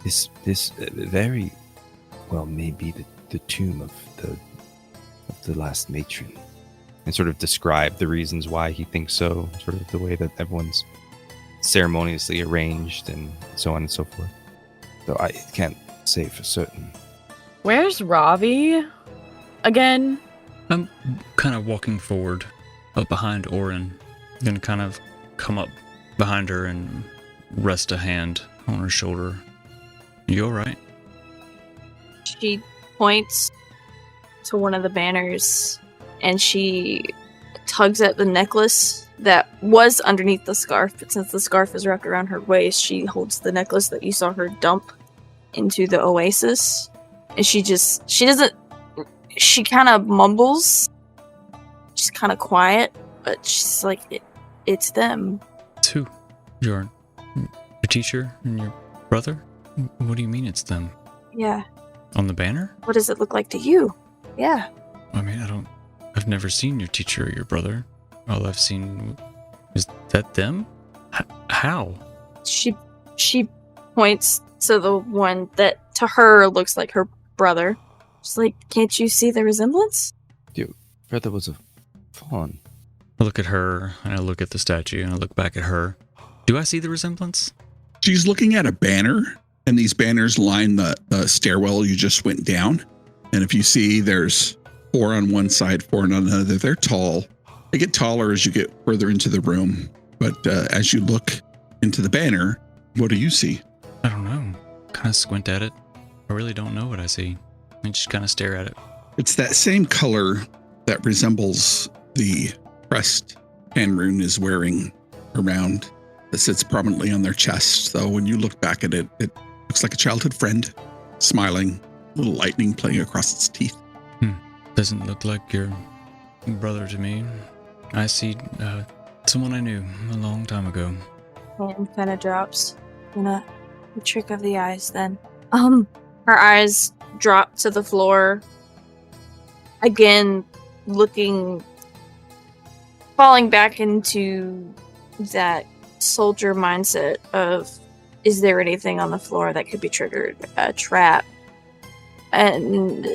this very well may be the tomb of the last matron. And sort of describe the reasons why he thinks so, sort of the way that everyone's ceremoniously arranged and so on and so forth. though I can't say for certain. Where's Ravi again? I'm kind of walking forward up behind Orin. Gonna kind of come up behind her and rest a hand on her shoulder. You alright? She points to one of the banners and she tugs at the necklace that was underneath the scarf, but since the scarf is wrapped around her waist, she holds the necklace that you saw her dump into the oasis. And she kind of mumbles. She's kind of quiet, but she's like, it's them. It's who? Your teacher and your brother? What do you mean it's them? Yeah. On the banner? What does it look like to you? Yeah. I mean, I've never seen your teacher or your brother. All I've seen, is that them? How? She points to the one that to her looks like her brother. She's like, can't you see the resemblance? Your brother was a fawn. I look at her, and I look at the statue, and I look back at her. Do I see the resemblance? She's looking at a banner, and these banners line the stairwell you just went down. And if you see, there's 4 on one side, 4 on another. They're tall. They get taller as you get further into the room. But as you look into the banner, what do you see? I don't know. Kind of squint at it. I really don't know what I see. I just kind of stare at it. It's that same color that resembles the crest Rune is wearing around that sits prominently on their chest. So when you look back at it, it looks like a childhood friend, smiling, a little lightning playing across its teeth. Doesn't look like your brother to me. I see someone I knew a long time ago. Hand kind of drops. The trick of the eyes then. Her eyes drop to the floor. Again, falling back into that soldier mindset of, is there anything on the floor that could be triggered? A trap, and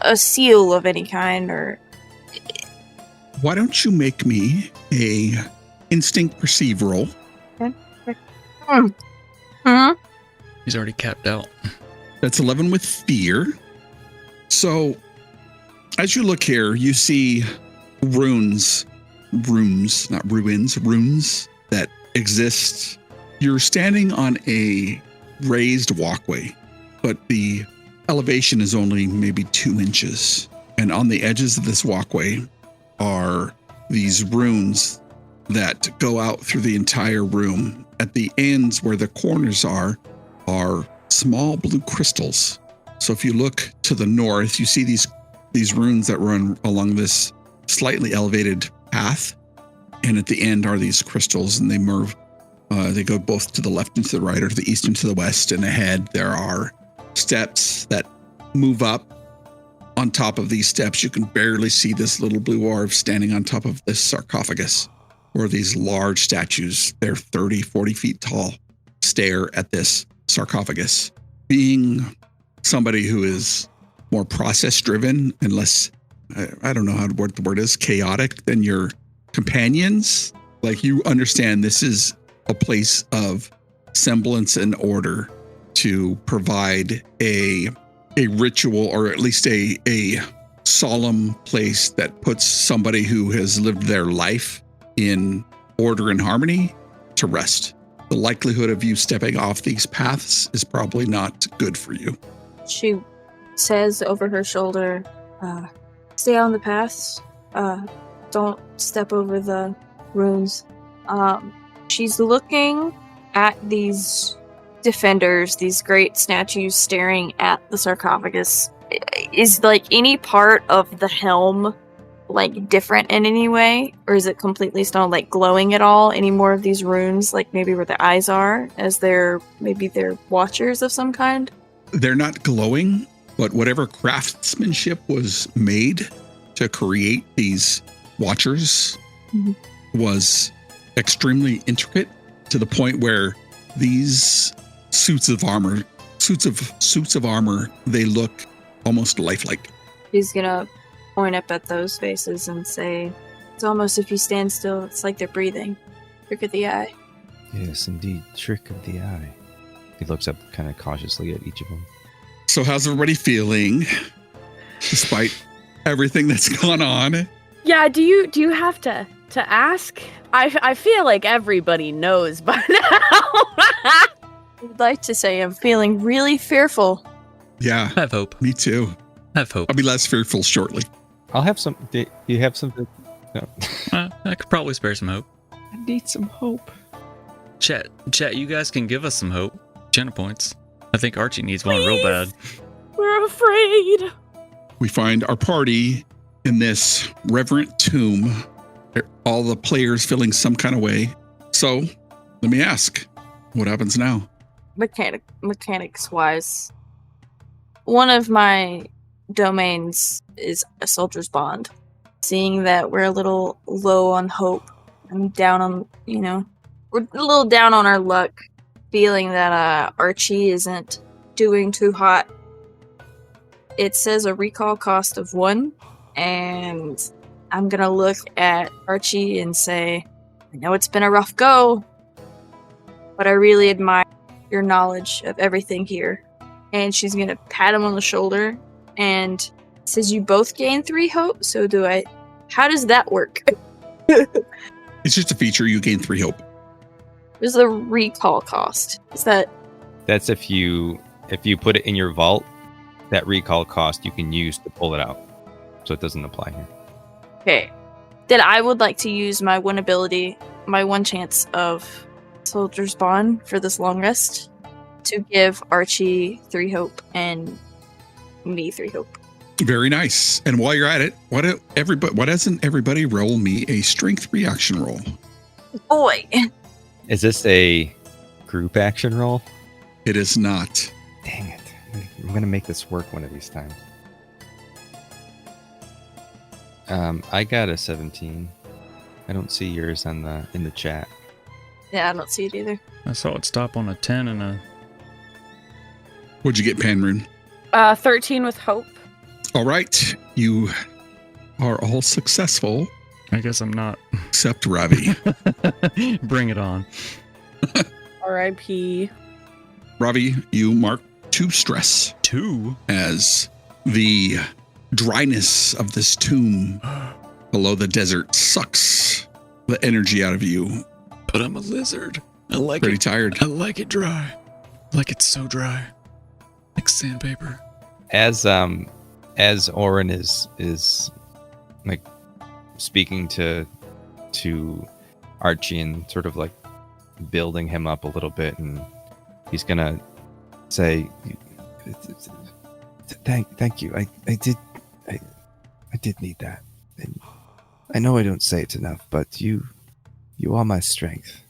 a seal of any kind, or... Why don't you make me a instinct perceive roll? He's already capped out. That's 11 with fear. So, as you look here, you see runes that exist. You're standing on a raised walkway, but the elevation is only maybe 2 inches. And on the edges of this walkway are these runes that go out through the entire room. At the ends where the corners are small blue crystals. So if you look to the north, you see these runes that run along this slightly elevated path. And at the end are these crystals, and they move. They go both to the left and to the right, or to the east and to the west. And ahead there are steps that move up. On top of these steps, you can barely see this little blue orb standing on top of this sarcophagus, or these large statues. They're 30, 40 feet tall, stare at this sarcophagus. Being somebody who is more process-driven and less, I don't know what the word is, chaotic than your companions, like, you understand this is a place of semblance and order to provide a ritual, or at least a solemn place that puts somebody who has lived their life in order and harmony to rest. The likelihood of you stepping off these paths is probably not good for you. She says over her shoulder, stay on the paths. Don't step over the runes. She's looking at these defenders, these great statues staring at the sarcophagus. Is like any part of the helm like different in any way, or is it completely stone, like glowing at all? Any more of these runes, like maybe where the eyes are, as they're watchers of some kind? They're not glowing, but whatever craftsmanship was made to create these watchers was extremely intricate, to the point where these suits of armor, they look almost lifelike. He's gonna point up at those faces and say, it's almost, if you stand still, it's like they're breathing. Trick of the eye. Yes, indeed. Trick of the eye. He looks up kind of cautiously at each of them. So how's everybody feeling, despite everything that's gone on? Yeah, do you have to ask? I feel like everybody knows by now. I'd like to say I'm feeling really fearful. Yeah, I have hope. me too. I have hope. I'll be less fearful shortly. I'll have some. Do you have something? No. I could probably spare some hope. I need some hope. Chat, you guys can give us some hope. Jenna points. I think Archie needs one real bad. We're afraid. We find our party in this reverent tomb. All the players feeling some kind of way. So, let me ask, what happens now? Mechanics wise, one of my domains is a soldier's bond. Seeing that we're a little low on hope and down on, we're a little down on our luck, feeling that Archie isn't doing too hot. It says a recall cost of 1, and I'm gonna look at Archie and say, I know it's been a rough go, but I really admire your knowledge of everything here. And she's gonna pat him on the shoulder and says, you both gain 3 hope, so do I. How does that work? It's just a feature. You gain 3 hope. What is the recall cost? Is that... That's if you put it in your vault, that recall cost you can use to pull it out. So it doesn't apply here. Okay. Then I would like to use my one ability, my one chance of Soldier's Bond for this long rest to give Archie 3 hope and me 3 hope. Very nice. And while you're at it, why doesn't everybody roll me a strength reaction roll? Boy. Is this a group action roll? It is not. Dang it. I'm going to make this work one of these times. I got a 17. I don't see yours in the chat. Yeah, I don't see it either. I saw it stop on a 10 and a... What'd you get, Panrune? 13 with hope. All right. You are all successful, I guess I'm not. except Ravi. Bring it on. R.I.P. Ravi, you mark 2 stress 2? as the dryness of this tomb below the desert sucks the energy out of you. But I'm a lizard. I like Pretty it. tired. I like it dry. Like it's so dry. Like sandpaper. As Oren is like speaking to Archie and sort of like building him up a little bit, and he's gonna say, "Thank you. I did need that. And I know I don't say it enough, but you are my strength.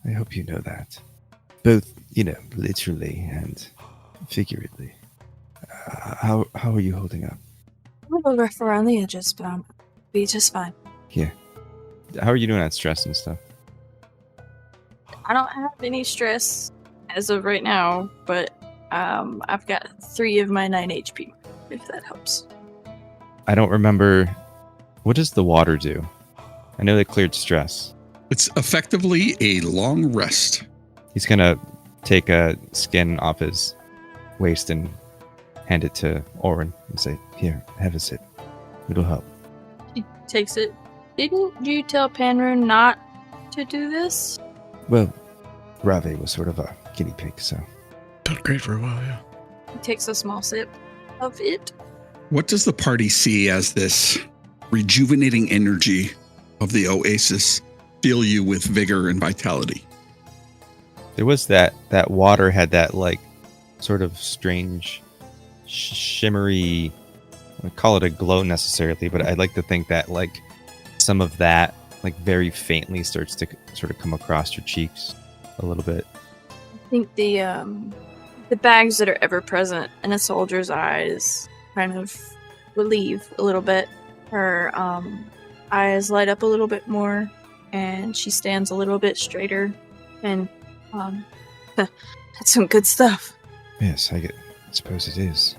I hope you know that, both literally and figuratively. How are you holding up? A little rough around the edges, but I'll be just fine. Here. How are you doing on stress and stuff? I don't have any stress as of right now, but I've got 3 of my 9 HP, if that helps. I don't remember. What does the water do? I know they cleared stress. It's effectively a long rest. He's gonna take a skin off his waist and hand it to Oren and say, "Here, have a sip. It'll help." He takes it. Didn't you tell Panrune not to do this? Well, Ravi was sort of a guinea pig, so. Felt great for a while, yeah. He takes a small sip of it. What does the party see as this rejuvenating energy of the oasis fill you with vigor and vitality? There was that water had that like sort of strange shimmery, I wouldn't call it a glow necessarily, but I'd like to think that like some of that like very faintly starts to sort of come across your cheeks a little bit. I think the bags that are ever present in a soldier's eyes kind of relieve a little bit. Her eyes light up a little bit more, and she stands a little bit straighter. And that's some good stuff. Yes, I suppose it is.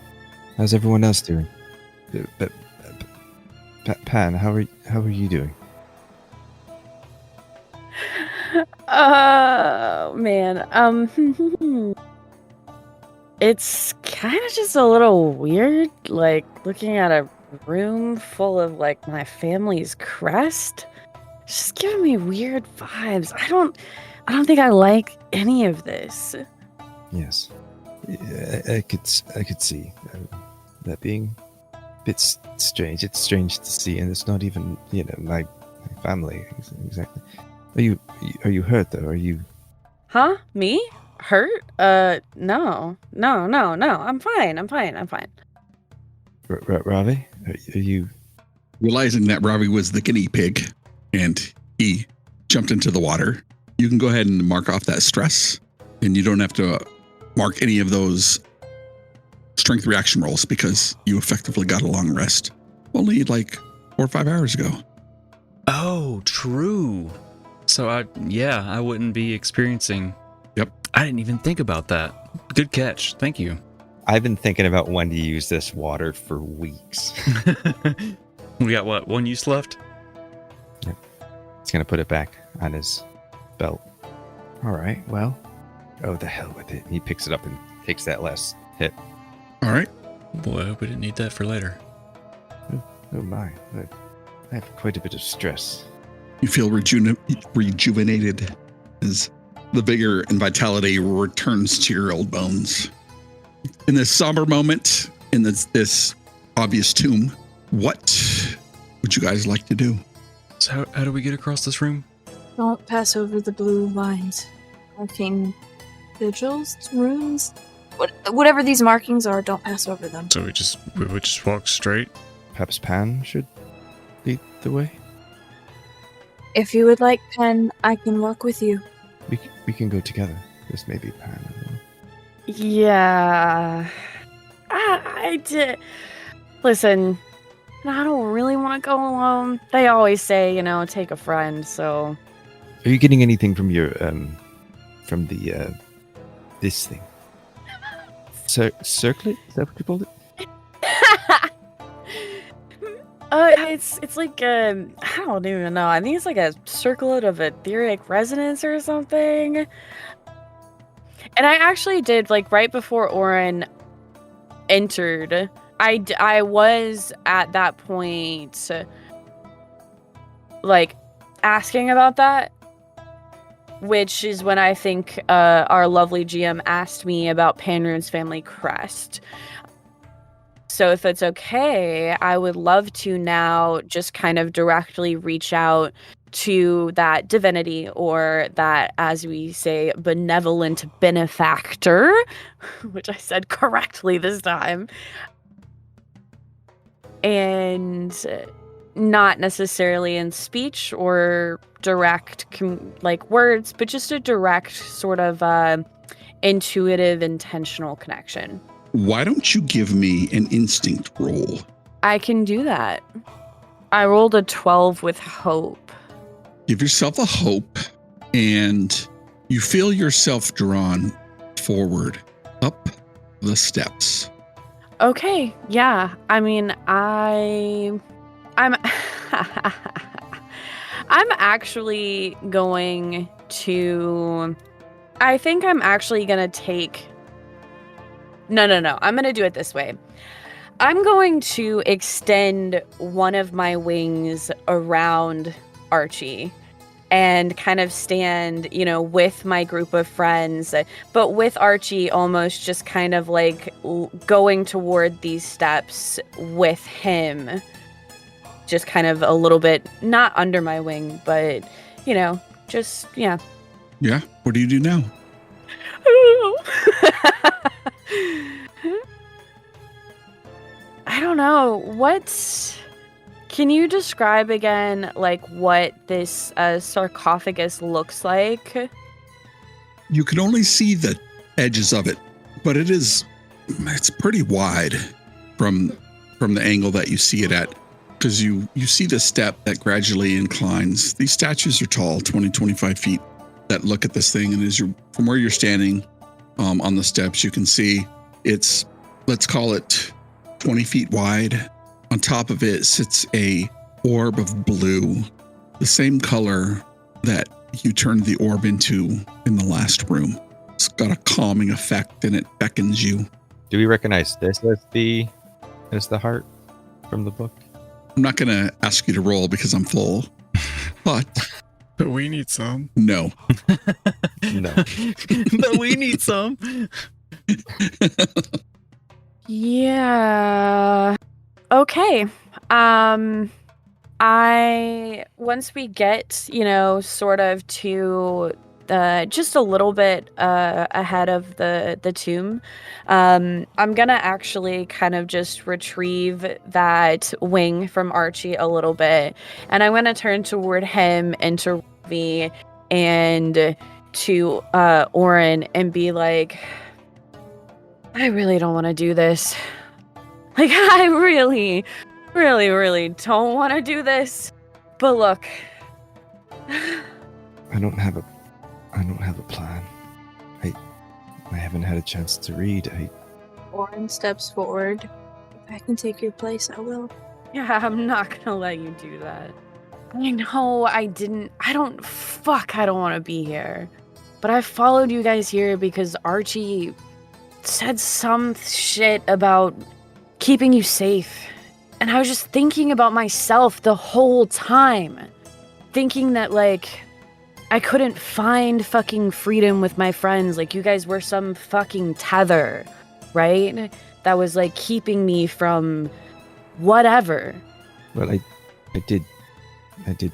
How's everyone else doing? But Pan, how are you doing? Oh man. It's kind of just a little weird, like looking at a room full of like my family's crest. It's just giving me weird vibes. I don't think I like any of this. Yes, I could see that being a bit strange. It's strange to see, and it's not even my family exactly. Are you hurt though? Are you? Huh? Me? Hurt? No. I'm fine. Ravi, are you? Realizing that Ravi was the guinea pig and he jumped into the water, you can go ahead and mark off that stress, and you don't have to mark any of those strength reaction rolls because you effectively got a long rest only like 4 or 5 hours ago. Oh, true. So I wouldn't be experiencing. Yep. I didn't even think about that. Good catch. Thank you. I've been thinking about when to use this water for weeks. We got what? 1 use left? Yep. He's going to put it back on his belt. All right, well, oh, the hell with it. He picks it up and takes that last hit. All right. Boy, I hope we didn't need that for later. Oh my! I have quite a bit of stress. You feel rejuvenated as the vigor and vitality returns to your old bones. In this somber moment, in this obvious tomb, what would you guys like to do? So how do we get across this room? Don't pass over the blue lines. Arcane vigils, runes, whatever these markings are, don't pass over them. So we would just walk straight? Perhaps Pan should lead the way. If you would like, Pen, I can walk with you. We can go together. This may be Pan. Yeah. I did. Listen, I don't really want to go alone. They always say, take a friend, so. Are you getting anything from your from the this thing? Circlet? Is that what you called it? It's like I don't even know. I think it's like a circlet of etheric resonance or something. And I actually did, like, right before Oren entered, I was at that point, like, asking about that, which is when I think our lovely GM asked me about Panrune's family crest. So if it's okay, I would love to now just kind of directly reach out to that divinity, or that, as we say, benevolent benefactor, which I said correctly this time, and not necessarily in speech or direct words, but just a direct sort of intuitive, intentional connection. Why don't you give me an instinct roll? I can do that. I rolled a 12 with hope. Give yourself a hope, and you feel yourself drawn forward up the steps. Okay, yeah. I mean, I'm actually going to. I think I'm actually gonna take. No. I'm going to do it this way. I'm going to extend one of my wings around Archie and kind of stand, with my group of friends, but with Archie almost just kind of like going toward these steps with him. Just kind of a little bit, not under my wing, but, just, yeah. Yeah? What do you do now? I don't know. Can you describe again, like, what this sarcophagus looks like? You can only see the edges of it, but it's pretty wide from the angle that you see it at, because you see the step that gradually inclines. These statues are tall, 20, 25 feet, that look at this thing, and from where you're standing on the steps, you can see it's, let's call it 20 feet wide. On top of it sits a orb of blue, the same color that you turned the orb into in the last room. It's got a calming effect, and it beckons you Do we recognize this as the heart from the book? I'm not going to ask you to roll because I'm full, but we need some. no. No. But we need some. Yeah. Okay. Once we get, sort of to just a little bit ahead of the tomb, I'm gonna actually kind of just retrieve that wing from Archie a little bit, and I'm gonna turn toward him and to Ravi and to Oren and be like, I really don't want to do this. Like, I really, really, really don't want to do this. But look, I don't have a plan. I haven't had a chance to read. Oren steps forward. If I can take your place, I will. yeah, I'm not gonna let you do that. I know I don't want to be here. But I followed you guys here because Archie said some shit about keeping you safe. And I was just thinking about myself the whole time. Thinking that, like, I couldn't find fucking freedom with my friends. Like, you guys were some fucking tether, right? That was, like, keeping me from whatever. Well, I did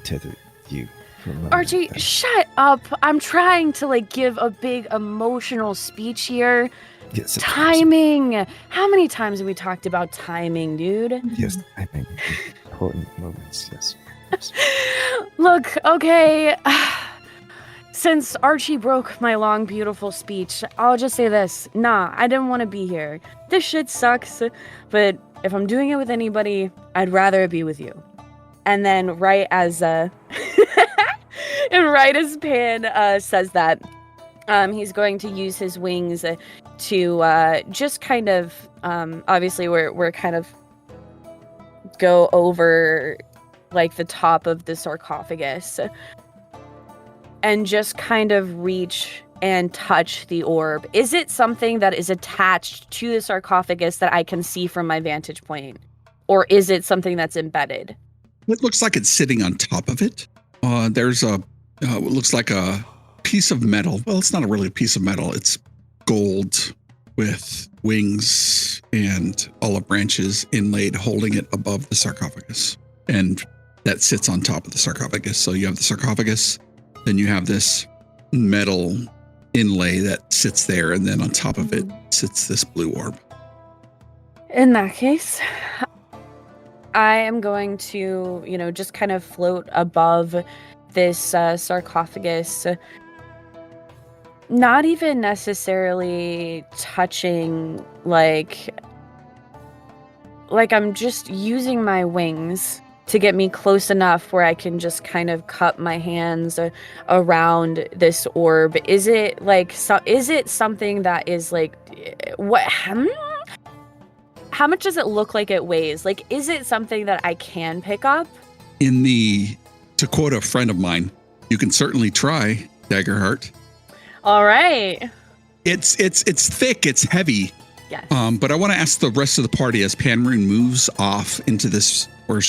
tether you from Archie, shut up. I'm trying to, like, give a big emotional speech here. Yes, Timing. How many times have we talked about timing, dude? Yes, timing. Important moments, yes. Look, okay. Since Archie broke my long, beautiful speech, I'll just say this. Nah, I didn't want to be here. This shit sucks, but if I'm doing it with anybody, I'd rather it be with you. And then right as Pan says that, he's going to use his wings to just kind of, obviously we're kind of go over like the top of the sarcophagus and just kind of reach and touch the orb. Is it something that is attached to the sarcophagus that I can see from my vantage point? Or is it something that's embedded? It looks like it's sitting on top of it. There's what looks like a piece of metal. Well, it's not really a piece of metal. It's gold with wings and olive branches inlaid, holding it above the sarcophagus. And that sits on top of the sarcophagus. So you have the sarcophagus, then you have this metal inlay that sits there, and then on top of it sits this blue orb. In that case, I am going to, just kind of float above this sarcophagus, not even necessarily touching, like I'm just using my wings to get me close enough where I can just kind of cup my hands around this orb. Is it is it something that is like, what? How much does it look like it weighs? Like, is it something that I can pick up? To quote a friend of mine, you can certainly try, Daggerheart. All right. It's thick, it's heavy. Yes. But I want to ask the rest of the party as Panrune moves off into this, where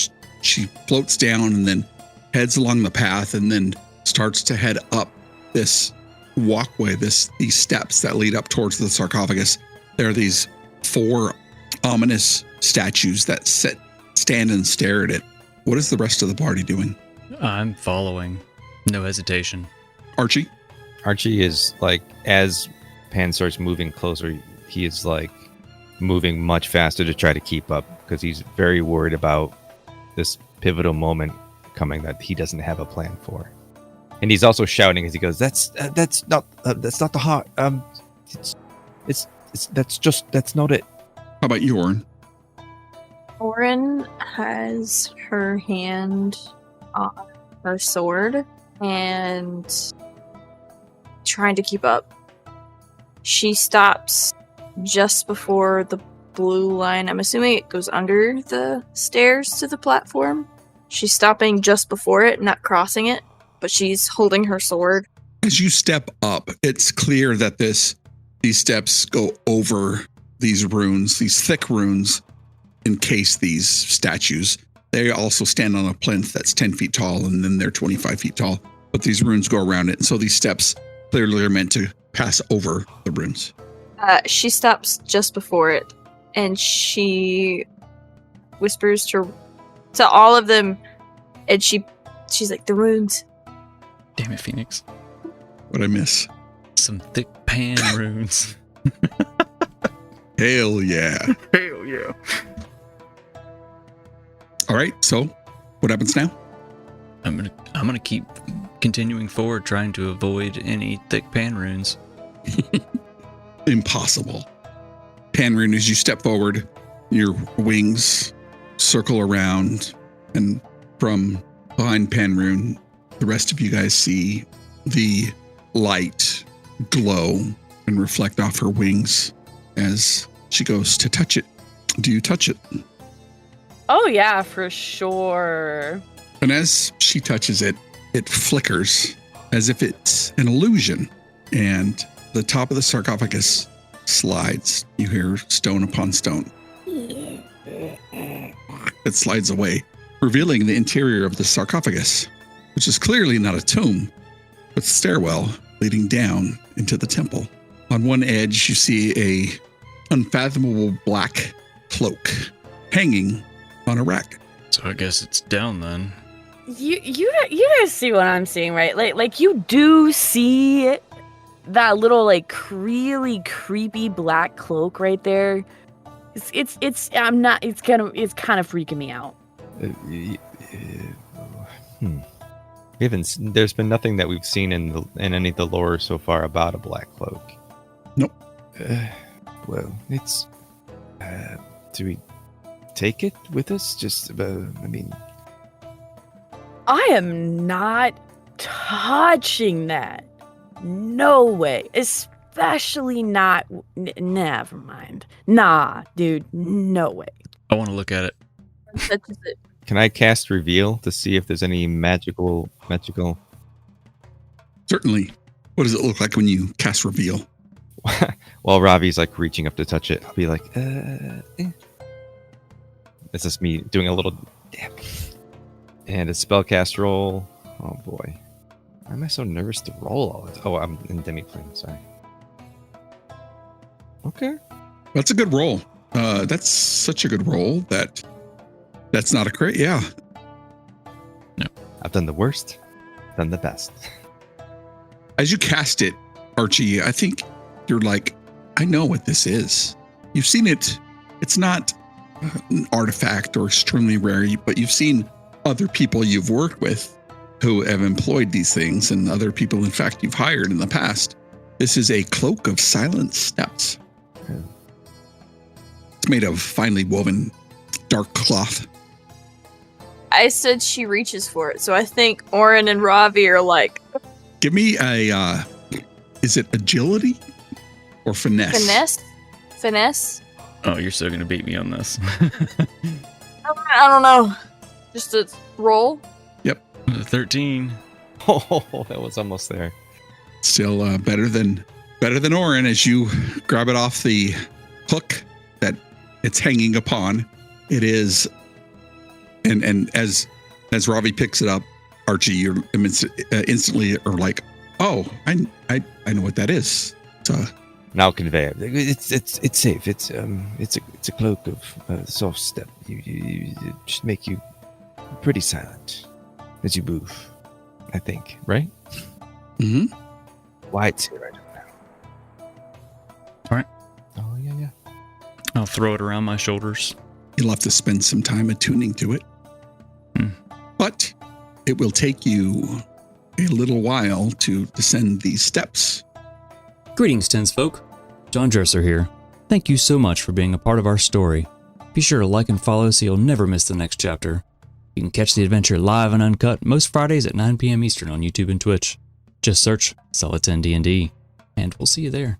she floats down and then heads along the path and then starts to head up this walkway, these steps that lead up towards the sarcophagus. There are these 4 ominous statues that stand and stare at it. What is the rest of the party doing? I'm following. No hesitation. Archie is like, as Pan starts moving closer, he is like moving much faster to try to keep up because he's very worried about this pivotal moment coming that he doesn't have a plan for. And he's also shouting as he goes, that's not the heart. That's not it. How about you, Oren? Oren has her hand on her sword and trying to keep up. She stops just before the blue line. I'm assuming it goes under the stairs to the platform. She's stopping just before it, not crossing it, but she's holding her sword. As you step up, it's clear that these steps go over these runes, these thick runes, encase these statues. They also stand on a plinth that's 10 feet tall, and then they're 25 feet tall. But these runes go around it. And so these steps clearly are meant to pass over the runes. She stops just before it, and she whispers to all of them, and she's like, the runes. Damn it, Phoenix. What'd I miss? Some thick pan runes. Hell yeah. Hell yeah. All right, so what happens now? I'm gonna keep continuing forward, trying to avoid any thick pan runes. Impossible. Panrune, as you step forward, your wings circle around, and from behind Panrune, the rest of you guys see the light glow and reflect off her wings as she goes to touch it. Do you touch it? Oh yeah, for sure. And as she touches it, it flickers as if it's an illusion. And the top of the sarcophagus slides. You hear stone upon stone. It slides away, revealing the interior of the sarcophagus, which is clearly not a tomb, but stairwell leading down into the temple. On one edge, you see a unfathomable black cloak hanging on a rack. So I guess it's down then. You guys see what I'm seeing, right? Like you do see that little like really creepy black cloak right there. It's kind of freaking me out. We haven't. There's been nothing that we've seen in any of the lore so far about a black cloak. Nope. Well, it's. Do we take it with us? I am not touching that. No way. Especially not. Never mind. Nah, dude. No way. I want to look at it. Touches it. Can I cast Reveal to see if there's any magical? Certainly. What does it look like when you cast Reveal? While Ravi's like reaching up to touch it, I'll be like, This is me doing a little dab. And a spellcast roll. Oh boy. Why am I so nervous to roll all this? Oh, I'm in demi-plane, sorry. Okay. That's a good roll. That's such a good roll that's not a crit. Yeah. No. I've done the worst, done the best. As you cast it, Archie, I think you're like, I know what this is. You've seen it. It's not an artifact or extremely rare, but you've seen other people you've worked with who have employed these things, and other people, in fact, you've hired in the past. This is a cloak of silent steps. Okay. It's made of finely woven dark cloth. I said she reaches for it, so I think Oren and Ravi are like... Give me a, is it agility or finesse? Finesse? Oh, you're still going to beat me on this. I don't know. Just a roll? 13. Oh, that was almost there. Still better than Oren as you grab it off the hook that it's hanging upon. It is, and as Ravi picks it up, Archie, you're instantly are like, oh, I know what that is. Now convey it. It's safe. It's a cloak of soft step. You should make you pretty silent as you move, I think, right? Mm-hmm. Why it's here, I don't know. All right. Oh, yeah. I'll throw it around my shoulders. You'll have to spend some time attuning to it. But it will take you a little while to descend these steps. Greetings, Tinsfolk. John Dresser here. Thank you so much for being a part of our story. Be sure to like and follow so you'll never miss the next chapter. You can catch the adventure live and uncut most Fridays at 9 p.m. Eastern on YouTube and Twitch. Just search Celadon D&D, and we'll see you there.